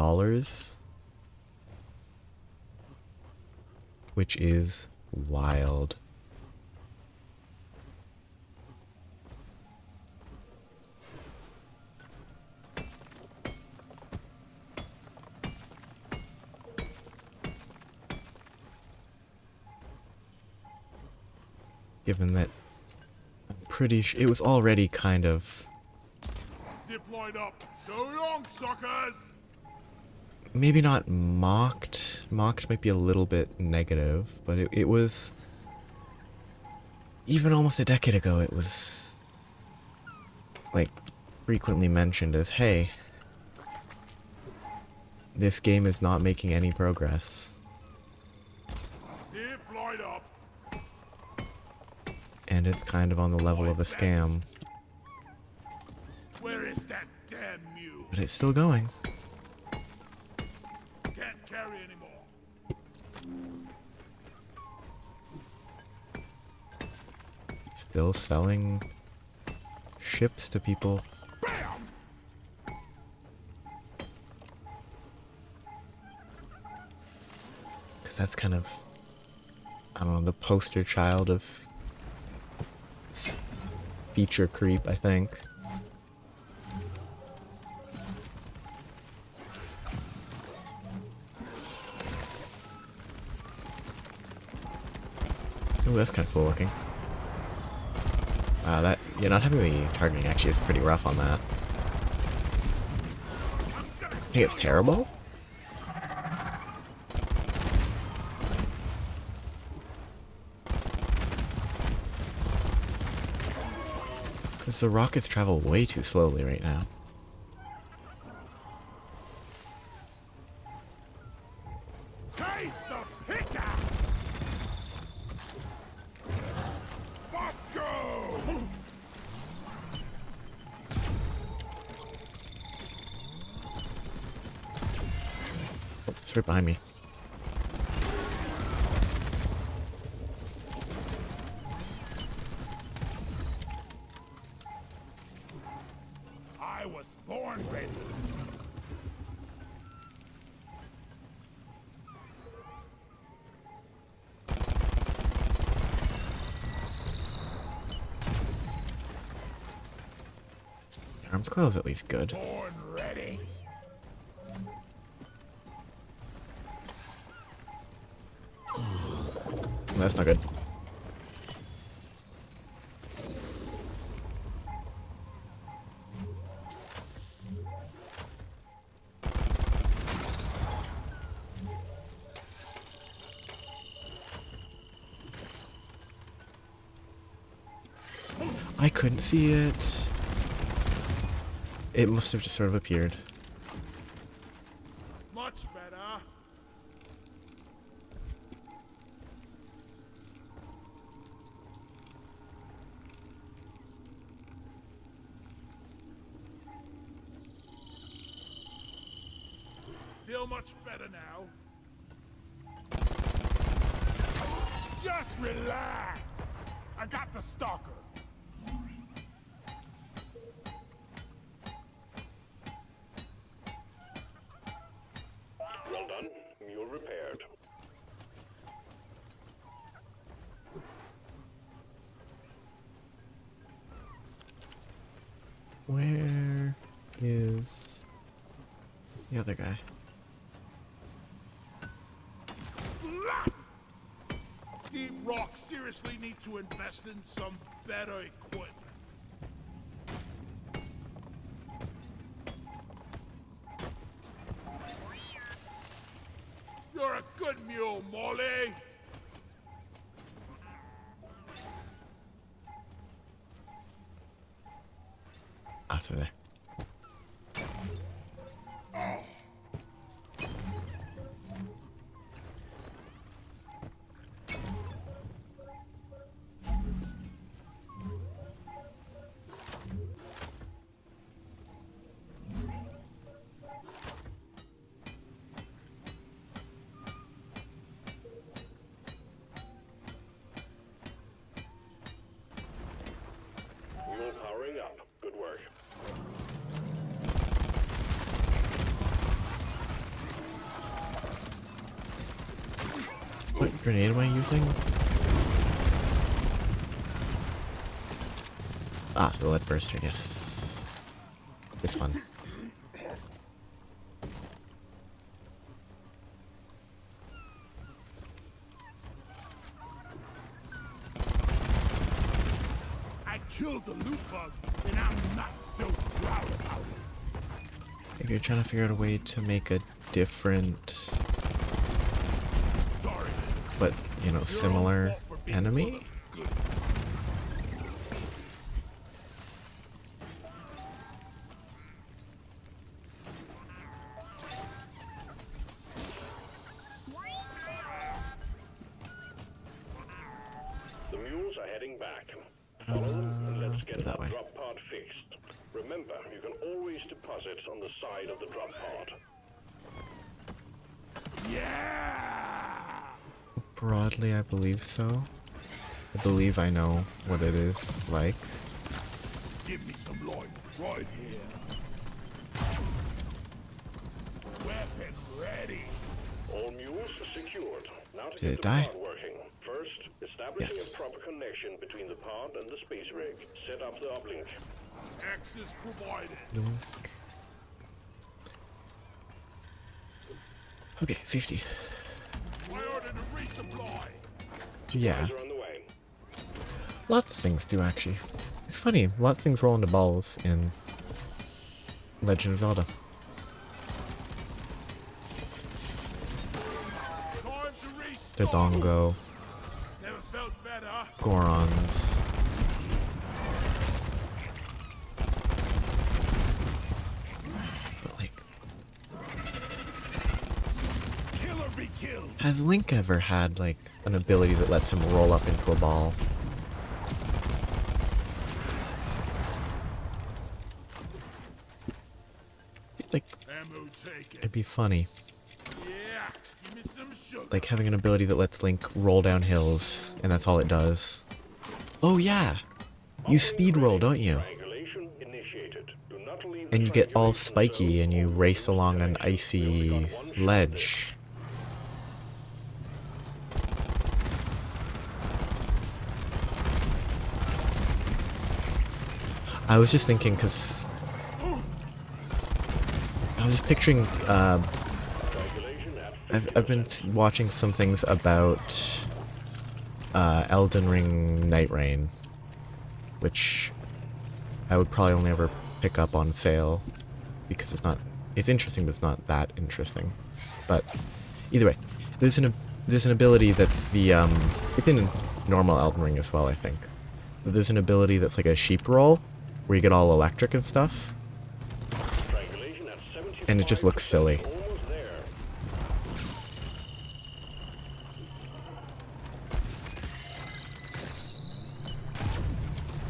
which is wild. Given that I'm pretty sure it was already kind of Zip line up. So long, suckers. maybe not mocked. Mocked might be a little bit negative, but it was even almost a decade ago. It was like frequently mentioned as, hey, this game is not making any progress. Zip line up. And it's kind of on the level of a scam, Where is that damn mule? but it's still going. Can't carry anymore. Still selling ships to people. Bam! Because that's kind of, I don't know, the poster child of feature creep, I think. Ooh, that's kind of cool looking. Wow, that, yeah, not having any targeting actually is pretty rough on that. I think it's terrible. Because the rockets travel way too slowly right now. Taste the pickaxe! Bosco! It's right behind me. I was born ready. Arms coil's at least good. Born ready. That's not good. I couldn't see it. It must have just sort of appeared. Much better. Feel much better now. Just relax. I got the stalker. Well done. Mule repaired. Where is the other guy? Deep Rock seriously need to invest in some better equipment. You're a good mule, Molly. After there. Mule powering up. Good work. What grenade am I using? Ah, the lead burster, yes. This one. I killed the loot bug, and I'm not so proud about it. If you're trying to figure out a way to make a different, Sorry. but, you know, similar enemy? Good. The mules are heading back. Follow them and let's get that that way. drop pod fixed. Remember, you can always deposit on the side of the drop pod. Yeah! Broadly, I believe so. I believe I know what it is like. Give me some loin right here. Weapon ready. All mules secured. Now to Did get it the die? pod working. First, establishing Yes. a proper connection between the pod and the space rig. Set up the uplink. Access provided. Yoink. Okay, safety. I ordered a resupply. Yeah, These are on the way. lots of things do actually. It's funny, lots of things roll into balls in Legend of Zelda. Time to restart. Dodongo, Never felt better. Gorons. But like, Killer be killed. has Link ever had like an ability that lets him roll up into a ball? Like, Ammo taken. it'd be funny. Yeah. Give me some sugar. Like having an ability that lets Link roll down hills, and that's all it does. Oh yeah! You speed roll, don't you? Triangulation initiated. Do not leave the And you get all triangulation spiky zone and you or race we'll along an disconnect. We only icy got one shot ledge. I was just thinking, because I was just picturing, Triangulation at I've been watching some things about Elden Ring Night Rain, which I would probably only ever pick up on sale because it's interesting, but it's not that interesting. But either way, there's an ability that's it's in normal Elden Ring as well, I think. But there's an ability that's like a sheep roll, where you get all electric and stuff, and it just looks silly.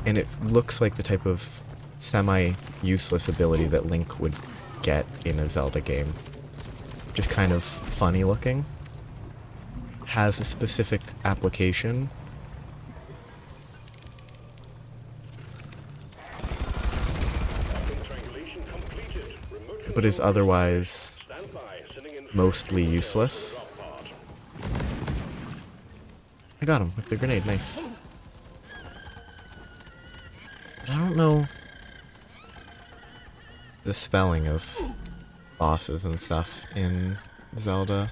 And it looks like the type of semi-useless ability that Link would get in a Zelda game. Just kind of funny looking. Has a specific application. But is otherwise mostly useless. I got him with the grenade, nice. But I don't know the spelling of bosses and stuff in Zelda.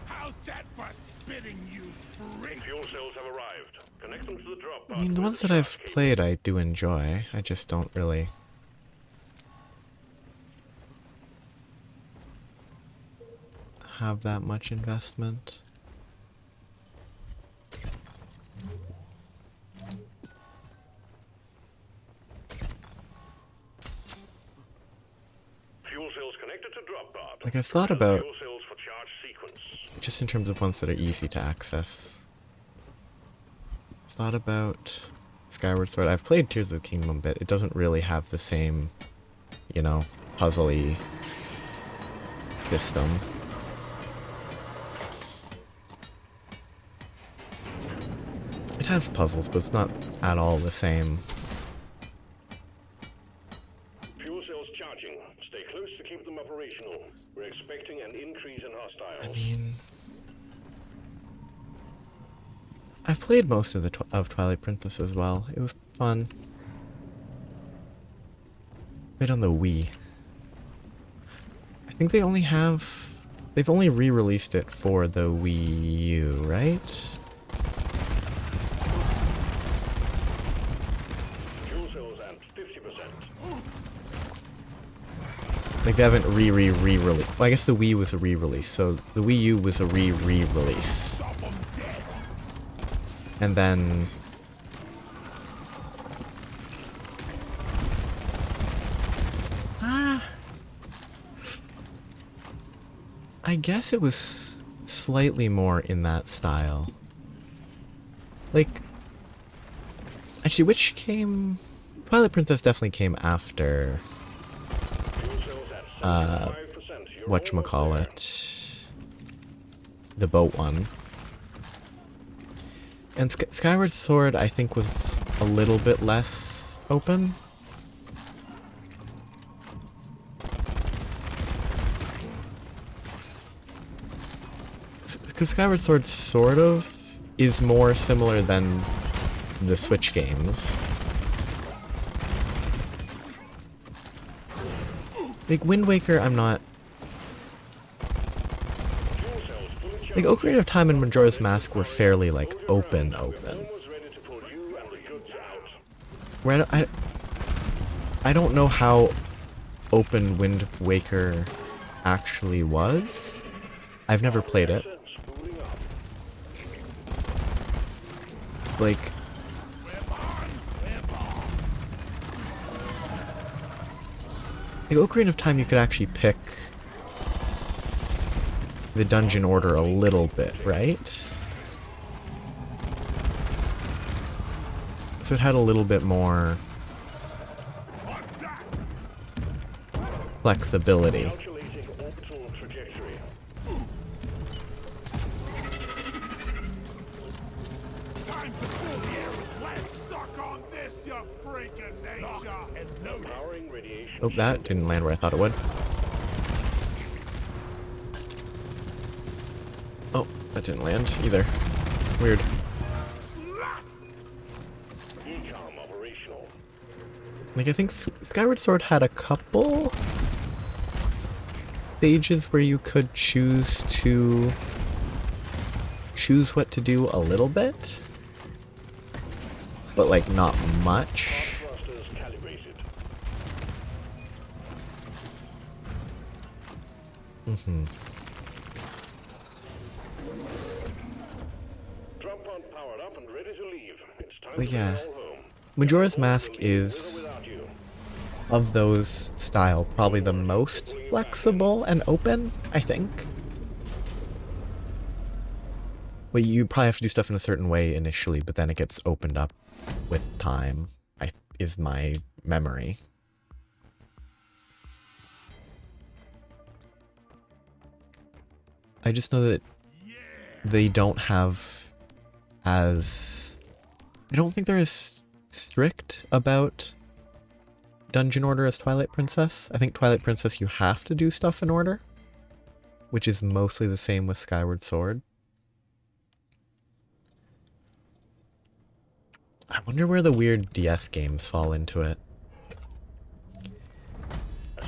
How's that for spitting, you freak? Fuel cells have arrived. Connect them to the drop pod. I mean, the ones that I've played I do enjoy. I just don't really have that much investment. Fuel cells connected to drop pod. Like, I've thought about, Fuel cells for charge sequence. just in terms of ones that are easy to access, thought about Skyward Sword. I've played Tears of the Kingdom a bit. It doesn't really have the same, you know, puzzly system. It has puzzles, but it's not at all the same. Fuel cells charging. Stay close to keep them operational. We're expecting an increase in hostiles. I mean, I've played most of Twilight Princess as well. It was fun. Played on the Wii. I think they've only re-released it for the Wii U, right? Fuel cells at 50%. Like, they haven't re-released. Well, I guess the Wii was a re-release, so the Wii U was a re-release. And then I guess it was slightly more in that style. Like, actually, which came? Twilight Princess definitely came after Fuel cells at 75%. You're whatchamacallit, the boat one. And Skyward Sword, I think, was a little bit less open. Because Skyward Sword sort of is more similar than the Switch games. Like, Wind Waker, I'm not... Like, Ocarina of Time and Majora's Mask were fairly, like, open. almost ready to pull you and the goods out. Where I don't know how open Wind Waker actually was. I've never played it. Spooling up. Like, Ocarina of Time, you could actually pick the dungeon order a little bit, right? So it had a little bit more flexibility. Calculating orbital trajectory. Time to pull the air with legs. Suck on this, you freaking nature. And load it. Powering radiation. Oh, that didn't land where I thought it would. Oh, that didn't land either. Weird. Decom operational. Like, I think Skyward Sword had a couple stages where you could choose what to do a little bit, but like not much. Thrusters calibrated. Drum pump powered up and ready to leave. It's time But to yeah, bring it all home. Majora's Mask With or is, without you. of those style, probably the most flexible and open, I think. Well, you probably have to do stuff in a certain way initially, but then it gets opened up with time, is my memory. I just know that they don't have as... I don't think they're as strict about dungeon order as Twilight Princess. I think Twilight Princess you have to do stuff in order, which is mostly the same with Skyward Sword. I wonder where the weird DS games fall into it.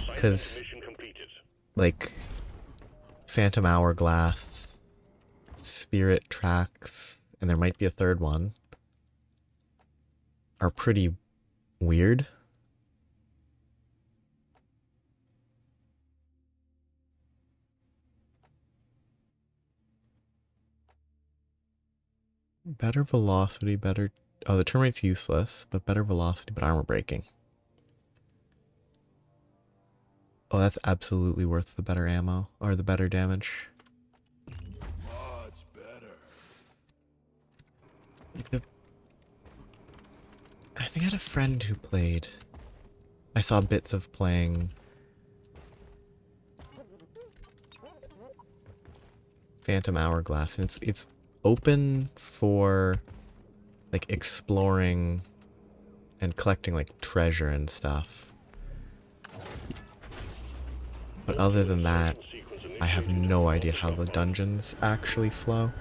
Because, Mission completed. like, Phantom Hourglass, Spirit Tracks, and there might be a third one, are pretty weird. Better velocity, better... Oh, the turn rate's useless, but better velocity, but armor breaking. Oh, that's absolutely worth the better ammo, or the better damage. Much better. I think I had a friend who played. I saw bits of playing Phantom Hourglass, and it's open for like exploring and collecting like treasure and stuff. But other than that, I have no idea how the dungeons actually flow.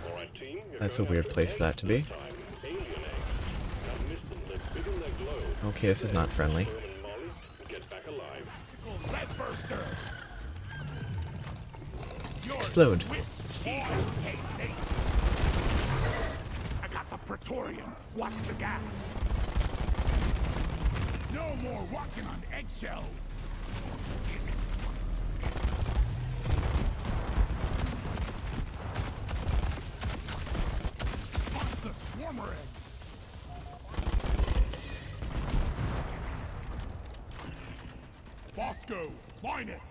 All right, team. You're That's a going weird after place the for that to be. eggs this time. Alien eggs. Now mist them, they're big and they glow. Okay, this is not friendly. Burn and Molly, and get back alive. Lead burster. Explode. I got the Praetorian. Watch the gas. No more walking on eggshells. Fuck the swarmer egg. Bosco, line it.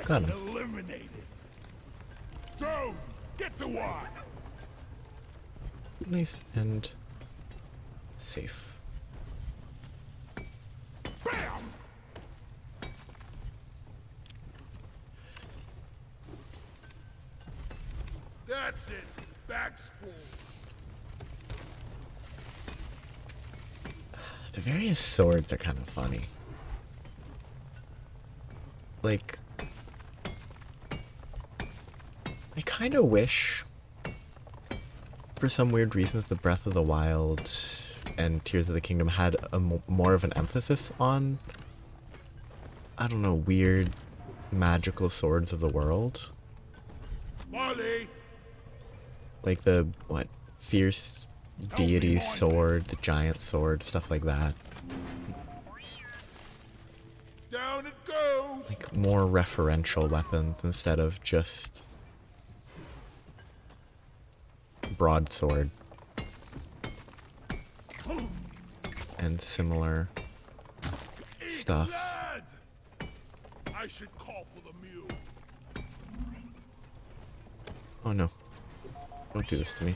Got him. Eliminated. Go! Get to work! Nice and safe. Bam! That's it. Bag's full. The various swords are kind of funny. Like, I kind of wish, for some weird reason, that the Breath of the Wild and Tears of the Kingdom had a more of an emphasis on, I don't know, weird magical swords of the world. Molly! Like the, what, fierce deity sword, the giant sword, stuff like that. Down it goes! Like more referential weapons instead of just broadsword and similar stuff. Lad! I should call for the mule. Oh no. Don't do this to me.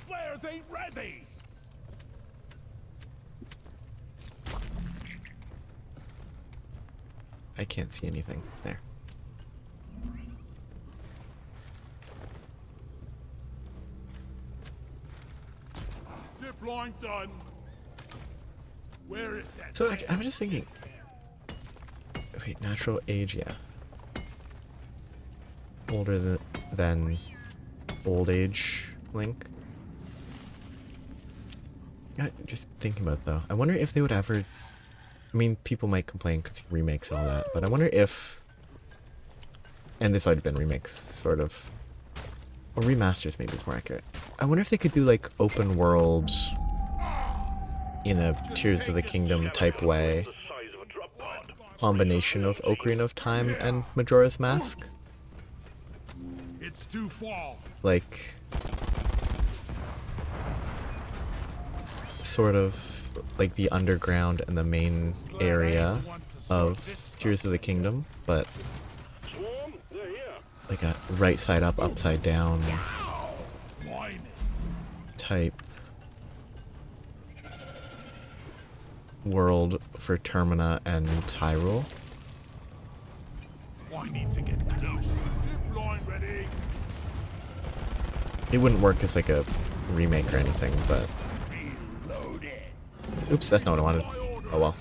Flares ain't ready. I can't see anything. There. Zip line done. Where is that? So I'm just thinking. Wait, natural age, yeah. Older than old age Link. Yeah, just thinking about it, though. I wonder if they would ever. I mean, people might complain because he remakes and all that, but I wonder if. And this would have been remakes, sort of. Or remasters, maybe is more accurate. I wonder if they could do like open world in a Tears of the Kingdom type way. Combination of Ocarina of Time and Majora's Mask. It's too far. Like, sort of like the underground and the main area of Tears of the Kingdom, but like a right side up, upside down type world for Termina and Hyrule. I need to get close. Zip line ready. It wouldn't work as like a remake or anything, but oops, that's not what I wanted. Oh well.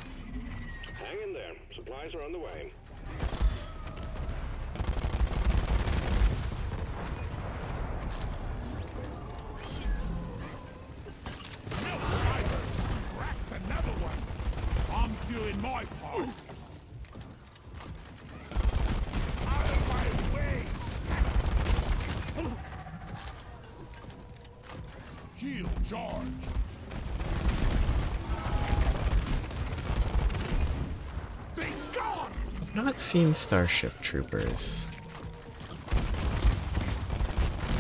Hang in there. Supplies are on the way. Cracked another one. I'm doing my part. Out of my way. Shield charge. Be gone. I've not seen Starship Troopers.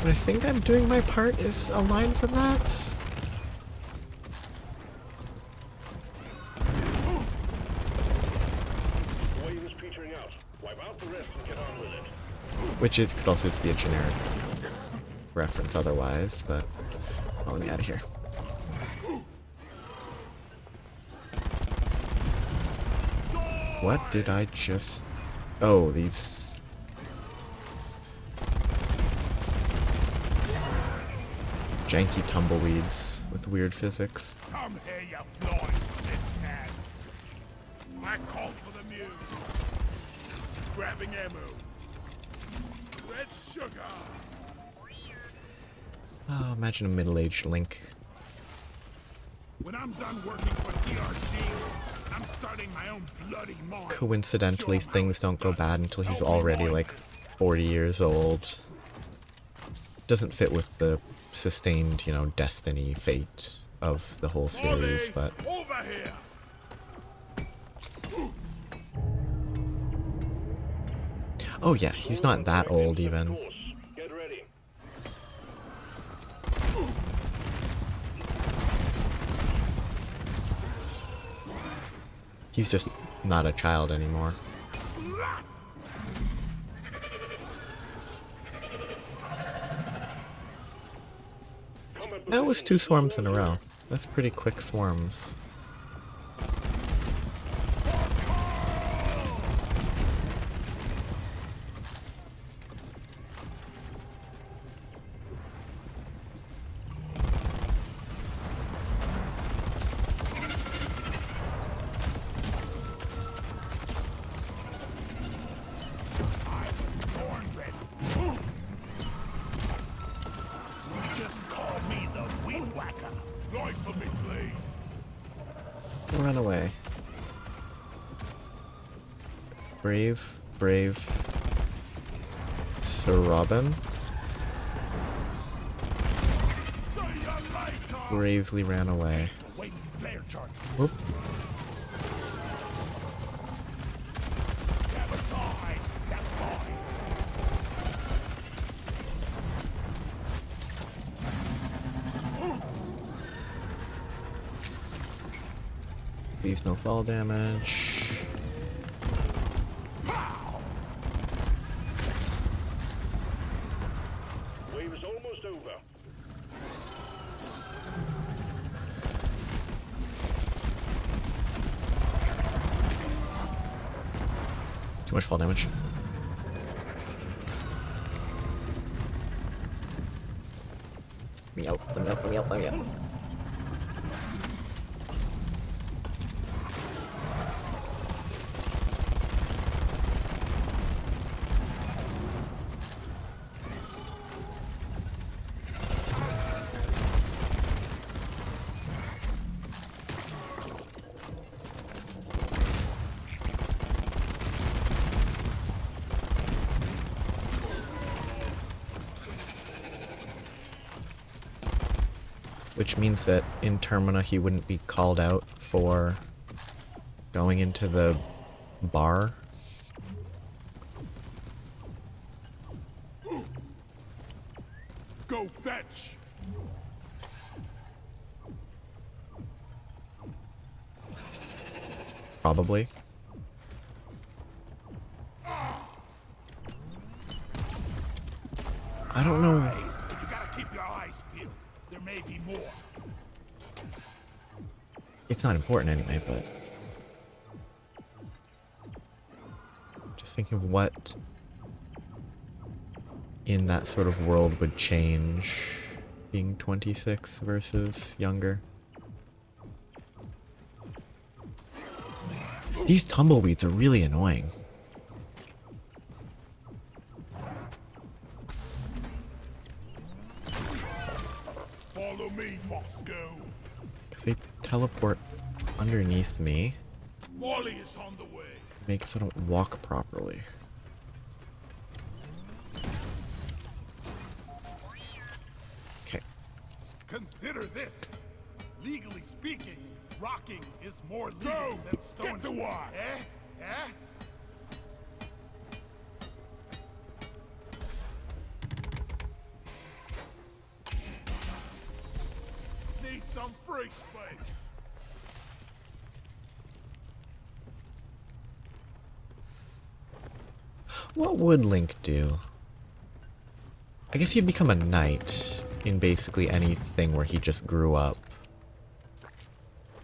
But I think I'm doing my part is a line from that. The wave is petering out. Wipe out the rest and get on with it. Which it could also just be a generic reference otherwise, but let me out of here. What did I just... Oh, these... janky tumbleweeds with weird physics. Come here, you flying shit cat. I called for the mule. Grabbing ammo. Red sugar. Oh, imagine a middle-aged Link. When I'm done working for DRG, I'm starting my own bloody mine. Coincidentally, things don't go bad until he's already like 40 years old. Doesn't fit with the sustained, you know, destiny, fate of the whole series, but... Over here. Oh yeah, he's not that old even. Get ready. He's just not a child anymore. That was 2 swarms in a row. That's pretty quick swarms. Run away. Brave, brave Sir Robin bravely ran away. Whoop. Please no fall damage. Wave is almost over. Too much fall damage. Let me out, let me out, let me out, let me out. Which means that in Termina he wouldn't be called out for going into the bar. Go fetch. Probably. I don't know. You gotta keep your eyes peeled. There may be more. It's not important anyway, but just thinking of what in that sort of world would change being 26 versus younger. These tumbleweeds are really annoying. Follow me, Moscow. They teleport underneath me, Molly is on the way. make it so I don't walk properly. Okay. Consider this. Legally speaking, rocking is more legal than stone. Get to work. Eh? Need some free space. What would Link do? I guess he'd become a knight in basically anything where he just grew up.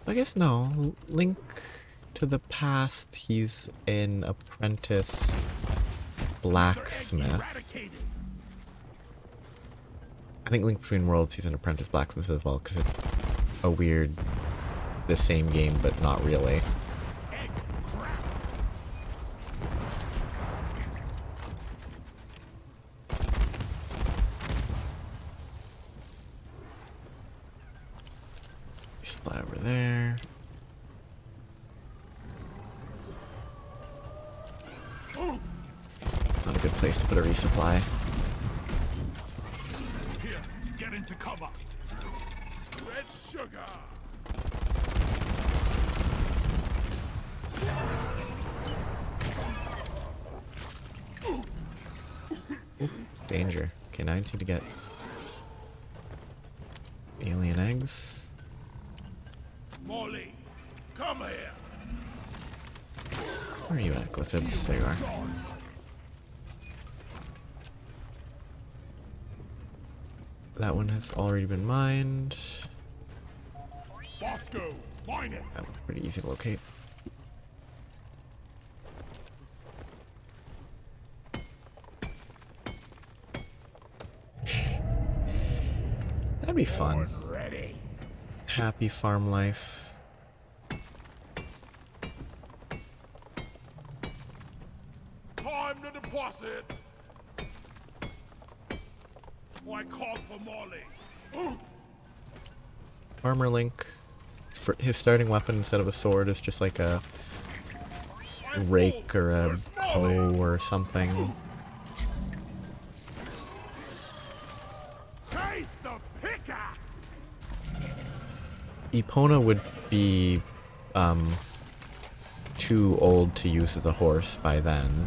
I guess no. Link to the past, he's an apprentice blacksmith. I think Link Between Worlds, he's an apprentice blacksmith as well, because it's a weird, the same game, but not really. Fly over there. Not a good place to put a resupply. Here, get into cover. Red sugar. Danger. Okay, now I just need to get alien eggs. Molly, come here. Where are you at, Glyphids? There you are. That one has already been mined. Bosco, find it. That one's pretty easy to locate. That'd be fun. Ready. Happy farm life. Time to deposit. I called for Molly. Farmer Link. For his starting weapon instead of a sword is just like a rake or a hoe or something. Taste the pickaxe. Epona would be too old to use as a horse by then.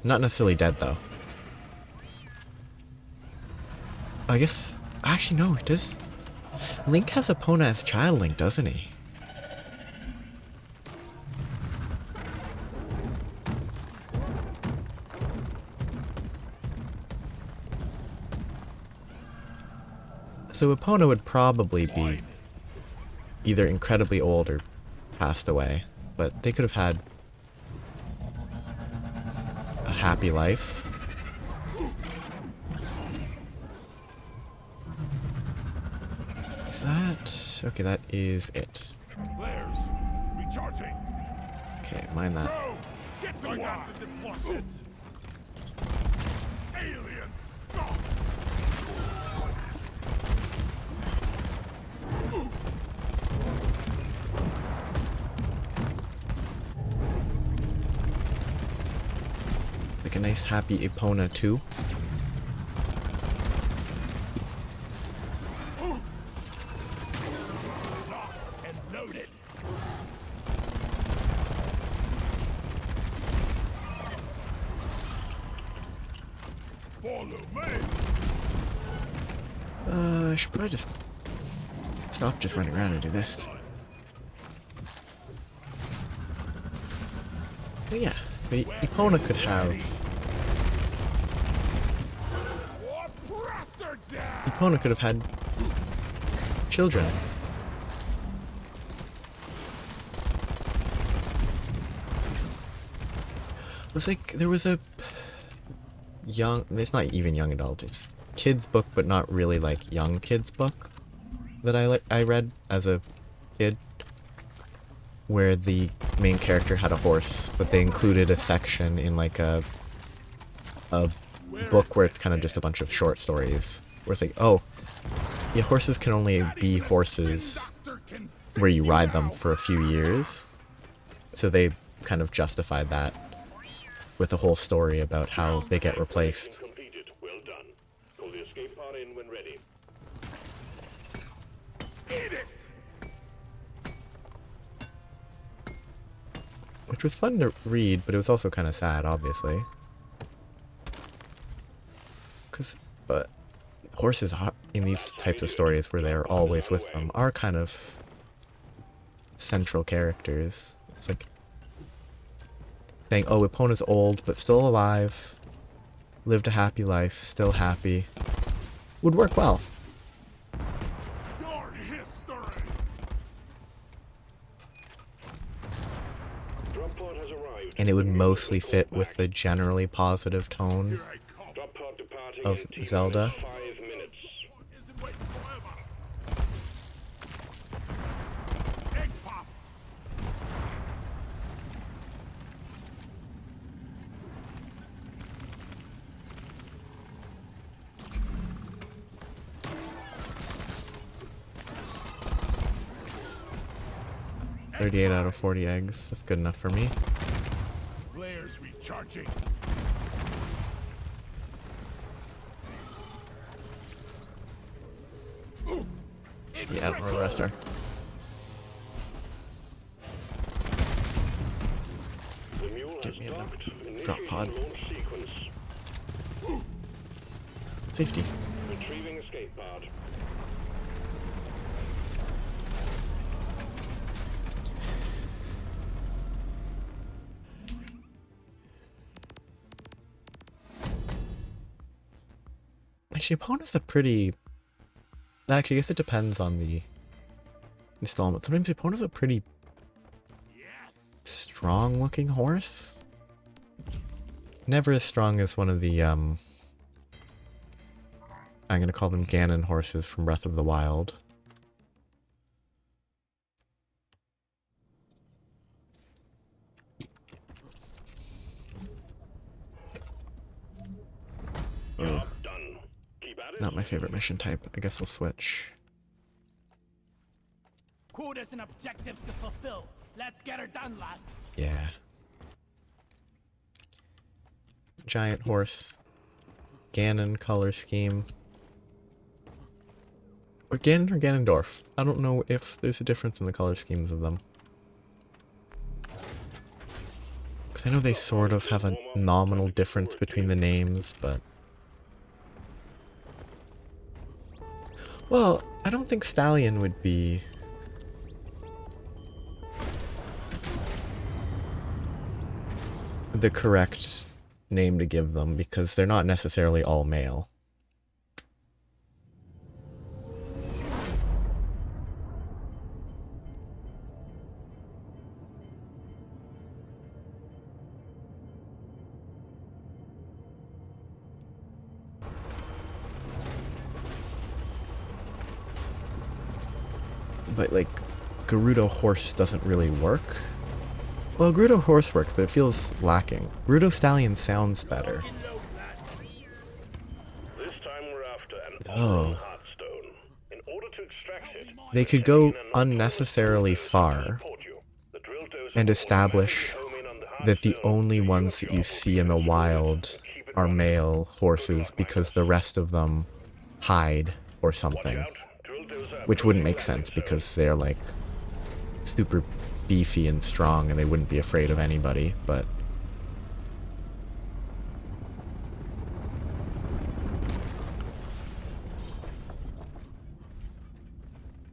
Not necessarily dead though. I guess actually no, he does Link has Epona as Child Link, doesn't he? So Epona would probably be either incredibly old or passed away, but they could have had a happy life. Is that... okay, that is it. Flares. Recharging. Okay, mind that. Go! Get to work! The deposit! Alien! Stop! Like a nice happy Epona too. And loaded! Follow me! I should probably just stop just running around and do this. But yeah, but Epona could have... Epona could have had children. It was like, there was a young, it's not even young adult, it's kids book, but not really like young kids book that I read as a kid, where the main character had a horse, but they included a section in like a book where it's kind of just a bunch of short stories, where it's like, oh, yeah, horses can only be horses where you ride them for a few years, so they kind of justified that with a whole story about how they get replaced. Completed. Well done. Call the escape pod in when ready. Eat it! Which was fun to read, but it was also kind of sad, obviously. But horses in these types of stories where they're always with them are kind of central characters. It's like saying, oh, Epona's old, but still alive, lived a happy life, still happy, would work well. Your history! Drop pod has arrived. And it would mostly fit with the generally positive tone Here I come. Drop pod departing of in T-minus Zelda. 5 minutes. Isn't waiting forever. Egg popped. Yeah. 38 out of 40 eggs, that's good enough for me. Flares recharging. Yeah, I don't know where the rest are. The mule Get has me in docked. the drop pod. Initiating launch sequence. Safety. Retrieving escape pod. Actually, Epona's a pretty... Actually, I guess it depends on the installment. Sometimes Epona's a pretty strong-looking horse. Never as strong as one of the, I'm gonna call them Ganon horses from Breath of the Wild. Job done. Keep at it. Not my favorite mission type. I guess we'll switch. Quotas and objectives to fulfill. Let's get her done, lads. Yeah. Giant horse. Ganon color scheme. Or Ganon or Ganondorf. I don't know if there's a difference in the color schemes of them. Because I know they sort of have a nominal difference between the names, but... Well, I don't think stallion would be the correct name to give them because they're not necessarily all male. But like, Gerudo horse doesn't really work. Well, Gerudo horse works, but it feels lacking. Gerudo stallion sounds better. This time we're after an Oh. heartstone. In order to extract it, They could go unnecessarily far the drill dozer and establish home in on the that the heartstone, only ones that you see in the wild are male horses because the rest of them hide or something. drill dozer Which wouldn't make sense because they're like super beefy and strong and they wouldn't be afraid of anybody, but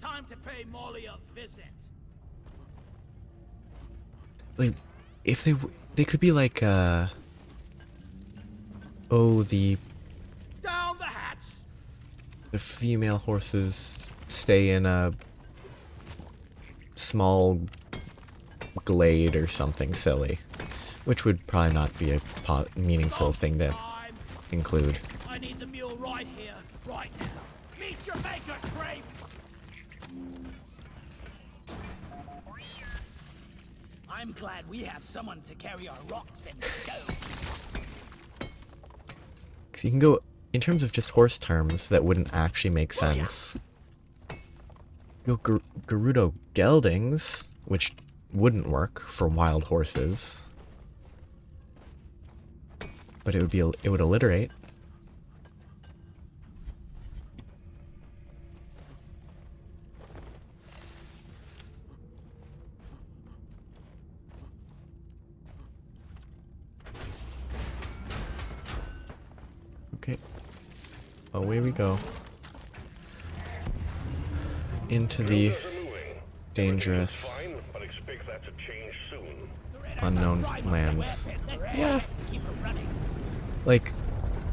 Time to pay Molly a visit. like if they could be like oh, the Down the hatch. female horses stay in a small glade or something silly, which would probably not be a meaningful thing to Time. include. I need the mule right here, right now. Meet your maker, Crave. I'm glad we have someone to carry our rocks and stones. 'Cause you can go in terms of just horse terms that wouldn't actually make sense. Go Gerudo geldings, which wouldn't work for wild horses, but it would alliterate. Okay, away we go into the are moving. dangerous Fine, but expect that to change soon. unknown lands. Yeah. Like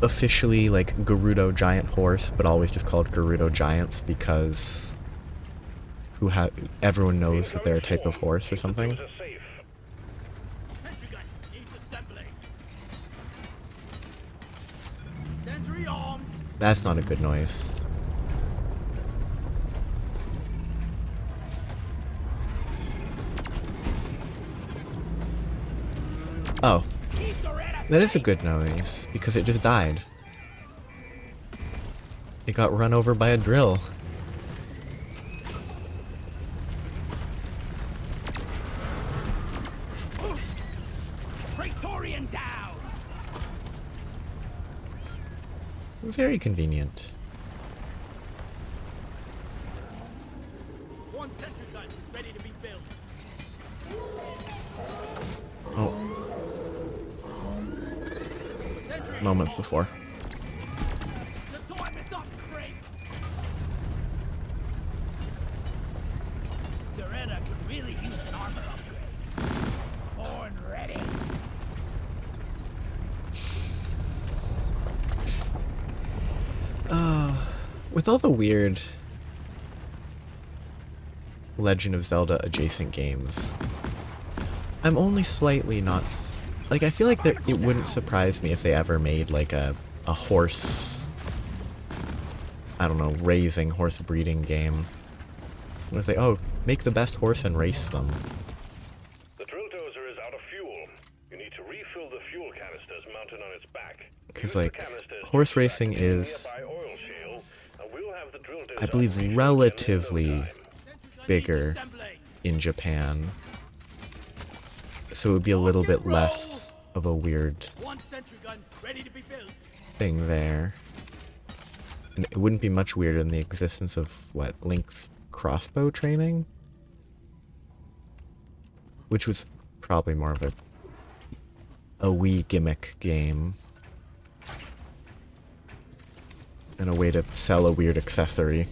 officially like Gerudo giant horse, but always just called Gerudo giants because everyone knows that they're a type of horse or something. Dozer safe. Sentry gun needs assembly. Sentry armed. That's not a good noise. Oh, Keep the red that is a good noise because it just died. It got run over by a drill. Praetorian down. Very convenient. One sentry gun ready to be built. Oh, Sentry moments before. The time is up, Crave. Doretta could really use an armor upgrade. Born ready. With all the weird Legend of Zelda adjacent games, I'm only slightly not like, I feel like it wouldn't surprise me if they ever made like a horse, I don't know, raising, horse breeding game. Where it's like, oh, make the best horse and race them. The drill dozer is out of fuel. You need to refill the fuel canisters mounted on its back. Because Use the like, canisters horse to racing extract the is, nearby oil shale, and we'll have the drill dozer I believe, operational relatively in no time. bigger in Japan. So it would be a little bit less of a weird One sentry gun ready to be built. thing there. And it wouldn't be much weirder than the existence of, what, Link's crossbow training? Which was probably more of a Wii gimmick game. And a way to sell a weird accessory.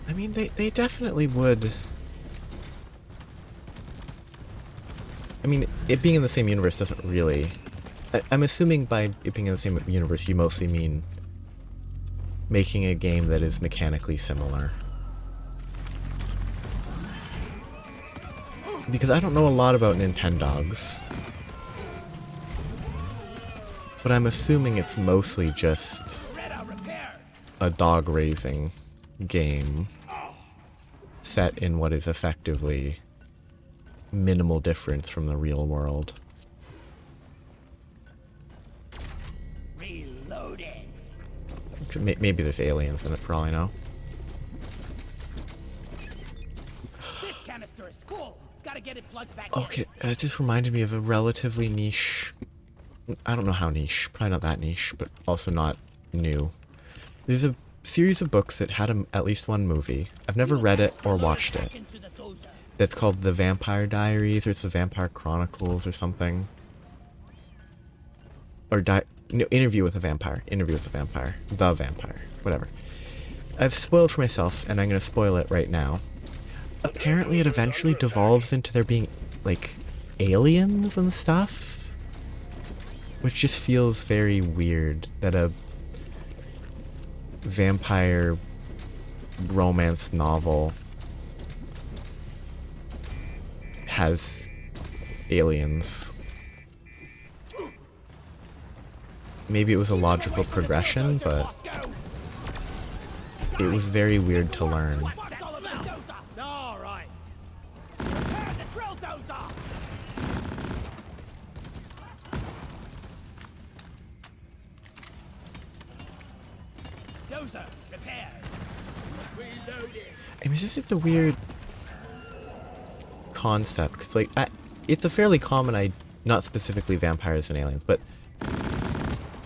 I mean, they definitely would. I mean, it being in the same universe doesn't really... I'm assuming by it being in the same universe, you mostly mean making a game that is mechanically similar. Because I don't know a lot about Nintendogs. But I'm assuming it's mostly just a dog raising game set in what is effectively minimal difference from the real world. Reloading. Maybe there's aliens in it for all I know. This canister is full. Gotta get it plugged back Okay, it just reminded me of a relatively niche... I don't know how niche, probably not that niche, but also not new. There's a series of books that had at least one movie. I've never read it or watched it. That's called The Vampire Diaries, or it's The Vampire Chronicles, or something. Or no, Interview with a Vampire. Interview with a Vampire. The Vampire. Whatever. I've spoiled for myself, and I'm going to spoil it right now. Apparently it eventually devolves into there being, like, aliens and stuff. Which just feels very weird that a vampire romance novel has aliens. Maybe it was a logical progression, but it was very weird to learn. All right. Prepare the drill dozer. Dozer, repaired. Reloading. I mean, it's just a weird concept, because, like, it's a fairly common, not specifically vampires and aliens, but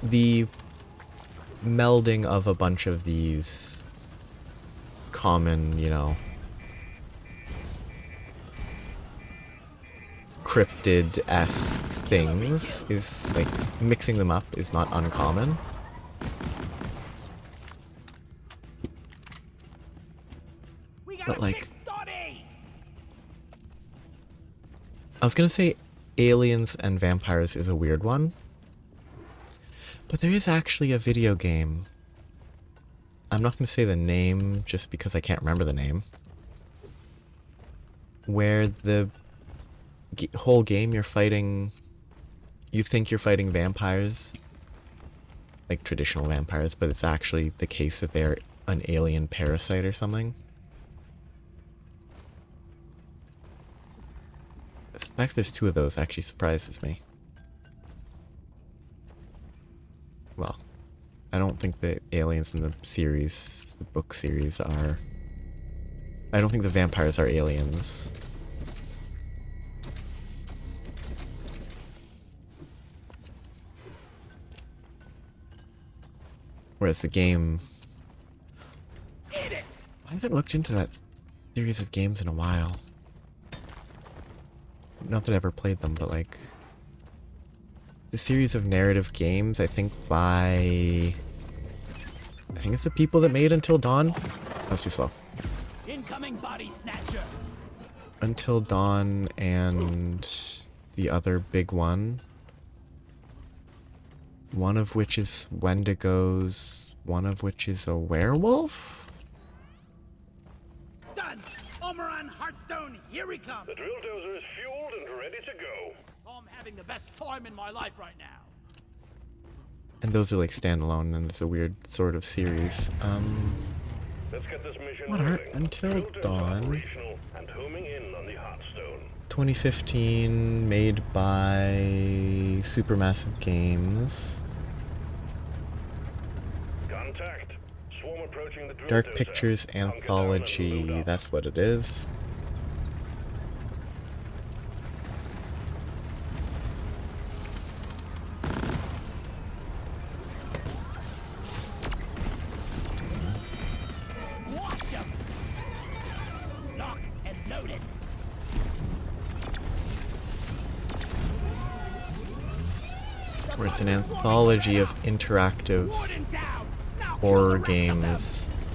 the melding of a bunch of these common, you know, cryptid-esque things is, like, mixing them up is not uncommon. But, like, I was gonna say aliens and vampires is a weird one, but there is actually a video game. I'm not gonna say the name just because I can't remember the name, where the whole game you think you're fighting vampires, like traditional vampires, but it's actually the case that they're an alien parasite or something. The fact there's two of those actually surprises me. Well, I don't think the aliens in the series, the book series, are... I don't think the vampires are aliens. Whereas the game... I haven't looked into that series of games in a while. Not that I ever played them, but, like, the series of narrative games, I think it's the people that made Until Dawn. That was too slow. Incoming body snatcher. Until Dawn and the other big one. One of which is Wendigos, one of which is a werewolf? Done. Omeran Heartstone, here we come. The drill dozer is fueled and ready to go. I'm having the best time in my life right now. And those are like standalone, and it's a weird sort of series. Let's get this mission What are rolling. Until Drill dozer Dawn? operational and homing in on the Heartstone. 2015, made by Supermassive Games. Contact. Swarm approaching the drill Dark dozer. Pictures Hunker down and load Anthology, up. that's what it is. Squash him. Lock and loaded. Where it's an anthology of interactive Warden down. Now horror kill the rest of them. games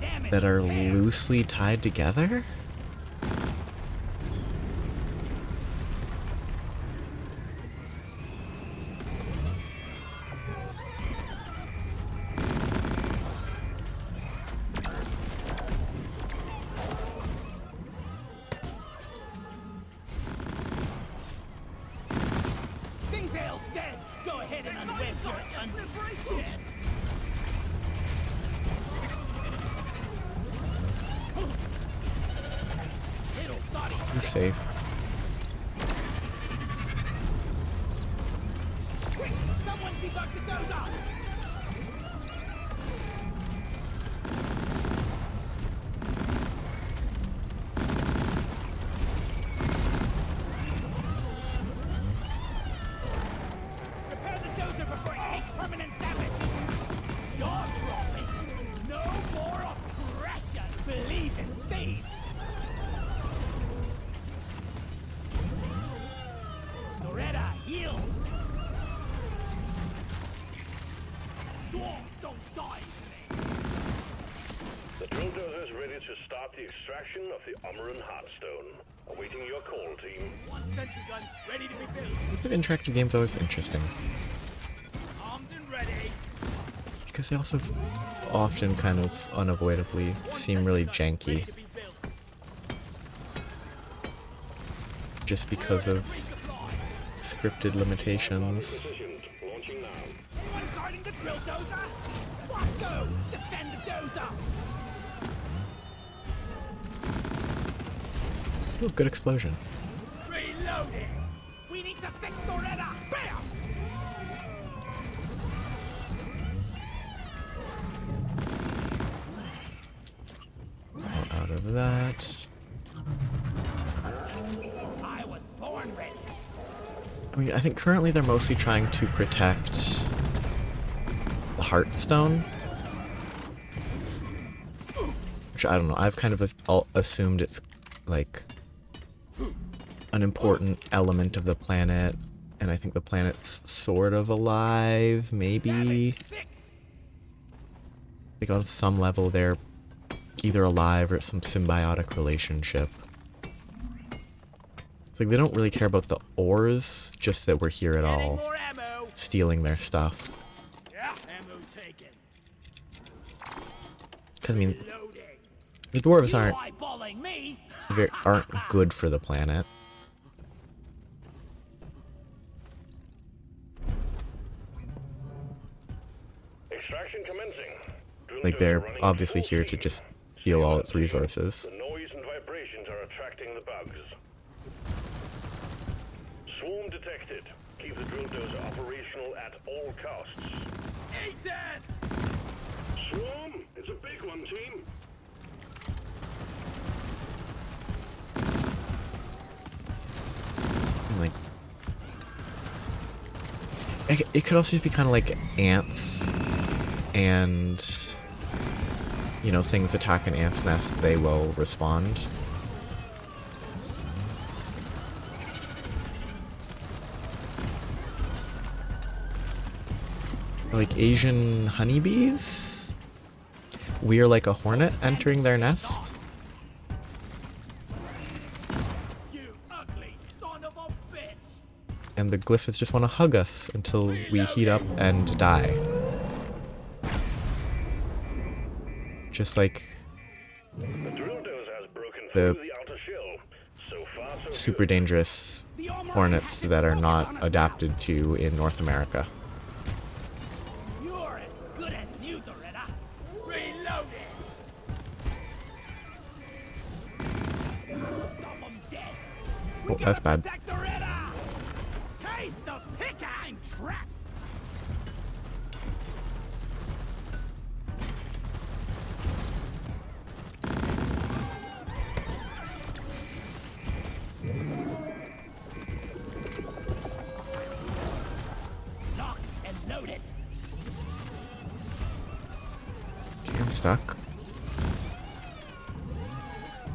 Damn it. that are loosely tied together? Stingtail's dead! Go ahead and unwed your dead. Little thoughty. You're safe. Quick! Someone debug the dozer! Repair the dozer before it takes permanent damage! Jaw dropping! No more oppression! Believe in Steve! Loretta, heal! Don't die today! The drill dozer is ready to start the extraction of the Umaran Heartstone. Awaiting your call, team. One sentry gun ready to be built. Lots of interactive games always interesting. Armed and ready. Because they also often kind of unavoidably seem really janky. Ready to be built. Just because of Resupply. scripted limitations. Positioned. Launching now. Anyone guarding the drill dozer? Let's go! Defend the dozer! Ooh, good explosion. Reloading! We need to fix Loretta! Bam! All out of that. I was born ready. I mean, I think currently they're mostly trying to protect the Heartstone. Which, I don't know, I've kind of assumed it's, like, an important element of the planet. And I think the planet's sort of alive, maybe. Fixed! Like, on some level, they're either alive or some symbiotic relationship. It's like they don't really care about the ores, just that we're here at all, More ammo! stealing their stuff. Yeah. Ammo taken. Because, I mean, Loading. the dwarves You aren't eyeballing me? aren't good for the planet. Extraction commencing. Drill Like, dozer they're running obviously full here to steam. just steal all its resources. The noise and vibrations are attracting the bugs. Swarm detected. Keep the drill dozer operational at all costs. Eat it! Swarm, it's a big one, team. And, like, it could also just be kind of like ants and, you know, things attack an ant's nest, they will respond. Like Asian honeybees? We are like a hornet entering their nest. You ugly son of a bitch! And the glyphs just want to hug us until we heat up and die. Just like The drill dozer has broken The through the outer shell. So far, so super good. dangerous hornets that are not adapted to in North America. You're as good as new, Doretta. Reloading! Stop 'em dead! Oh, that's bad. Protect Doretta! Taste the pick! I'm trapped! Locked and loaded. Okay, I'm stuck.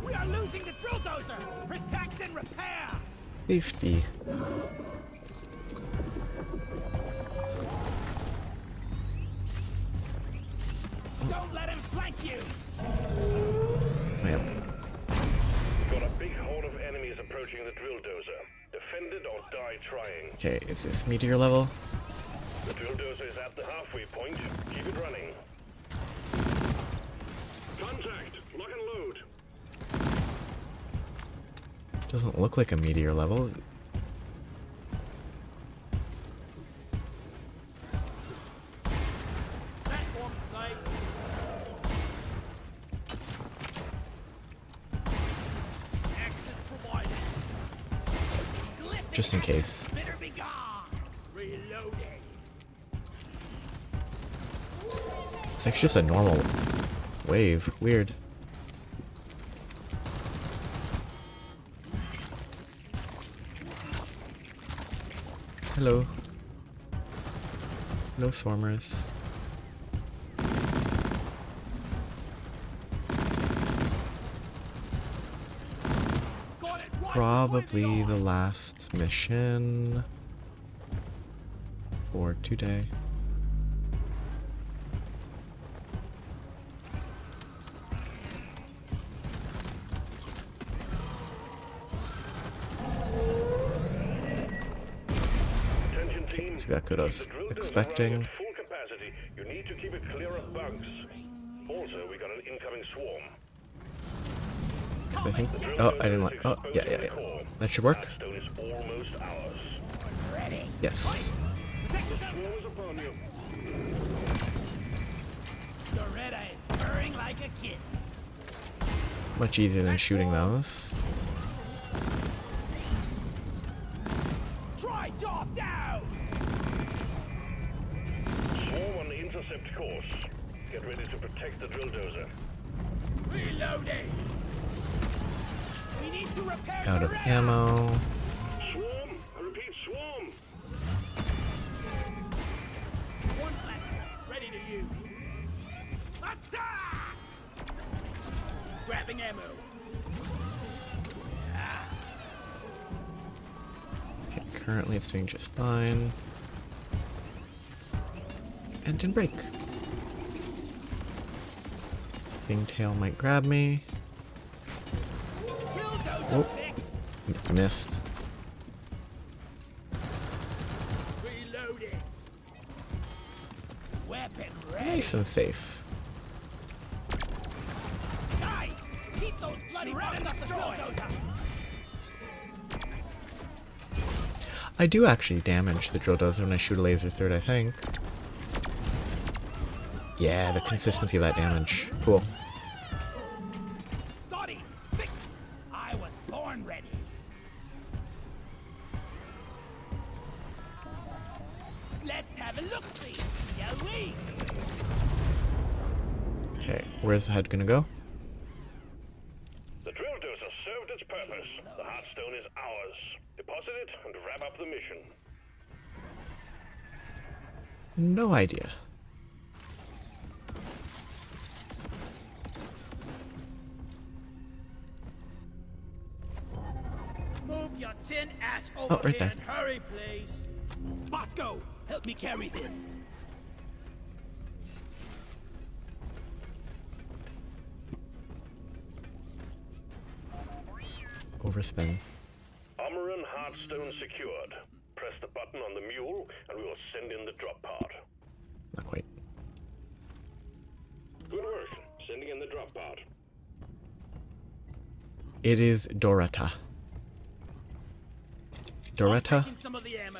We are losing the drill dozer! Protect and repair! Safety. Don't let him flank you. Yep. We've got a big horde of enemies approaching the drill dozer. Defend it or die trying. Okay, is this meteor level? The drill dozer is at the halfway point. Keep it running. Contact! Lock and load. Doesn't look like a meteor level. Platforms placed. Access provided. Just in case. Better be gone. Reloading. It's like just a normal wave. Weird. Hello. No swarmers. Got it right Probably the last mission for today. Attention team. Exactly what I was The drill dozer expecting. running at full capacity. You need to keep it clear of bugs. Also, we got an incoming swarm. I think. Oh, I didn't like. Oh, yeah, yeah, yeah. That should work. Stone is almost ours. Ready. Yes. The swarm is upon you. Loretta is purring like a kid. Much easier than shooting those. Try top down. Swarm on the intercept course. Get ready to protect the drill dozer. Reloading. We need to repair Out of Loretta. ammo. Swarm! I repeat, swarm! One platform ready to use. Attack! Grabbing ammo. Okay, currently it's doing just fine. And didn't break. Stingtail might grab me. Oh, missed. Reloading. Weapon ready. Nice and safe. Guys, keep those bloody bugs destroyed. I do actually damage the drill dozer when I shoot a laser third, I think. Yeah, the consistency of that damage. Cool. Dottie, fix. I was born ready. Let's have a look-see, shall we? Okay, where's the head gonna go? The drill dozer served its purpose. The heartstone is ours. Deposit it and wrap up the mission. No idea. Move your tin ass over Oh, right here there. and hurry, please. Bosco, help me carry this. Overspin. Armor and heartstone secured. Press the button on the mule and we will send in the drop pod. Not quite. Good work. Sending in the drop pod. It is Doretta. Doretta, Taking some of the ammo.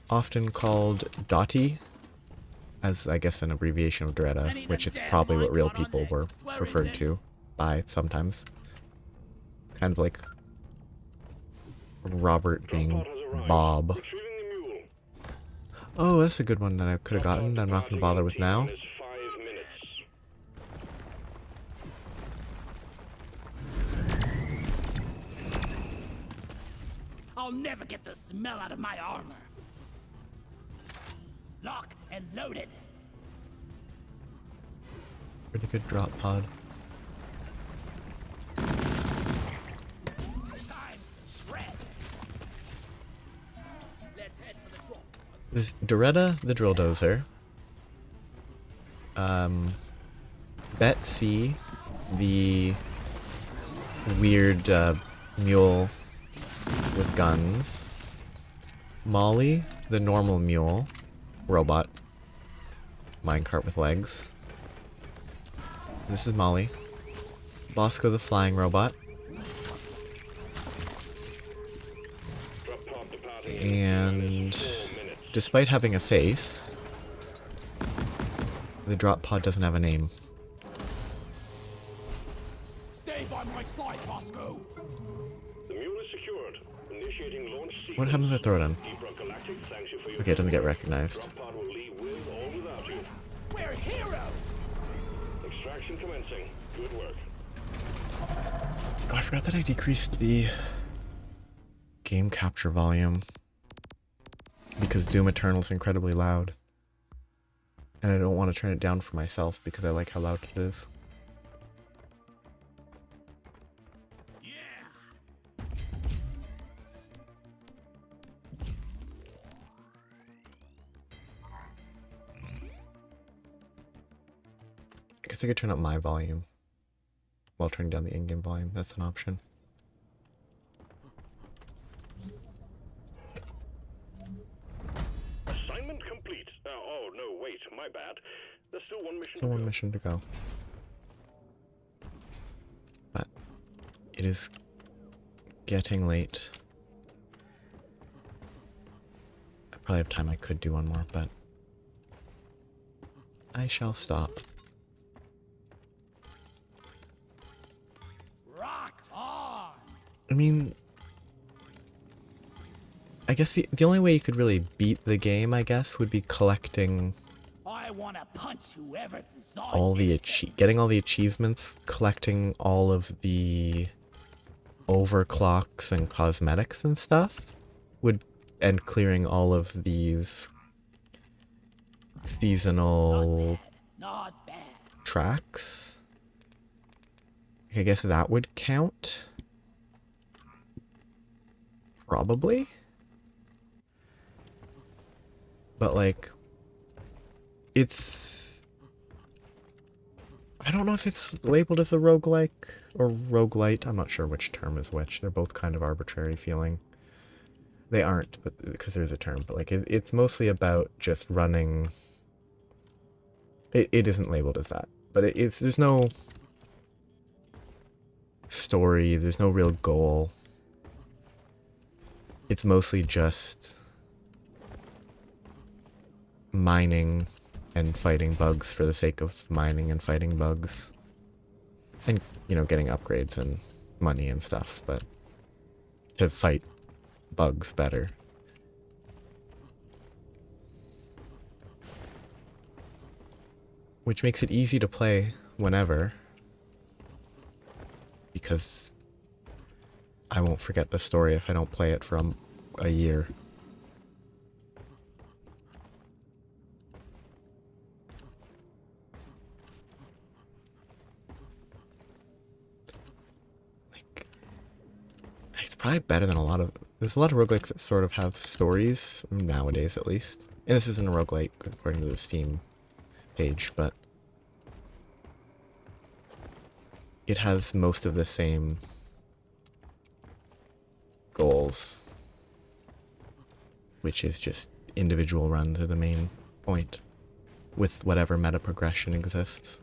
often called Dottie, as I guess an abbreviation of Doretta, which is probably what real people were referred to by sometimes. Kind of like Robert being Bob. Retrieving the mule. Oh, that's a good one that I could have gotten that I'm not going to bother with now. Is 5 minutes. I'll never get the smell out of my armor. Lock and loaded. Pretty good drop pod. Time to shred. Let's head for the drop. There's Doretta the drill dozer. Betsy, the weird mule with guns. Molly, the normal mule, robot, minecart with legs. This is Molly. Bosco, the flying robot. And despite having a face, the drop pod doesn't have a name. Stay by my side, Bosco. The mule is secured. Initiating launch sequence. What happens if I throw it in? Rock Galactic thanks you for your Okay, it doesn't get recognized. drop pod will leave with or without you. We're heroes. Extraction commencing. Good work. Oh, I forgot that I decreased the game capture volume because Doom Eternal is incredibly loud. And I don't want to turn it down for myself because I like how loud it is. I guess I could turn up my volume while turning down the in-game volume. That's an option. Assignment complete. Oh, no, wait. My bad. There's still one mission Still to one go. mission to go. But it is getting late. I probably have time. I could do one more, but I shall stop. Rock on. I mean, I guess the only way you could really beat the game, I guess, would be collecting I want to punch whoever designed all the this. getting all the achievements, collecting all of the overclocks and cosmetics and stuff, and clearing all of these seasonal Not bad. tracks. I guess that would count. Probably. But like, I don't know if it's labeled as a roguelike or roguelite. I'm not sure which term is which. They're both kind of arbitrary feeling. They aren't, but because there's a term, but like it's mostly about just running. It isn't labeled as that, but there's no story, there's no real goal. It's mostly just mining and fighting bugs for the sake of mining and fighting bugs. And, you know, getting upgrades and money and stuff, but to fight bugs better. Which makes it easy to play whenever, because I won't forget the story if I don't play it for a year. Like, it's probably better than there's a lot of roguelikes that sort of have stories, nowadays at least. And this isn't a roguelike according to the Steam page, but it has most of the same goals, which is just individual runs are the main point, with whatever meta progression exists.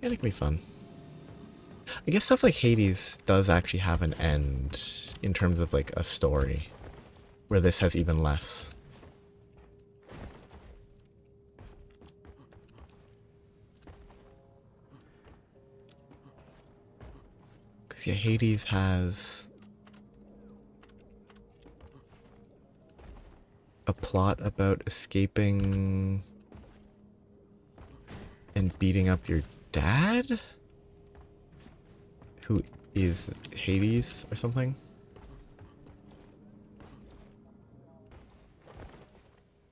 And it can be fun. I guess stuff like Hades does actually have an end in terms of like a story, where this has even less. Because yeah, Hades has a plot about escaping and beating up your dad? Who is Hades or something?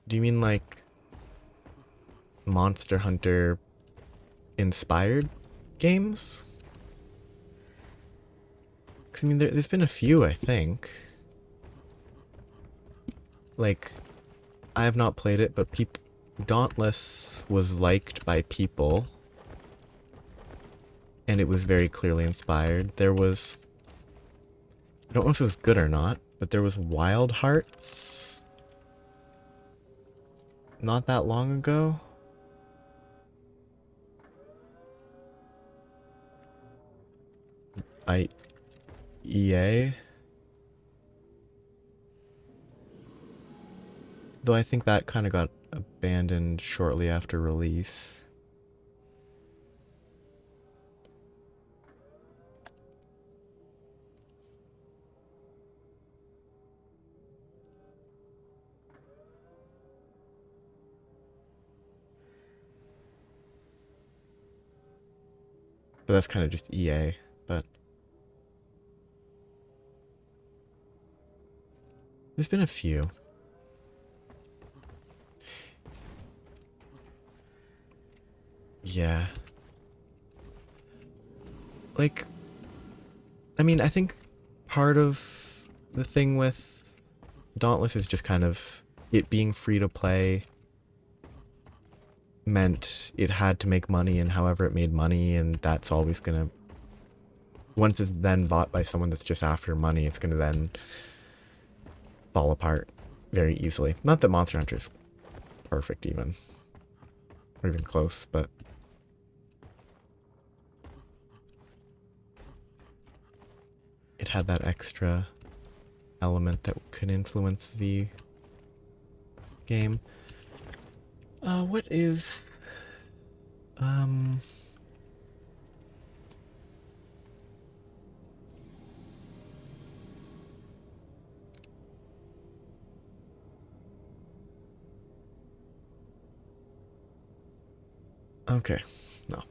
Do you mean like Monster Hunter inspired games? Because I mean, there's been a few, I think. Like I have not played it, but Dauntless was liked by people, and it was very clearly inspired. There was, I don't know if it was good or not, but there was Wild Hearts not that long ago. By EA. Though I think that kind of got abandoned shortly after release. But that's kind of just EA, but there's been a few. Yeah. Like, I mean, I think part of the thing with Dauntless is just kind of it being free to play meant it had to make money, and however it made money, and that's always gonna, once it's then bought by someone that's just after money, it's gonna then fall apart very easily. Not that Monster Hunter is perfect even, or even close, but it had that extra element that could influence the game. What is okay, no.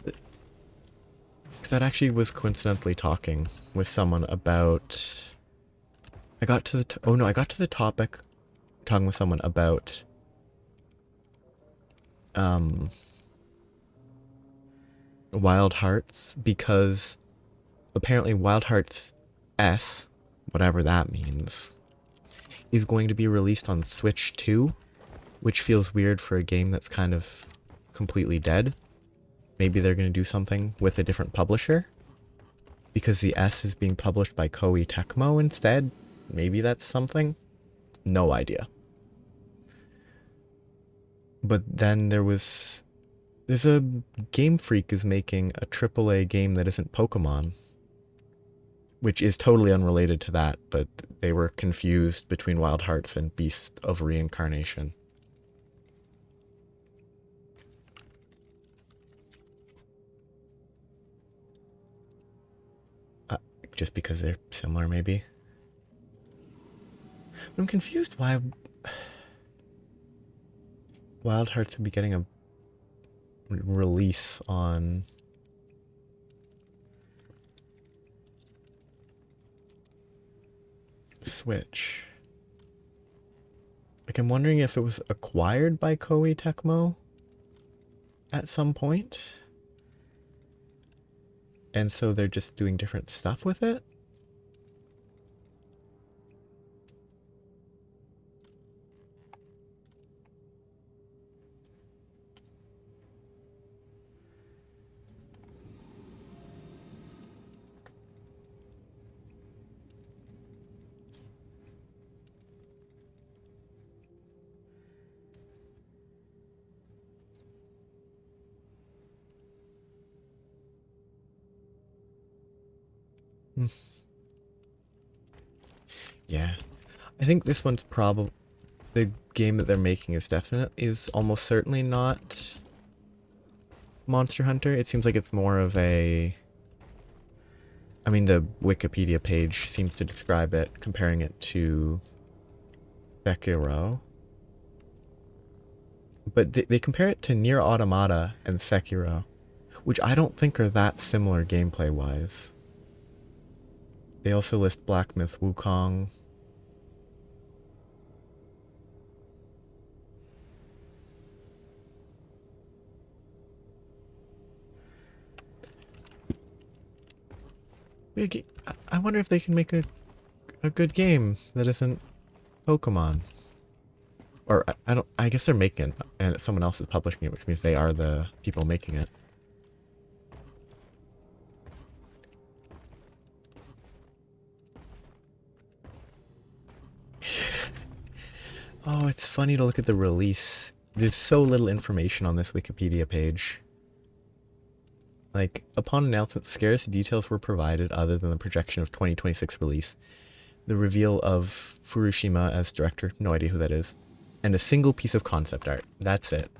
Because that actually was coincidentally talking with someone about, I got to the topic talking with someone about Wild Hearts, because apparently Wild Hearts S, whatever that means, is going to be released on Switch 2, which feels weird for a game that's kind of completely dead. Maybe they're going to do something with a different publisher, because the S is being published by Koei Tecmo instead. Maybe that's something. No idea. But then there's a Game Freak is making a AAA game that isn't Pokemon, which is totally unrelated to that, but they were confused between Wild Hearts and Beast of Reincarnation. Just because they're similar, maybe. I'm confused why Wild Hearts would be getting a release on Switch. Like, I'm wondering if it was acquired by Koei Tecmo at some point, and so they're just doing different stuff with it. Yeah, I think this one's probably, the game that they're making is almost certainly not Monster Hunter. It seems like it's more of a, I mean, the Wikipedia page seems to describe it, comparing it to Sekiro. But they compare it to Nier Automata and Sekiro, which I don't think are that similar gameplay-wise. They also list Black Myth Wukong. I wonder if they can make a good game that isn't Pokemon. Or I don't. I guess they're making it, and someone else is publishing it, which means they are the people making it. Oh, it's funny to look at the release. There's so little information on this Wikipedia page. Like, upon announcement, scarce details were provided other than the projection of 2026 release. The reveal of Furushima as director, no idea who that is. And a single piece of concept art. That's it.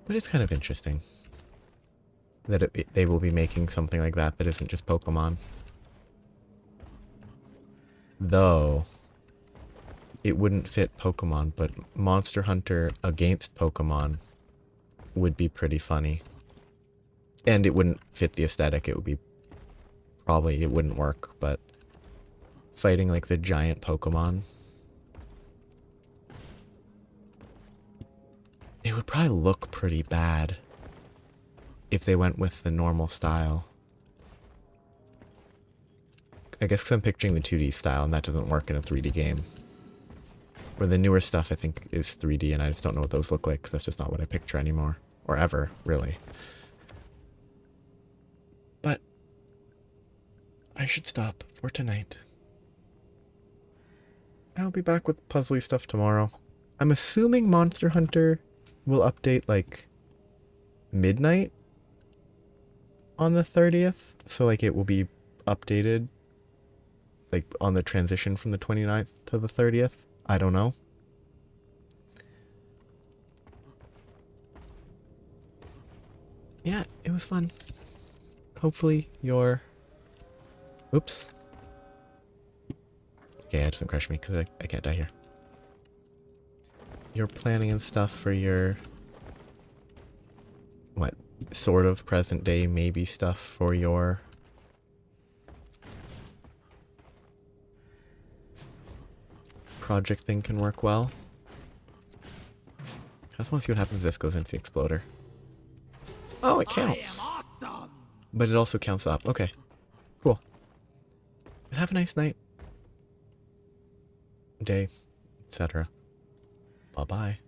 But it's kind of interesting that they will be making something like that isn't just Pokemon. Though, it wouldn't fit Pokemon, but Monster Hunter against Pokemon would be pretty funny. And it wouldn't fit the aesthetic. It would be... Probably it wouldn't work, but... Fighting like the giant Pokemon... It would probably look pretty bad if they went with the normal style. I guess because I'm picturing the 2D style, and that doesn't work in a 3D game. Or the newer stuff, I think, is 3D, and I just don't know what those look like, 'cause that's just not what I picture anymore. Or ever, really. But I should stop for tonight. I'll be back with puzzly stuff tomorrow. I'm assuming Monster Hunter will update, like, midnight on the 30th. So, like, it will be updated, like, on the transition from the 29th to the 30th. I don't know. Yeah, it was fun. Hopefully you're... Oops. Okay, it doesn't crush me because I can't die here. You're planning and stuff for your... What? Sort of present day maybe stuff for your... project thing can work well. I just want to see what happens if this goes into the exploder. Oh, it counts. I am awesome. But it also counts up. Okay. Cool. And have a nice night. Day. Etc. Bye-bye.